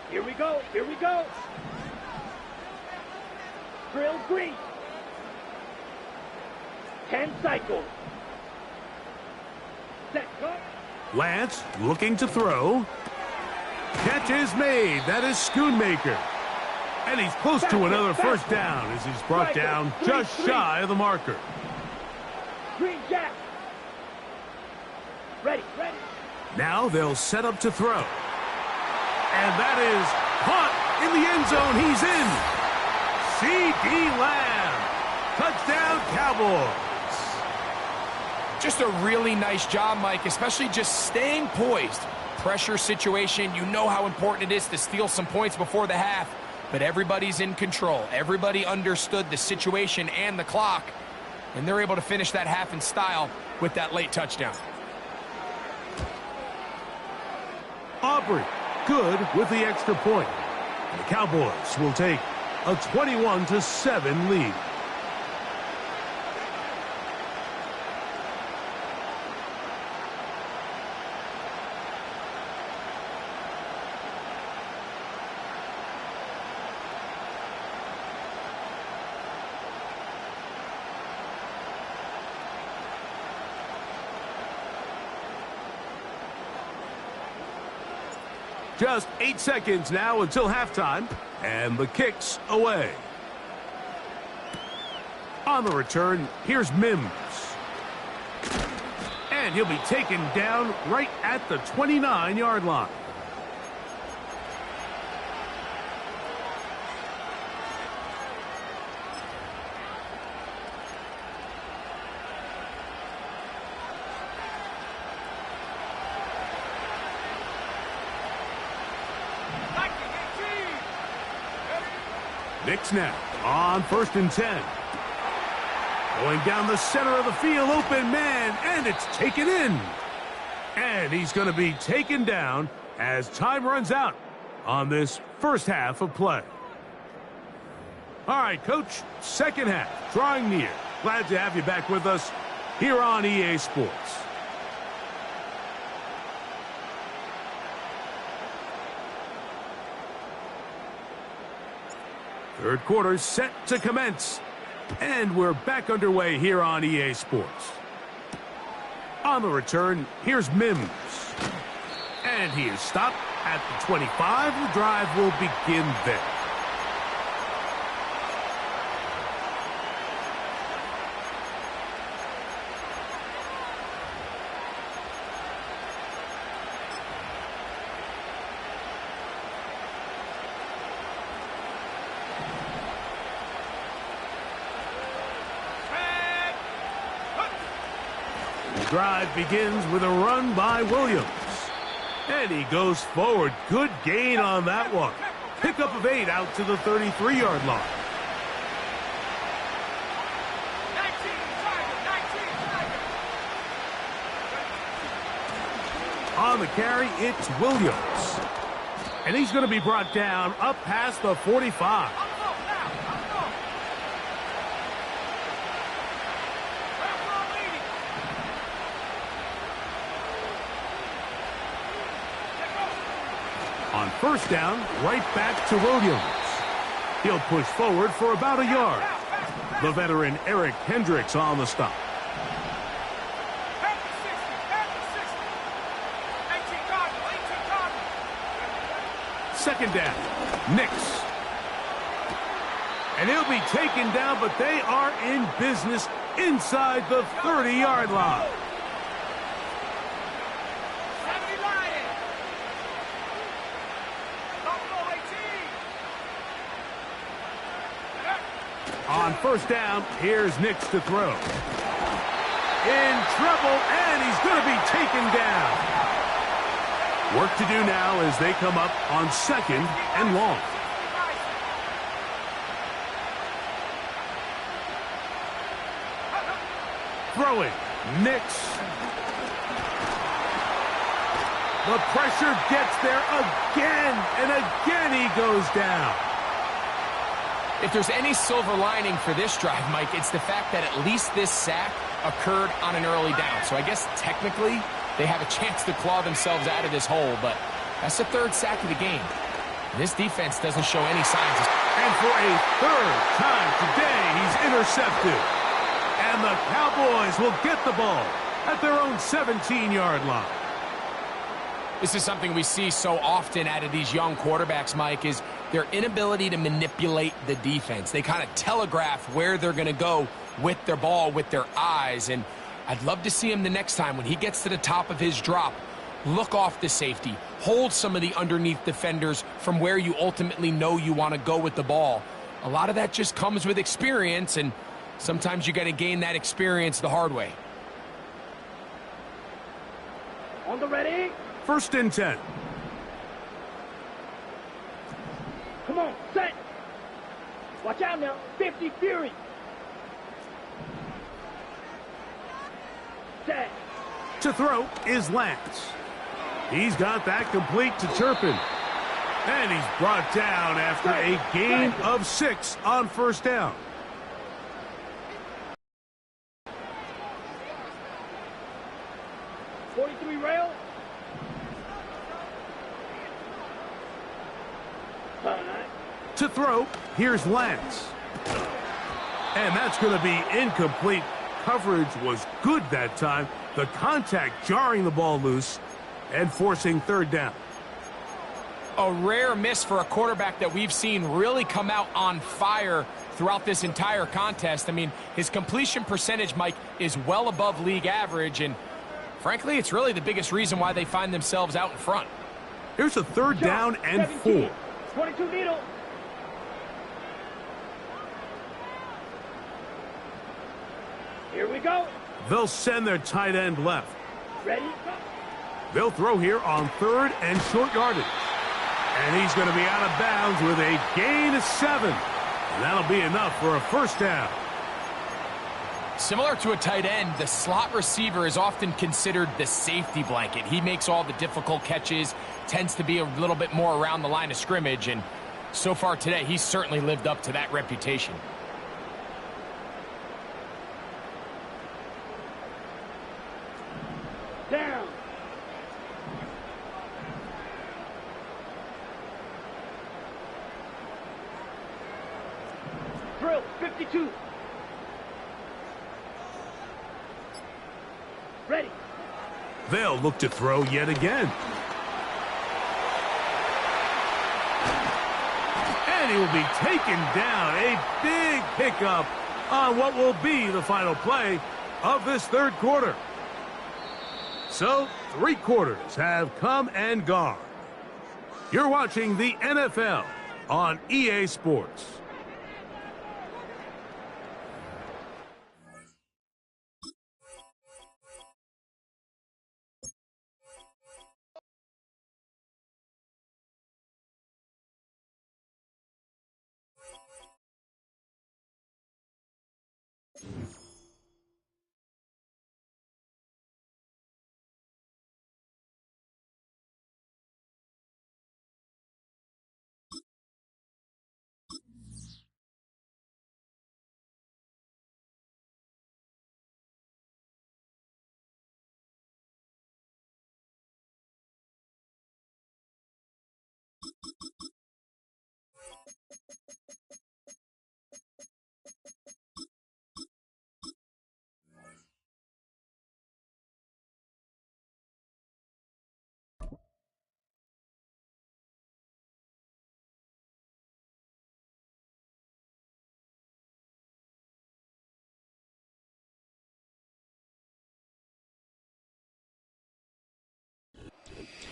Here we go. Here we go. Drill green. 10 cycles. Set, cut. Lance looking to throw. Catch is made. That is Schoonmaker. And he's close to another first down as he's brought down just shy of the marker. Green jack. Ready, ready. Now they'll set up to throw. And that is caught in the end zone. He's in. C.D. Lamb. Touchdown, Cowboys. Just a really nice job, Mike, especially just staying poised. Pressure situation, you know how important it is to steal some points before the half, but everybody's in control. Everybody understood the situation and the clock, and they're able to finish that half in style with that late touchdown. Aubrey, good with the extra point. And the Cowboys will take a 21-7 lead. Just 8 seconds now until halftime, and the kick's away. On the return, here's Mims. And he'll be taken down right at the 29-yard line. Knicks now on 1st and 10. Going down the center of the field, open man, and it's taken in. And he's going to be taken down as time runs out on this first half of play. All right, Coach, second half, drawing near. Glad to have you back with us here on EA Sports. Third quarter set to commence. And we're back underway here on EA Sports. On the return, here's Mims. And he is stopped at the 25. The drive will begin there. Drive begins with a run by Williams. And he goes forward. Good gain on that one. Pickup of 8 out to the 33-yard line. 19. On the carry, it's Williams. And he's going to be brought down up past the 45. On first down, right back to Williams. He'll push forward for about a yard. The veteran Eric Hendricks on the stop. Second down, Knicks. And he'll be taken down, but they are in business inside the 30-yard line. On first down, here's Knicks to throw. In trouble, and he's going to be taken down. Work to do now as they come up on 2nd and long. Throwing, Knicks. The pressure gets there again, and again he goes down. If there's any silver lining for this drive, Mike, it's the fact that at least this sack occurred on an early down. So I guess technically they have a chance to claw themselves out of this hole, but that's the third sack of the game. This defense doesn't show any signs. And for a third time today, he's intercepted. And the Cowboys will get the ball at their own 17-yard line. This is something we see so often out of these young quarterbacks, Mike, is their inability to manipulate the defense. They kind of telegraph where they're going to go with their ball, with their eyes. And I'd love to see him the next time when he gets to the top of his drop. Look off the safety. Hold some of the underneath defenders from where you ultimately know you want to go with the ball. A lot of that just comes with experience, and sometimes you got to gain that experience the hard way. On the ready. 1st and 10. Come on, set. Watch out now. 50 Fury. Set. To throw is Lance. He's got that complete to Turpin. And he's brought down after a gain of 6 on 1st down. Rail. To throw, here's Lance. And that's going to be incomplete. Coverage was good that time. The contact jarring the ball loose and forcing 3rd down. A rare miss for a quarterback that we've seen really come out on fire throughout this entire contest. I mean, his completion percentage, Mike, is well above league average, and frankly, it's really the biggest reason why they find themselves out in front. Here's a 3rd down and 4. 22 needle. Here we go. They'll send their tight end left. Ready? They'll throw here on 3rd and short yardage. And he's going to be out of bounds with a gain of 7. And that'll be enough for a 1st down. Similar to a tight end, the slot receiver is often considered the safety blanket. He makes all the difficult catches, tends to be a little bit more around the line of scrimmage, and so far today, he's certainly lived up to that reputation. Down. Drill, 52. Ready. They'll look to throw yet again. And he will be taken down. A big pickup on what will be the final play of this 3rd quarter. So, 3 quarters have come and gone. You're watching the NFL on EA Sports.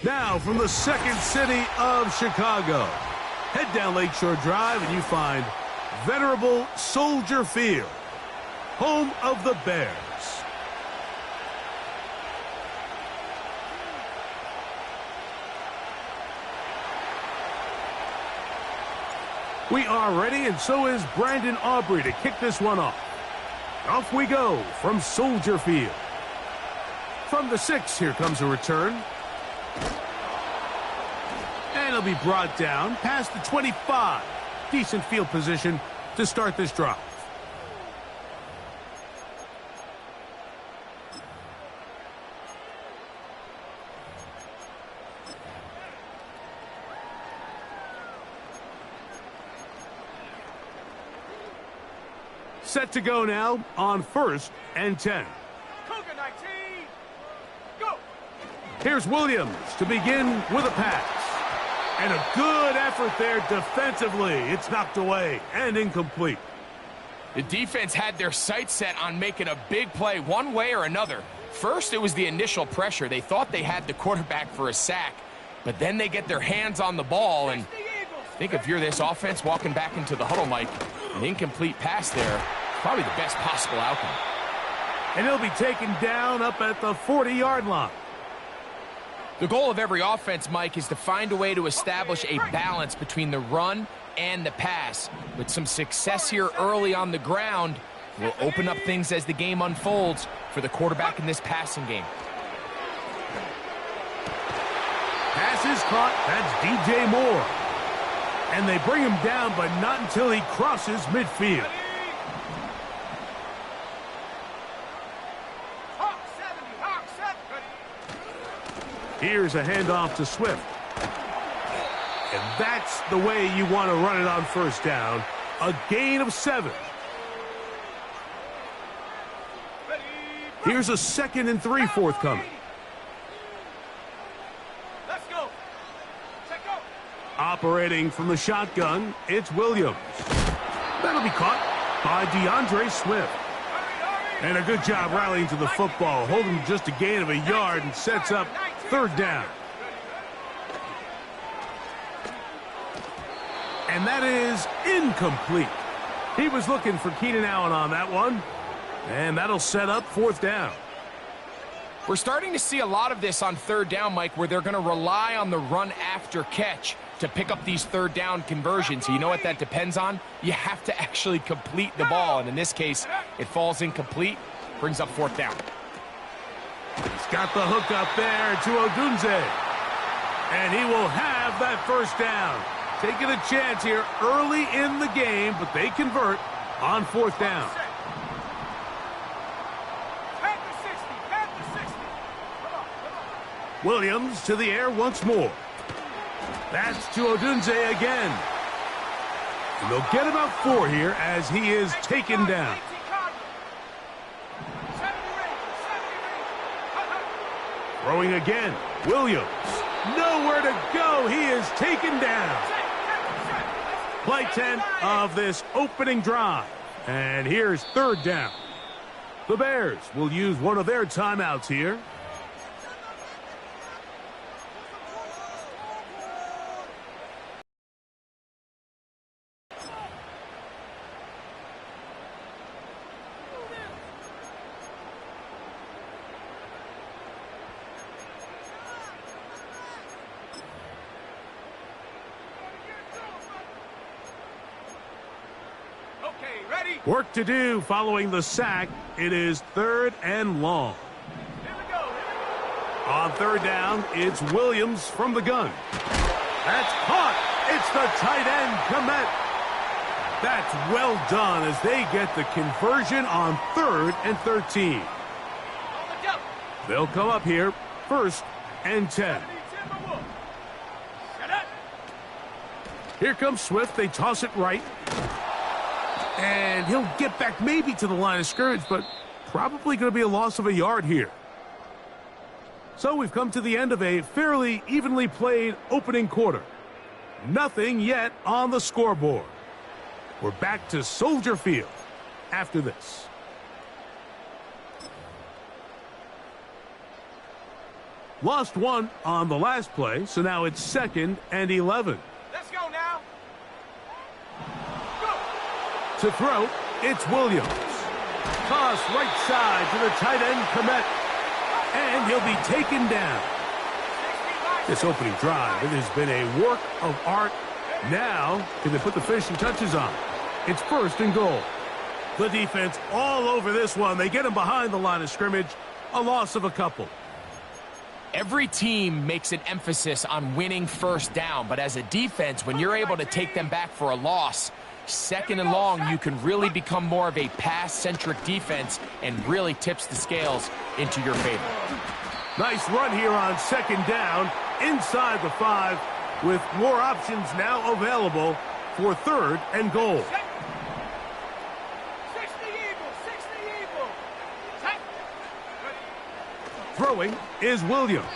Now, from the second city of Chicago, head down Lakeshore Drive and you find venerable Soldier Field, home of the Bears. We are ready, and so is Brandon Aubrey to kick this one off. Off we go from Soldier Field. From the 6, here comes a return. And it'll be brought down past the 25. Decent field position to start this drive. Set to go now on 1st and 10. Cougar 19. Go. Here's Williams to begin with a pass. And a good effort there defensively. It's knocked away and incomplete. The defense had their sights set on making a big play one way or another. First, it was the initial pressure. They thought they had the quarterback for a sack, but then they get their hands on the ball, and think if you're this offense walking back into the huddle, Mike, an incomplete pass there, probably the best possible outcome. And he'll be taken down up at the 40-yard line. The goal of every offense, Mike, is to find a way to establish a balance between the run and the pass. With some success here early on the ground, will open up things as the game unfolds for the quarterback in this passing game. Pass is caught. That's DJ Moore. And they bring him down, but not until he crosses midfield. Here's a handoff to Swift. And that's the way you want to run it on 1st down. A gain of 7. Here's a 2nd and 3 forthcoming. Let's go. Check go. Operating from the shotgun, it's Williams. That'll be caught by DeAndre Swift. And a good job rallying to the football, holding just a gain of a yard and sets up 3rd down. And that is incomplete. He was looking for Keenan Allen on that one. And that'll set up 4th down. We're starting to see a lot of this on 3rd down, Mike, where they're going to rely on the run after catch to pick up these 3rd down conversions. So you know what that depends on? You have to actually complete the ball. And in this case, it falls incomplete, brings up 4th down. He's got the hook up there to Odunze. And he will have that 1st down. Taking a chance here early in the game, but they convert on 4th down. Williams to the air once more. That's to Odunze again. And they'll get about 4 here as he is taken down. Throwing again. Williams. Nowhere to go. He is taken down. Play 10 of this opening drive. And here's 3rd down. The Bears will use one of their timeouts here. Work to do following the sack. It is 3rd and long. On 3rd down, it's Williams from the gun. That's caught. It's the tight end, Komet. That's well done as they get the conversion on 3rd and 13. They'll come up here 1st and 10. Here comes Swift. They toss it right. And he'll get back maybe to the line of scrimmage, but probably going to be a loss of a yard here. So we've come to the end of a fairly evenly played opening quarter. Nothing yet on the scoreboard. We're back to Soldier Field after this. Lost 1 on the last play, so now it's 2nd and 11. Let's go now. To throw, it's Williams. Toss right side to the tight end, Komet. And he'll be taken down. This opening drive, it has been a work of art. Now, can they put the finishing touches on? It's 1st and goal. The defense all over this one. They get him behind the line of scrimmage. A loss of a couple. Every team makes an emphasis on winning 1st down, but as a defense, when you're able to take them back for a loss, 2nd and long, you can really become more of a pass-centric defense and really tips the scales into your favor. Nice run here on 2nd down inside the 5 with more options now available for 3rd and goal. 60. Throwing is Williams.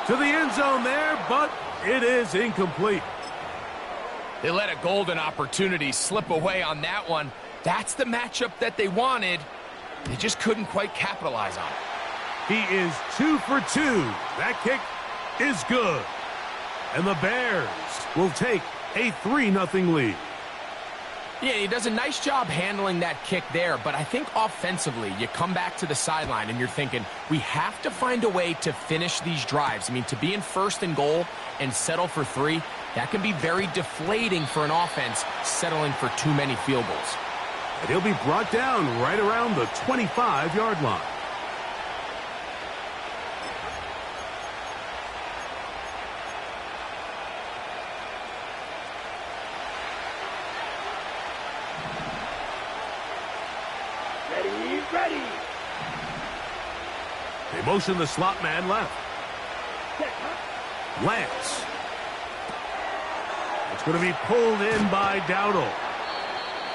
To the end zone there, but it is incomplete. They let a golden opportunity slip away on that one. That's the matchup that they wanted. They just couldn't quite capitalize on it. He is 2 for 2. That kick is good. And the Bears will take a 3-0 lead. Yeah, he does a nice job handling that kick there, but I think offensively, you come back to the sideline and you're thinking, we have to find a way to finish these drives. I mean, to be in 1st and goal and settle for 3, that can be very deflating for an offense settling for too many field goals. And he'll be brought down right around the 25-yard line. Ready. They motion the slot man left. Lance. It's going to be pulled in by Dowdle.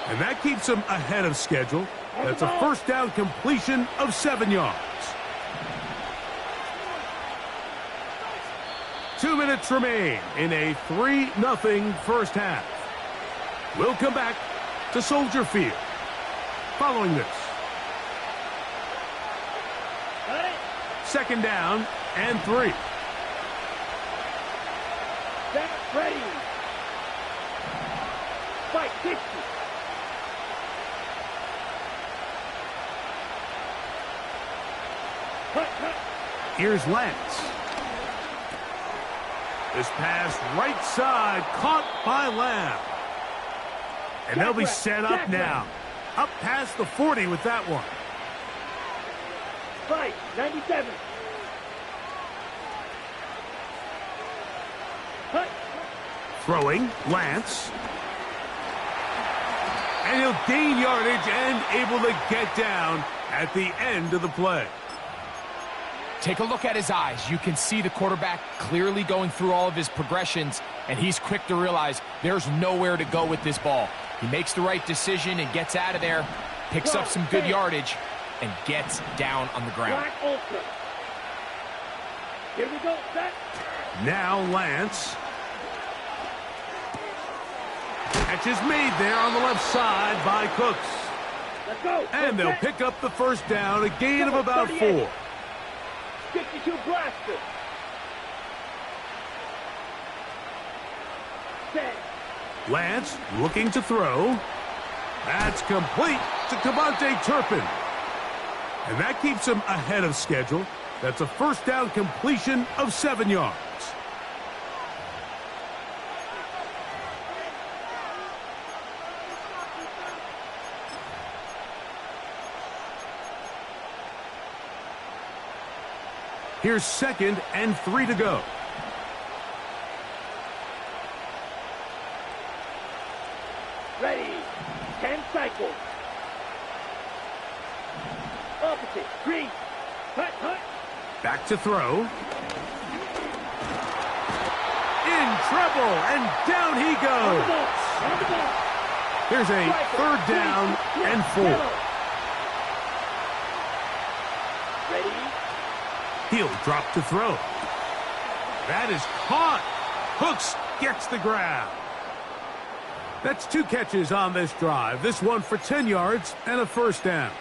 And that keeps him ahead of schedule. That's a first down completion of 7 yards. 2 minutes remain in a 3-0 first half. We'll come back to Soldier Field following this. 2nd down and 3. Back ready. Fight 50. Here's Lance. This pass right side caught by Lamb. And they'll be set up now. Up past the 40 with that one. Fight 97. Throwing, Lance. And he'll gain yardage and able to get down at the end of the play. Take a look at his eyes. You can see the quarterback clearly going through all of his progressions, and he's quick to realize there's nowhere to go with this ball. He makes the right decision and gets out of there, picks up some good yardage, and gets down on the ground. Black Ultra. Here we go, set. Now Lance. Catch is made there on the left side by Cooks. Let's go. And they'll pick up the first down, a gain of about 4. 52 blaster. Set. Lance looking to throw. That's complete to Cavante Turpin. And that keeps him ahead of schedule. That's a first down completion of 7 yards. Here's 2nd and 3 to go. Ready. 10 cycles. Opposite. Green. Hut. Back to throw. In trouble, and down he goes. On the ball. Here's a 3rd down and 4. Ready. He'll drop to throw. That is caught. Hooks gets the grab. That's 2 catches on this drive. This one for 10 yards and a first down.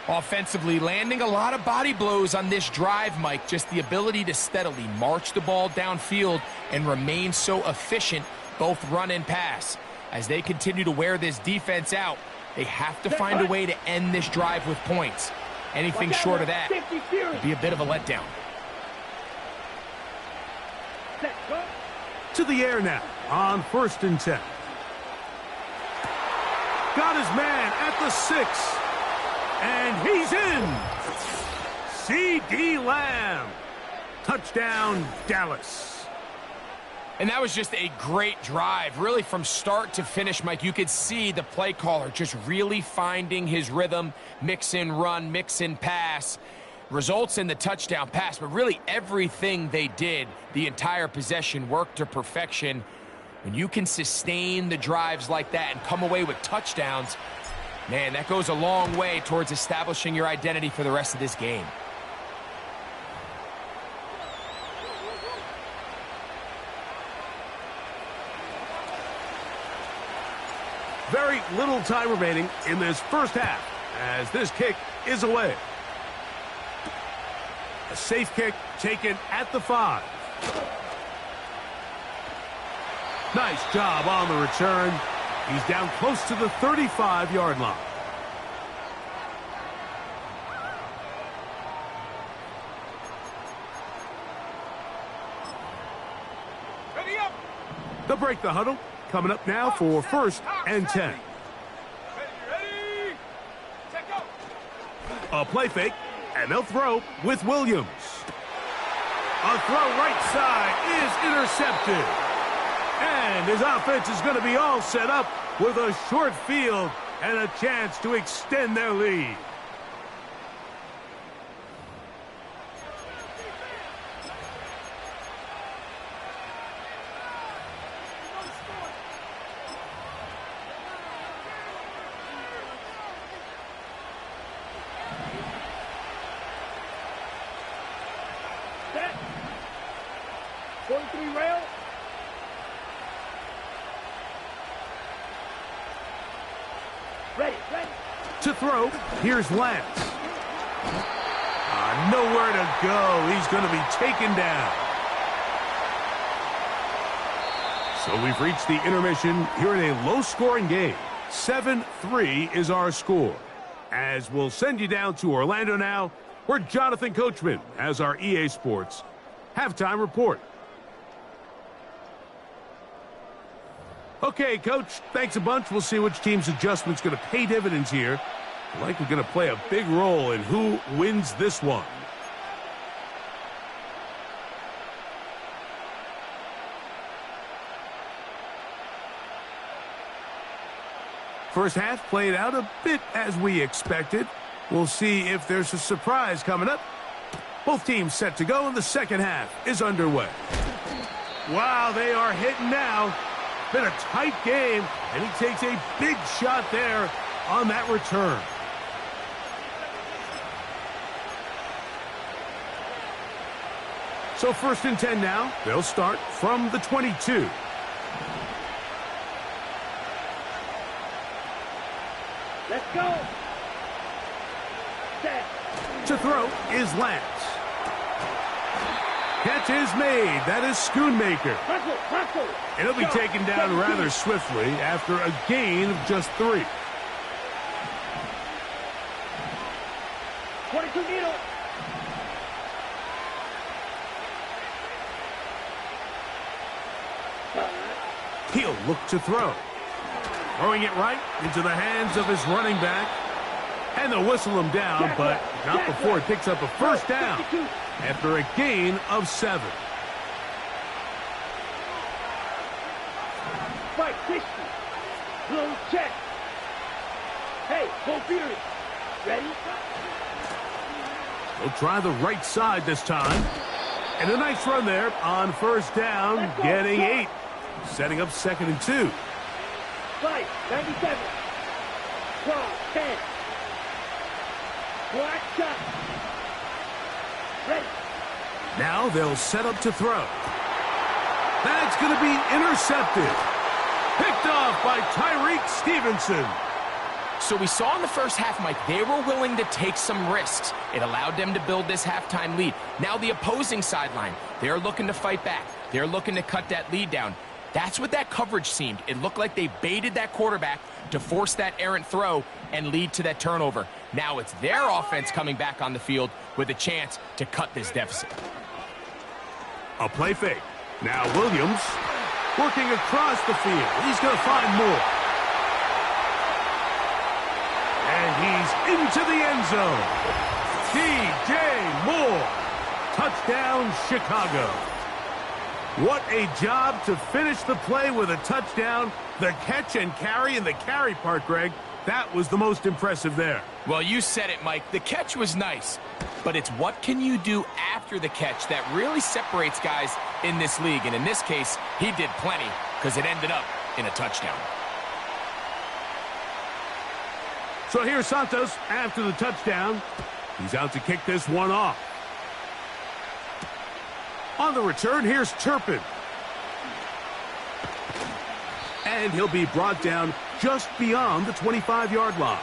Offensively, landing a lot of body blows on this drive, Mike. Just the ability to steadily march the ball downfield and remain so efficient, both run and pass. As they continue to wear this defense out, they have to find a way to end this drive with points. Anything short of that would be a bit of a letdown. To the air now on 1st and 10. Got his man at the 6. And he's in. C.D. Lamb. Touchdown, Dallas. And that was just a great drive, really from start to finish, Mike. You could see the play caller just really finding his rhythm, mix in run, mix in pass. Results in the touchdown pass, but really everything they did, the entire possession, worked to perfection. When you can sustain the drives like that and come away with touchdowns, man, that goes a long way towards establishing your identity for the rest of this game. Very little time remaining in this first half as this kick is away. A safe kick taken at the 5. Nice job on the return. He's down close to the 35-yard line. Ready up. They'll break the huddle. Coming up now for 1st and 10. Ready. Check out. A play fake, and they'll throw with Williams. A throw right side is intercepted. And his offense is going to be all set up with a short field and a chance to extend their lead. Set. 43 rail. Ready, ready. To throw, here's Lance. Nowhere to go. He's going to be taken down. So we've reached the intermission here in a low-scoring game. 7-3 is our score. As we'll send you down to Orlando now, where Jonathan Coachman has our EA Sports halftime report. Okay, Coach, thanks a bunch. We'll see which team's adjustment's going to pay dividends here. Likely going to play a big role in who wins this one. First half played out a bit as we expected. We'll see if there's a surprise coming up. Both teams set to go, and the second half is underway. Wow, they are hitting now. Been a tight game, and he takes a big shot there on that return. So 1st and 10 now. They'll start from the 22. Let's go. Set. To throw is Lance. Catch is made. That is Schoonmaker. Hustle, hustle. And he'll be taken down rather swiftly after a gain of just 3. 22 needle. He'll look to throw. Throwing it right into the hands of his running back. And they'll whistle him down, but not before it picks up a first down after a gain of 7. Right, 60. Blow check. Hey, go Fury. Ready? They'll try the right side this time. And a nice run there on first down, getting 8. Setting up 2nd and 2. Fight, 97. 12, 10. Black shot. Ready. Now they'll set up to throw. That's going to be intercepted. Picked off by Tyreek Stevenson. So we saw in the first half, Mike, they were willing to take some risks. It allowed them to build this halftime lead. Now the opposing sideline, they're looking to fight back. They're looking to cut that lead down. That's what that coverage seemed. It looked like they baited that quarterback to force that errant throw and lead to that turnover. Now it's their offense coming back on the field with a chance to cut this deficit. A play fake. Now Williams working across the field. He's going to find Moore. And he's into the end zone. DJ Moore. Touchdown, Chicago. What a job to finish the play with a touchdown. The catch and carry, and the carry part, Greg, that was the most impressive there. Well, you said it, Mike. The catch was nice, but it's what can you do after the catch that really separates guys in this league. And in this case, he did plenty because it ended up in a touchdown. So here's Santos after the touchdown. He's out to kick this one off. On the return, here's Turpin. and he'll be brought down just beyond the 25-yard line.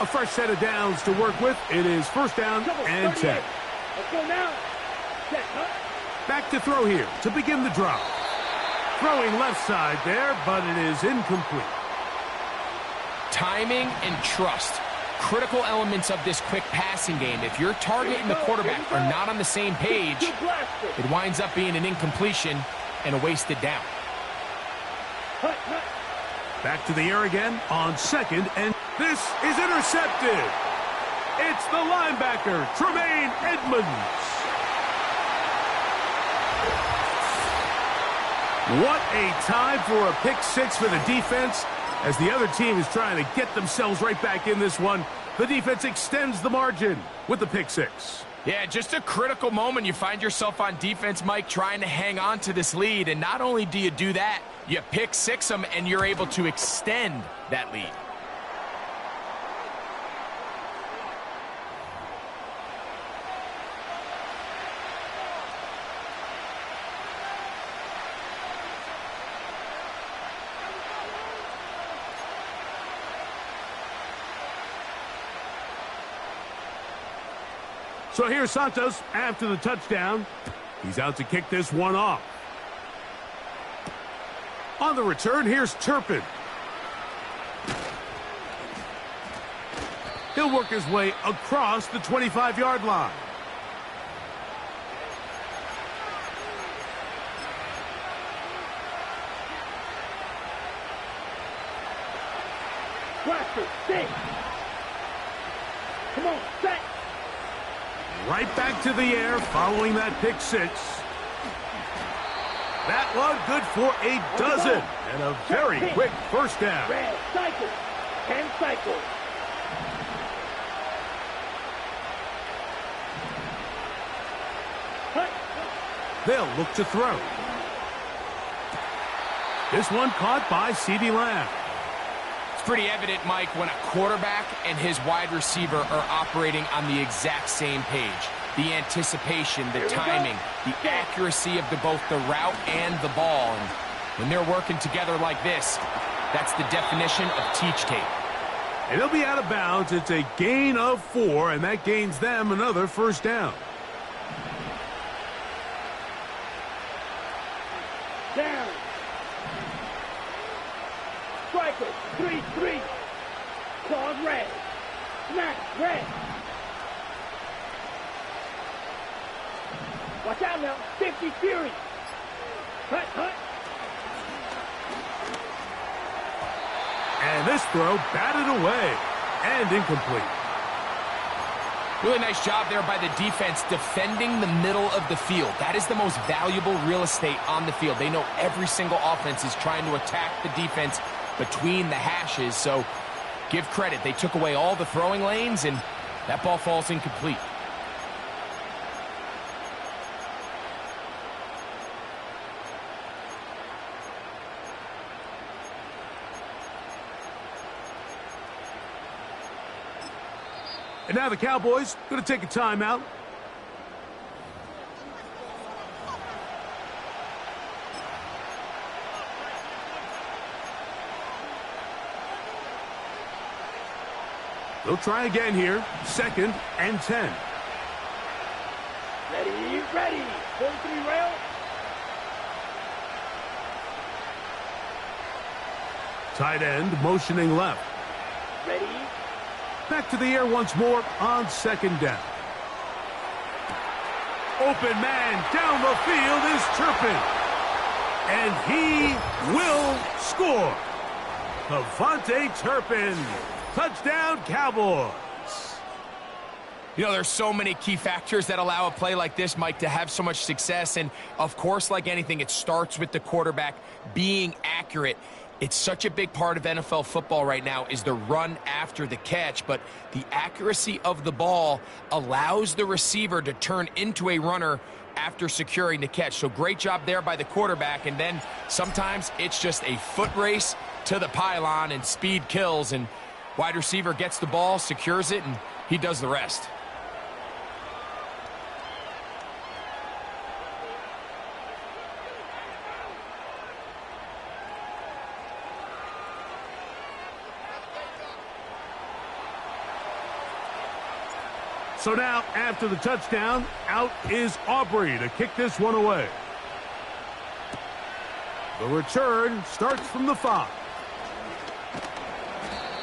A fresh set of downs to work with. It is first down and 10. Let's go now. Set, huh? Back to throw here to begin the drive. Throwing left side there, but it is incomplete. Timing and trust. Critical elements of this quick passing game. If your target and the quarterback are not on the same page, it winds up being an incompletion and a wasted down. Back to the air again on second, and this is intercepted. It's the linebacker, Tremaine Edmonds. What a time for a pick six for the defense. As the other team is trying to get themselves right back in this one, the defense extends the margin with the pick six. Yeah, just a critical moment. You find yourself on defense, Mike, trying to hang on to this lead. And not only do you do that, you pick six them, and you're able to extend that lead. So here's Santos after the touchdown. He's out to kick this one off. On the return, here's Turpin. He'll work his way across the 25-yard line. Bradford, stay. Come on, set. Right back to the air following that pick six. That one good for a dozen and a very quick first down. Red, cycle, and cycle. They'll look to throw. This one caught by CeeDee Lamb. Pretty evident, Mike, when a quarterback and his wide receiver are operating on the exact same page. The anticipation, the timing, the accuracy of both the route and the ball. And when they're working together like this, that's the definition of teach tape. And he'll be out of bounds. It's a gain of 4, and that gains them another first down. Down. Striker, 3-3. Claude red. Snap, red. Watch out now. 50 Fury. Hut. And this throw batted away and incomplete. Really nice job there by the defense defending the middle of the field. That is the most valuable real estate on the field. They know every single offense is trying to attack the defense between the hashes, so give credit. They took away all the throwing lanes, and that ball falls incomplete. And now the Cowboys going to take a timeout. They'll try again here. Second and 10. Ready. 43 rail. Tight end motioning left. Ready. Back to the air once more on second down. Open man down the field is Turpin. And he will score. Avante Turpin. Touchdown, Cowboys. You know, there's so many key factors that allow a play like this, Mike, to have so much success. And, of course, like anything, it starts with the quarterback being accurate. It's such a big part of NFL football right now is the run after the catch. But the accuracy of the ball allows the receiver to turn into a runner after securing the catch. So great job there by the quarterback. And then sometimes it's just a foot race to the pylon and speed kills. And wide receiver gets the ball, secures it, and he does the rest. So now, after the touchdown, out is Aubrey to kick this one away. The return starts from the 5.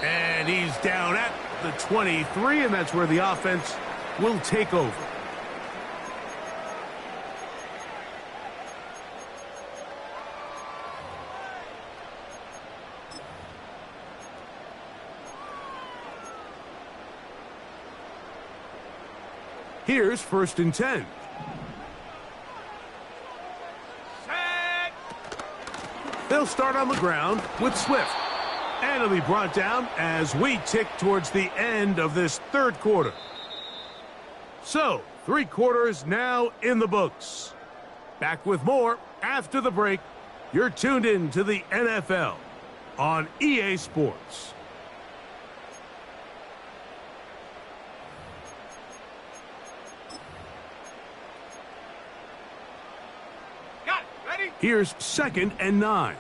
And he's down at the 23, and that's where the offense will take over. Here's 1st and 10. They'll start on the ground with Swift. And it'll be brought down as we tick towards the end of this 3rd quarter. So, 3 quarters now in the books. Back with more after the break. You're tuned in to the NFL on EA Sports. Got it. Ready? Here's 2nd and 9.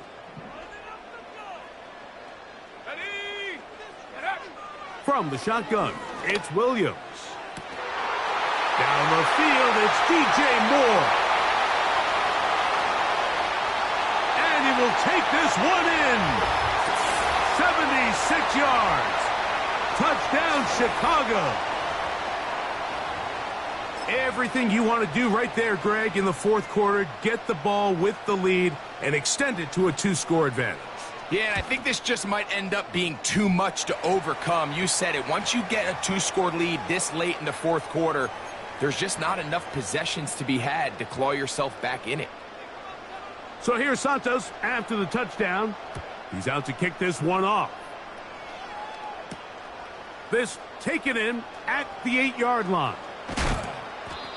Ready. Get up. From the shotgun, it's Williams. Down the field, it's DJ Moore. And he will take this one in. 76 yards. Touchdown, Chicago. Everything you want to do right there, Greg, in the 4th quarter. Get the ball with the lead and extend it to a 2-score advantage. Yeah, and I think this just might end up being too much to overcome. You said it. Once you get a 2-score lead this late in the 4th quarter, there's just not enough possessions to be had to claw yourself back in it. So here's Santos after the touchdown. He's out to kick this one off. This taken in at the 8-yard line.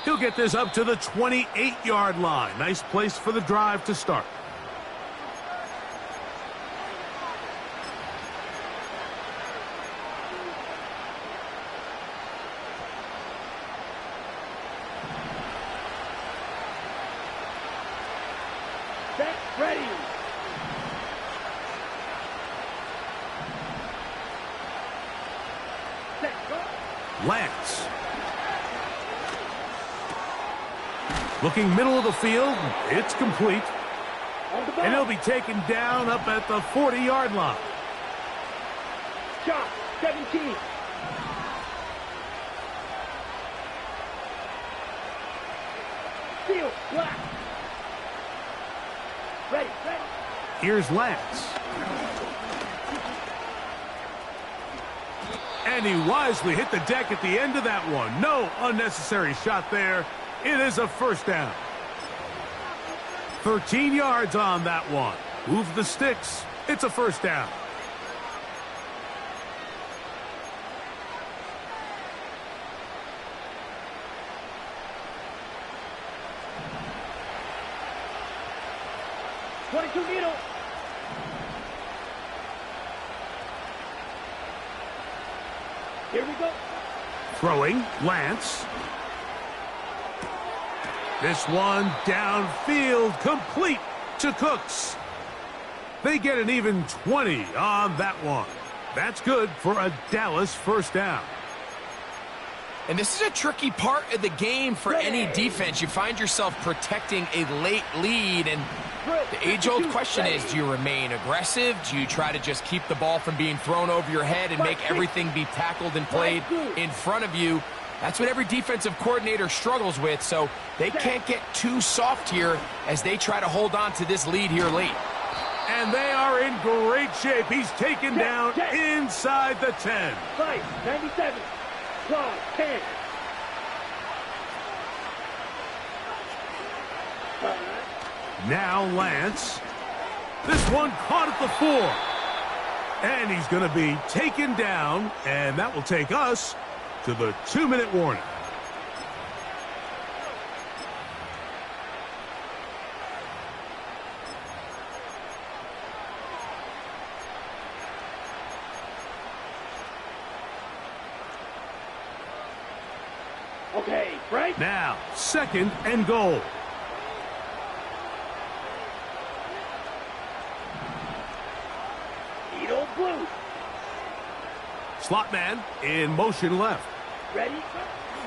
He'll get this up to the 28-yard line. Nice place for the drive to start. Set, ready. Set, go. Lance. Looking middle of the field. It's complete. On the ball. And he'll be taken down up at the 40-yard line. Shot, 17. Field, black. Ready, ready. Here's Lance. And he wisely hit the deck at the end of that one. No unnecessary shot there. It is a 1st down. 13 yards on that one. Move the sticks. It's a 1st down. Needle. Here we go. Throwing, Lance. This one downfield, complete to Cooks. They get an even 20 on that one. That's good for a Dallas 1st down. And this is a tricky part of the game for any defense. You find yourself protecting a late lead, and the age-old question is, do you remain aggressive? Do you try to just keep the ball from being thrown over your head and make everything be tackled and played in front of you? That's what every defensive coordinator struggles with, so they can't get too soft here as they try to hold on to this lead here late. And they are in great shape. He's taken down inside the 10. 97. Slide, 10. Now Lance. This one caught at the 4. And he's going to be taken down, and that will take us to the 2-minute warning. Okay, right? Now, 2nd and goal. Needle blue. Slot man in motion left. Ready?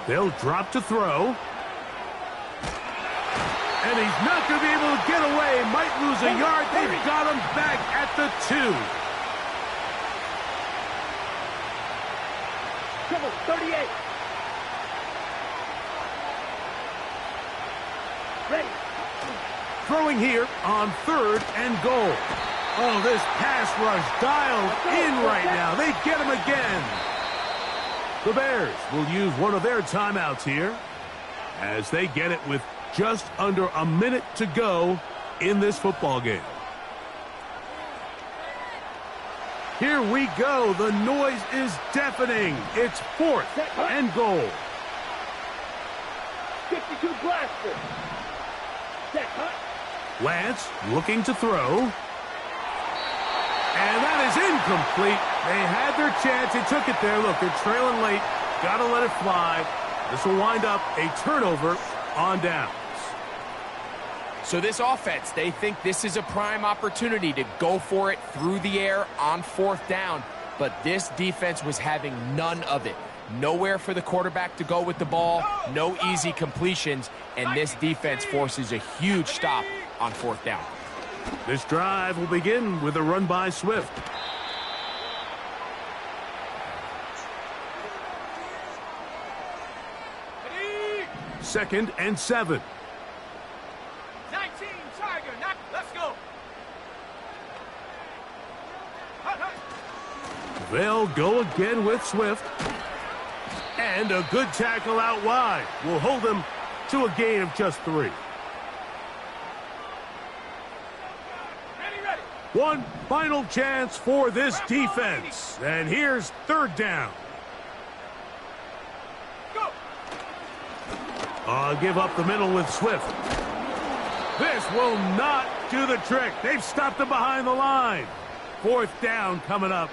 They'll drop to throw. And he's not going to be able to get away. Might lose a yard. They've got him back at the 2. Come on, 38. Ready. Throwing here on 3rd and goal. Oh, this pass rush dialed in right now. They get him again. The Bears will use one of their timeouts here as they get it with just under a minute to go in this football game. Here we go. The noise is deafening. It's 4th and goal. 52 blaster. Set, huh? Lance looking to throw. And that is incomplete. They had their chance. They took it there. Look, they're trailing late. Got to let it fly. This will wind up a turnover on downs. So this offense, they think this is a prime opportunity to go for it through the air on 4th down. But this defense was having none of it. Nowhere for the quarterback to go with the ball. No easy completions. And this defense forces a huge stop on 4th down. This drive will begin with a run by Swift. Second and 7. 19, Tiger, let's go. They'll go again with Swift. And a good tackle out wide will hold them to a gain of just 3. Ready. One final chance for this defense. And here's 3rd down. Give up the middle with Swift. This will not do the trick. They've stopped him behind the line. 4th down coming up